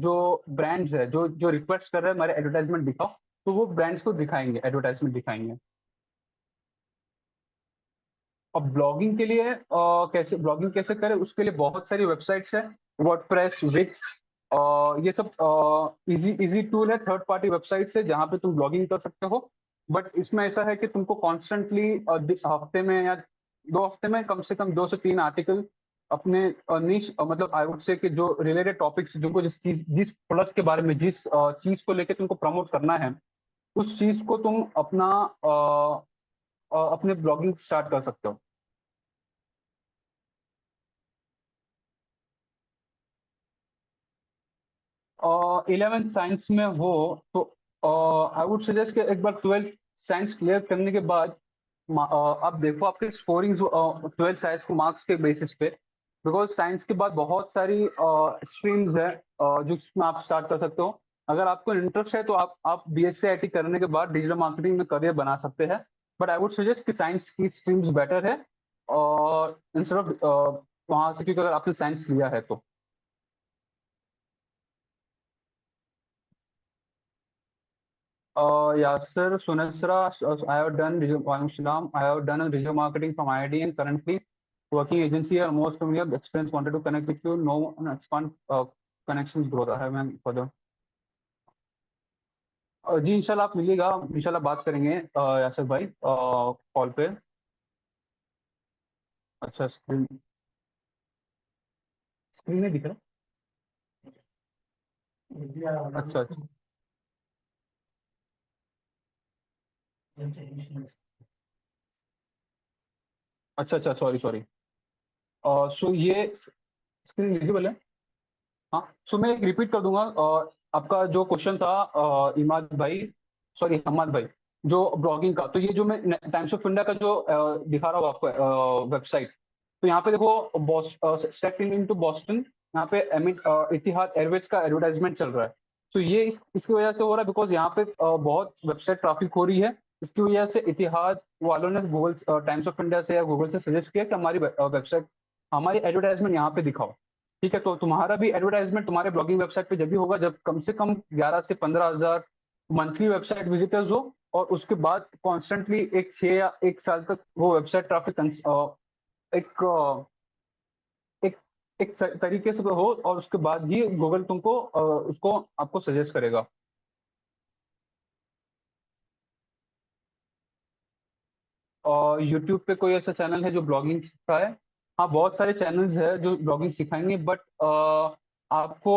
जो ब्रांड्स है जो जो रिक्वेस्ट कर रहे हैं हमारे एडवर्टाइजमेंट दिखाओ, तो वो ब्रांड्स को दिखाएंगे, एडवर्टाइजमेंट दिखाएंगे। अब ब्लॉगिंग के लिए कैसे ब्लॉगिंग कैसे करें, उसके लिए बहुत सारी वेबसाइट्स है, वर्डप्रेस, विक्स, ये सब इजी इजी टूल है, थर्ड पार्टी वेबसाइट्स है जहाँ पे तुम ब्लॉगिंग कर सकते हो। बट इसमें ऐसा है कि तुमको कॉन्स्टेंटली हफ्ते में या 2 हफ्ते में कम से कम 2 से 3 आर्टिकल अपने निश मतलब आई वुड से कि जो रिलेटेड टॉपिक्स, जिनको जिस प्रोडक्ट के बारे में, जिस चीज को लेके तुमको प्रमोट करना है, उस चीज को तुम अपने ब्लॉगिंग स्टार्ट कर सकते हो। 11th साइंस में हो तो आई वुड सजेस्ट कि एक बार 12th साइंस क्लियर करने के बाद आप देखो आपके स्कोरिंग 12th साइंस को मार्क्स के बेसिस पे, बिकॉज साइंस के बाद बहुत सारी स्ट्रीम्स है जिसमें आप स्टार्ट कर सकते हो। अगर आपको इंटरेस्ट है तो आप बीएससी आईटी करने के बाद डिजिटल मार्केटिंग में करियर बना सकते हैं। बट आई वुड सजेस्ट कि साइंस की स्ट्रीम्स बेटर है और इंस्टेड ऑफ वहां से, क्योंकि अगर आपने साइंस लिया है तो। Yeah, sir, Sunesra, I have done digital, Salam. I have done a digital marketing from IIT and currently working agency or most familiar experience. Wanted to connect with you. No, expand connections growth. I have further. जी इंशाल्लाह आप मिलिएगा, इंशाल्लाह बात करेंगे यासर भाई call पे। अच्छा, screen screen में दिख रहा है? अच्छा अच्छा अच्छा अच्छा, सॉरी सॉरी। सो ये स्क्रीन विजिबल है? हाँ, सो मैं एक रिपीट कर दूंगा। आपका जो क्वेश्चन था इमाद भाई, सॉरी हमाद भाई, जो ब्लॉगिंग का, तो ये जो मैं टाइम्स ऑफ इंडिया का जो दिखा रहा हूँ आपको वेबसाइट, तो यहाँ पे देखो स्टेप इन टू बॉस्टन, यहाँ पे इतिहाद एयरवेज का एडवर्टाइजमेंट चल रहा है। तो ये इसकी वजह से हो रहा है बिकॉज यहाँ पे बहुत वेबसाइट ट्रैफिक हो रही है। इसकी वजह से इतिहाद वालों ने गूगल टाइम्स ऑफ इंडिया से या गूगल से सजेस्ट किया कि हमारी वेबसाइट, हमारी एडवर्टाइजमेंट यहाँ पे दिखाओ। ठीक है, तो तुम्हारा भी एडवर्टाइजमेंट तुम्हारे ब्लॉगिंग वेबसाइट पे जब भी होगा जब कम से कम 11 से 15 हज़ार मंथली वेबसाइट विजिटर्स हो, और उसके बाद कॉन्स्टेंटली एक 6 या 1 साल तक वो वेबसाइट ट्रैफिक एक एक एक तरीके से हो, और उसके बाद ही गूगल तुमको उसको आपको सजेस्ट करेगा। और यूट्यूब पे कोई ऐसा चैनल है जो ब्लॉगिंग सिखा है? हाँ, बहुत सारे चैनल्स है जो ब्लॉगिंग सिखाएंगे, बट आपको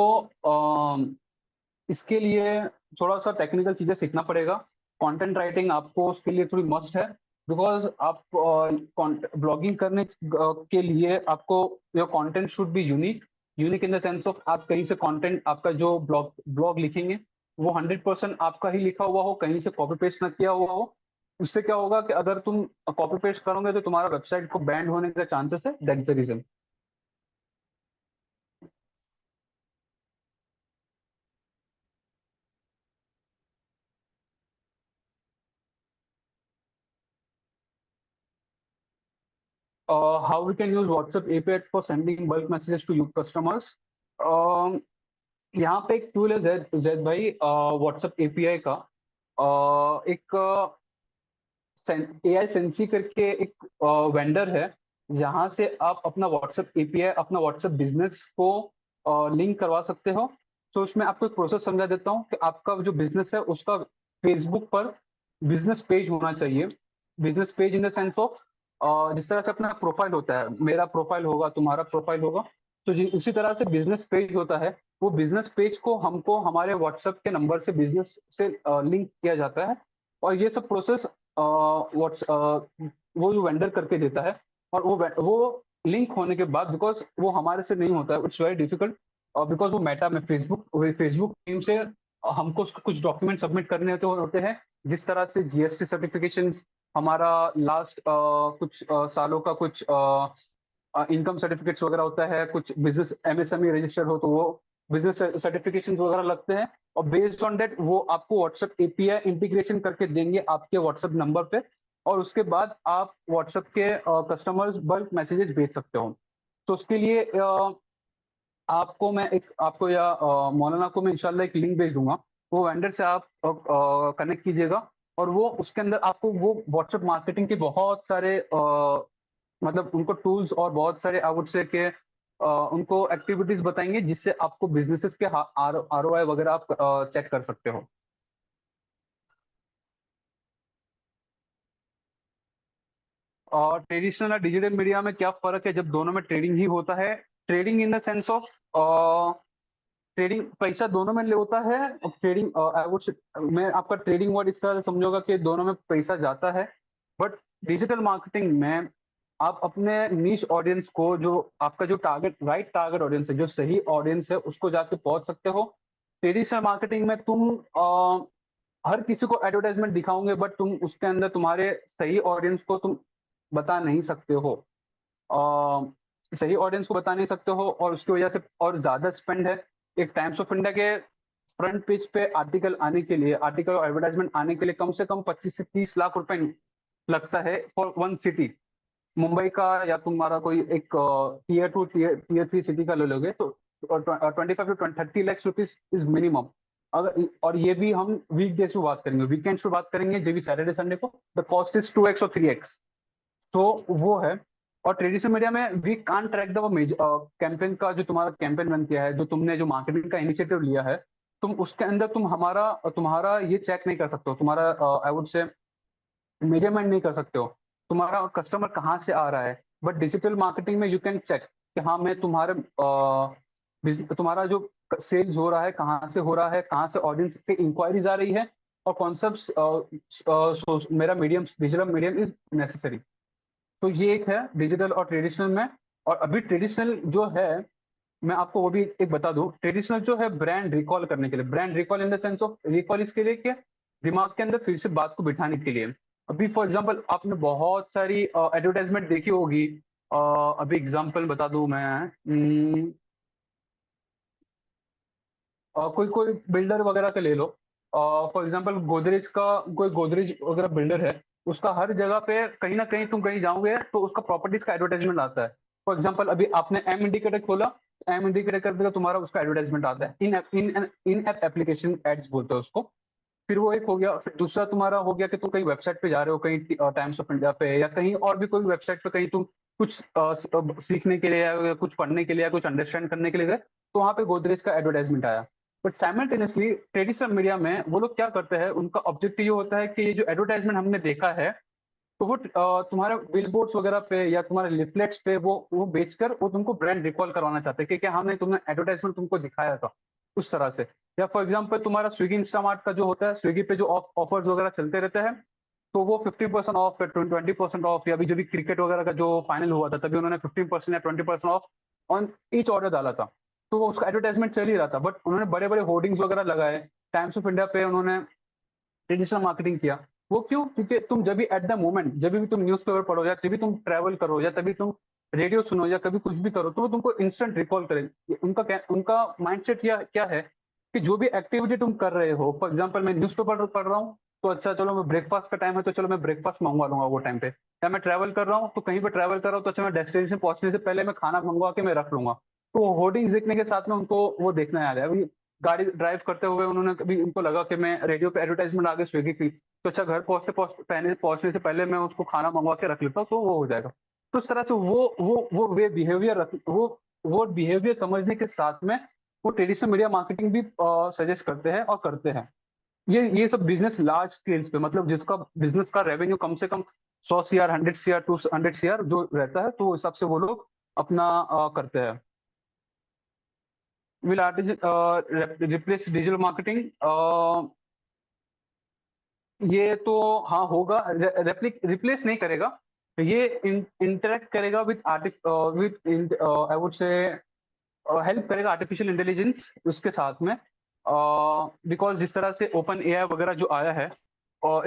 इसके लिए थोड़ा सा टेक्निकल चीजें सीखना पड़ेगा। कंटेंट राइटिंग आपको उसके लिए थोड़ी मस्ट है, बिकॉज आप ब्लॉगिंग करने के लिए आपको your content should be unique. Unique in the sense of आप कहीं से कंटेंट, आपका जो ब्लॉग ब्लॉग लिखेंगे वो 100% आपका ही लिखा हुआ हो, कहीं से कॉपी पेस्ट ना किया हुआ हो। उससे क्या होगा कि अगर तुम कॉपी पेस्ट करोगे तो तुम्हारा वेबसाइट को बैंड होने का चांसेस है, that's the reason. How we can use WhatsApp API for sending bulk messages to you customers? Um, यहाँ पे एक टूल है जैद जैद भाई, व्हाट्सएप एपीआई का। एक एआई सेंसी करके एक वेंडर है, जहाँ से आप अपना व्हाट्सएप एपीआई, अपना व्हाट्सएप बिजनेस को लिंक करवा सकते हो। तो उसमें आपको एक प्रोसेस समझा देता हूँ कि आपका जो बिजनेस है उसका फेसबुक पर बिजनेस पेज होना चाहिए। Business page in the sense of जिस तरह से अपना प्रोफाइल होता है, मेरा प्रोफाइल होगा, तुम्हारा प्रोफाइल होगा, तो उसी तरह से बिजनेस पेज होता है। वो बिजनेस पेज को हमको हमारे व्हाट्सएप के नंबर से बिजनेस से लिंक किया जाता है। और ये सब प्रोसेस व्हाट्स वो जो वेंडर करके देता है। और वो लिंक होने के बाद, बिकॉज वो हमारे से नहीं होता है, इट्स वेरी डिफिकल्ट, बिकॉज वो मेटा में फेसबुक टीम से हमको कुछ डॉक्यूमेंट सबमिट करने होते हैं, जिस तरह से जीएसटी सर्टिफिकेशन, हमारा लास्ट कुछ सालों का कुछ इनकम सर्टिफिकेट्स वगैरह होता है, कुछ बिजनेस एमएसएमई रजिस्टर हो तो वो बिजनेस सर्टिफिकेशन वगैरह लगते हैं। और बेस्ड ऑन डेट वो आपको व्हाट्सएप एपीआई इंटीग्रेशन करके देंगे आपके व्हाट्सएप नंबर पे, और उसके बाद आप व्हाट्सएप के कस्टमर्स बल्क मैसेजेस भेज सकते हो। तो उसके लिए आपको मैं एक आपको या मौलाना को मैं इंशाल्लाह एक लिंक भेज दूंगा। वो वेंडर से आप कनेक्ट कीजिएगा, और वो उसके अंदर आपको वो व्हाट्सएप मार्केटिंग के बहुत सारे मतलब उनको टूल्स और बहुत सारे आई वुड से के उनको एक्टिविटीज बताएंगे, जिससे आपको बिजनेसेस के आरओआई वगैरह आप चेक कर सकते हो। और ट्रेडिशनल और डिजिटल मीडिया में क्या फर्क है जब दोनों में ट्रेडिंग ही होता है? Trading in the sense of trading पैसा दोनों में ले होता है। ट्रेडिंग आई वुड, मैं आपका ट्रेडिंग वर्ड इस तरह से समझोगा कि दोनों में पैसा जाता है। बट डिजिटल मार्केटिंग में आप अपने नीश ऑडियंस को, जो आपका जो टारगेट राइट टारगेट ऑडियंस है, जो सही ऑडियंस है, उसको जाके पहुंच सकते हो। ट्रेडिशनल मार्केटिंग में तुम हर किसी को एडवर्टाइजमेंट दिखाओगे, बट तुम उसके अंदर तुम्हारे सही ऑडियंस को तुम बता नहीं सकते हो। सही ऑडियंस को बता नहीं सकते हो, और उसकी वजह से और ज्यादा स्पेंड है। एक टाइम्स ऑफ इंडिया के फ्रंट पेज पे आर्टिकल आने के लिए, आर्टिकल और एडवर्टाइजमेंट आने के लिए कम से कम 25 से 30 लाख रुपए लगता है फॉर वन सिटी। मुंबई का या तुम्हारा कोई एक टीयर 2 टीयर 3 सिटी का ले लोगे तो 25 to 30 lakhs rupees is minimum. अगर और ये भी हम वीक डेज पे बात करेंगे, वीकेंड्स पे बात करेंगे, जो भी सैटरडे संडे को द कॉस्ट इज 2x और 3x। तो वो है। और ट्रेडिशनल मीडिया में we can track the campaign का, जो तुम्हारा कैंपेन रन किया है, जो तुमने जो मार्केटिंग का इनिशिएटिव लिया है, तुम उसके अंदर तुम हमारा तुम्हारा ये चेक नहीं कर सकते हो, तुम्हारा आई वुड से मेजरमेंट नहीं कर सकते हो तुम्हारा कस्टमर कहाँ से आ रहा है। बट डिजिटल मार्केटिंग में यू कैन चेक कि हाँ मैं तुम्हारा जो सेल्स हो रहा है कहाँ से हो रहा है, कहाँ से ऑडियंस पे इंक्वायरीज आ रही है, और कॉन्सेप्ट मेरा medium digital medium is necessary. तो ये एक है डिजिटल और ट्रेडिशनल में। और अभी ट्रेडिशनल जो है, मैं आपको वो भी एक बता दूं, ट्रेडिशनल जो है ब्रांड रिकॉल करने के लिए, brand recall in the sense of recall इसके लिए कि दिमाग के अंदर फिर से बात को बिठाने के लिए। अभी फॉर एग्जांपल आपने बहुत सारी एडवर्टाइजमेंट देखी होगी। अभी एग्जांपल बता दूं मैं। कोई कोई बिल्डर वगैरह का ले लो। फॉर एग्जांपल गोदरेज का, कोई गोदरेज वगैरह बिल्डर है, उसका हर जगह पे कहीं ना कहीं तुम कहीं जाओगे तो उसका प्रॉपर्टीज का एडवर्टाइजमेंट आता है। फॉर एग्जांपल अभी आपने एम इंडिकेटर खोला, एम इंडिकेटर कर दिया, तुम्हारा उसका एडवर्टाइजमेंट आता है। इन एप एप्लीकेशन एड्स बोलते हैं उसको। फिर वो एक हो गया। फिर दूसरा तुम्हारा हो गया कि तुम कहीं वेबसाइट पे जा रहे हो, कहीं टाइम्स ऑफ इंडिया पे या कहीं और भी कोई वेबसाइट पे, कहीं तुम कुछ सीखने के लिए या कुछ पढ़ने के लिए या कुछ अंडरस्टैंड करने के लिए गए, तो वहां पे गोदरेज का एडवर्टाइजमेंट आया। बट साइमल्टेनियसली ट्रेडिशनल मीडिया में वो लोग क्या करते हैं, उनका ऑब्जेक्टिव ये होता है कि ये जो एडवर्टाइजमेंट हमने देखा है, तो वो तुम्हारे बिलबोर्ड्स वगैरह पे या तुम्हारे लिफलेट्स पे वो बेचकर वो तुमको ब्रांड रिकॉल करवाना चाहते हैं कि क्या हमने तुमने एडवर्टाइजमेंट तुमको दिखाया था उस तरह से। या फॉर एग्जांपल तुम्हारा स्विगी इंस्टामार्ट का जो होता है, स्विगी पे जो ऑफर्स वगैरह चलते रहते हैं, तो वो 50% ऑफ, 20% ऑफ, या अभी जो भी क्रिकेट वगैरह का जो फाइनल हुआ था तभी उन्होंने 15% या 20% ऑफ ऑन ईच ऑर्डर डाला था। तो वो उसका एडवर्टाइजमेंट चल ही रहा था, बट उन्होंने बड़े बड़े होर्डिंग्स वगैरह लगाए। टाइम्स ऑफ इंडिया पे उन्होंने ट्रेडिशनल मार्केटिंग किया। वो क्यों? क्योंकि तुम जब भी एट द मोमेंट, जब भी तुम न्यूज़पेपर पढ़ो या जब भी तुम ट्रैवल करो या तभी तुम रेडियो सुनो या कभी कुछ भी करो, तो वो तुमको इंस्टेंट रिकॉल करें। उनका माइंडसेट क्या है कि जो भी एक्टिविटी तुम कर रहे हो, फॉर एग्जांपल मैं न्यूज़पेपर पढ़ रहा हूँ, तो अच्छा चलो मैं ब्रेकफास्ट का टाइम है तो चलो मैं ब्रेकफास्ट मंगवा लूंगा वो टाइम पे। या मैं ट्रैवल कर रहा हूँ तो कहीं पर ट्रैवल कर रहा हूँ तो अच्छा मैं डेस्टिनेशन पहुंचने से पहले मैं खाना मंगवा के मैं रख लूंगा। तो होर्डिंग्स देखने के साथ में उनको वो देखना याद है। अभी गाड़ी ड्राइव करते हुए उन्होंने कभी उनको लगा कि मैं रेडियो पे एडवर्टाइजमेंट आगे स्विगी की, तो अच्छा घर पहुंचने से पहले मैं उसको खाना मंगवा के रख लेता हूँ तो वो हो जाएगा। तो इस तरह से वो वे बिहेवियर वो बिहेवियर समझने के साथ में वो ट्रेडिशनल मीडिया मार्केटिंग भी सजेस्ट करते हैं और करते हैं। ये सब बिजनेस लार्ज स्केल्स पे, मतलब जिसका बिजनेस का रेवेन्यू कम से कम 100 CR, 100 CR, 200 CR जो रहता है, तो उस हिसाब से वो लोग अपना करते हैं। Will replace digital marketing? ये तो हाँ होगा। रिप्लेस नहीं करेगा, ये इंटरेक्ट करेगा विद विद आई वुड से हेल्प करेगा आर्टिफिशियल इंटेलिजेंस उसके साथ में। बिकॉज जिस तरह से ओपन एआई वगैरह जो आया है,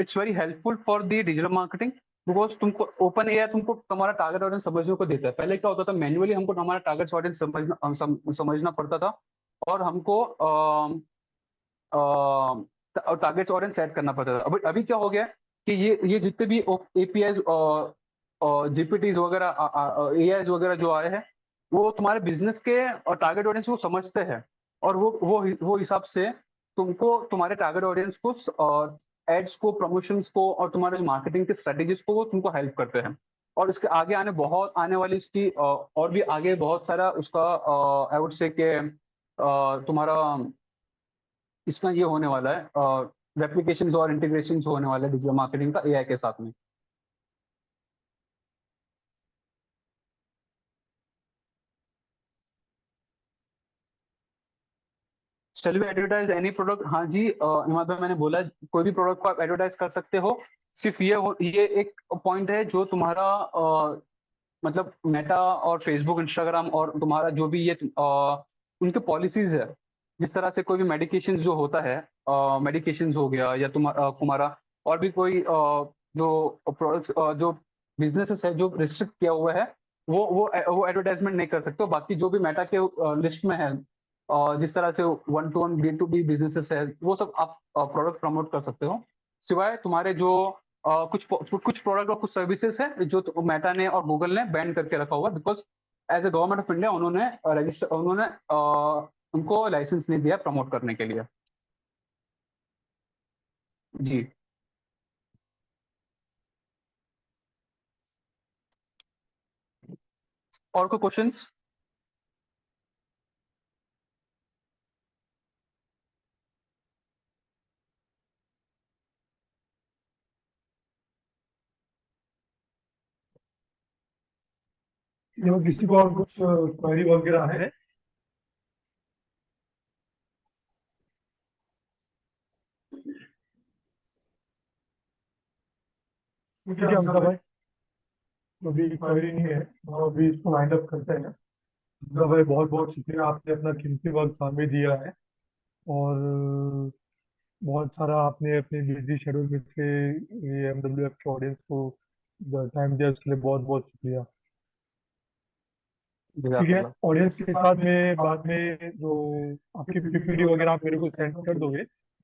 it's very helpful for the digital marketing. Because तुमको ओपन एआई तुमको तुम्हारा टारगेट ऑडियंस समझने को देता है। पहले क्या होता था, मैन्युअली हमको हमारा टारगेट ऑडियंस समझना पड़ता था, और हमको टारगेट ऑडियंस सेट करना पड़ता था। अभी अभी क्या हो गया है कि ये जितने भी एपीआई जीपीटीज वगैरह एआई वगैरह जो आए हैं, वो तुम्हारे बिजनेस के और टारगेट ऑडियंस को समझते हैं, और वो हिसाब से तुमको तुम्हारे टारगेट ऑडियंस को और एड्स को, प्रमोशंस को और तुम्हारे मार्केटिंग के स्ट्रेटेजीज को वो तुमको हेल्प करते हैं। और इसके आगे आने वाली इसकी और भी आगे बहुत सारा उसका आई वुड से कि तुम्हारा इसमें ये होने वाला है, रेप्लिकेशन और इंटीग्रेशन होने वाला है डिजिटल मार्केटिंग का एआई के साथ में। Shall we advertise any product? हाँ जी, इमाद भाई मैंने बोला कोई भी प्रोडक्ट को आप एडवर्टाइज कर सकते हो। सिर्फ ये एक पॉइंट है जो तुम्हारा मतलब मेटा और फेसबुक इंस्टाग्राम और तुम्हारा जो भी ये उनके पॉलिसीज है। जिस तरह से कोई भी मेडिकेशन जो होता है, मेडिकेशंस हो गया, या तुम्हारा और भी कोई जो प्रोडक्ट्स, जो बिजनेसेस है जो रिस्ट्रिक्ट किया हुआ है, वो एडवर्टाइजमेंट नहीं कर सकते हो। बाकी जो भी मेटा के लिस्ट में है, जिस तरह से one two one B2B businesses है, वो सब आप प्रोडक्ट प्रमोट कर सकते हो। सिवाय तुम्हारे जो कुछ प्रोडक्ट और कुछ सर्विसेज है जो मेटा ने और गूगल ने बैन करके रखा हुआ, because as a government of India उन्होंने रजिस्टर उन्होंने उनको लाइसेंस नहीं दिया प्रमोट करने के लिए। जी। और कोई क्वेश्चंस? ये किसी को और कुछ क्वेरी वगैरह है? ठीक है हमजा भाई, अभी क्वेरी नहीं है तो अभी इसको वाइंड अप करते हैं। हमजा भाई बहुत बहुत शुक्रिया, आपने अपना कीमती वक्त हमें दिया है। और बहुत सारा आपने अपने बिजी शेड्यूल में से ये MWF के ऑडियंस को टाइम दिया, उसके लिए बहुत बहुत शुक्रिया। ठीक है, जजाकल्ला। ऑडियंस के साथ में बाद में जो आपकी PPT वगैरह आप मेरे को सेंड कर दोगे,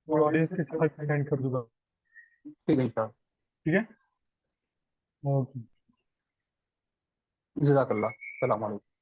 मैं ऑडियंस के साथ सेंड कर दूंगा। ठीक है सर। ठीक है, ओके। जजाकल्ला। सलाम अलैकुम।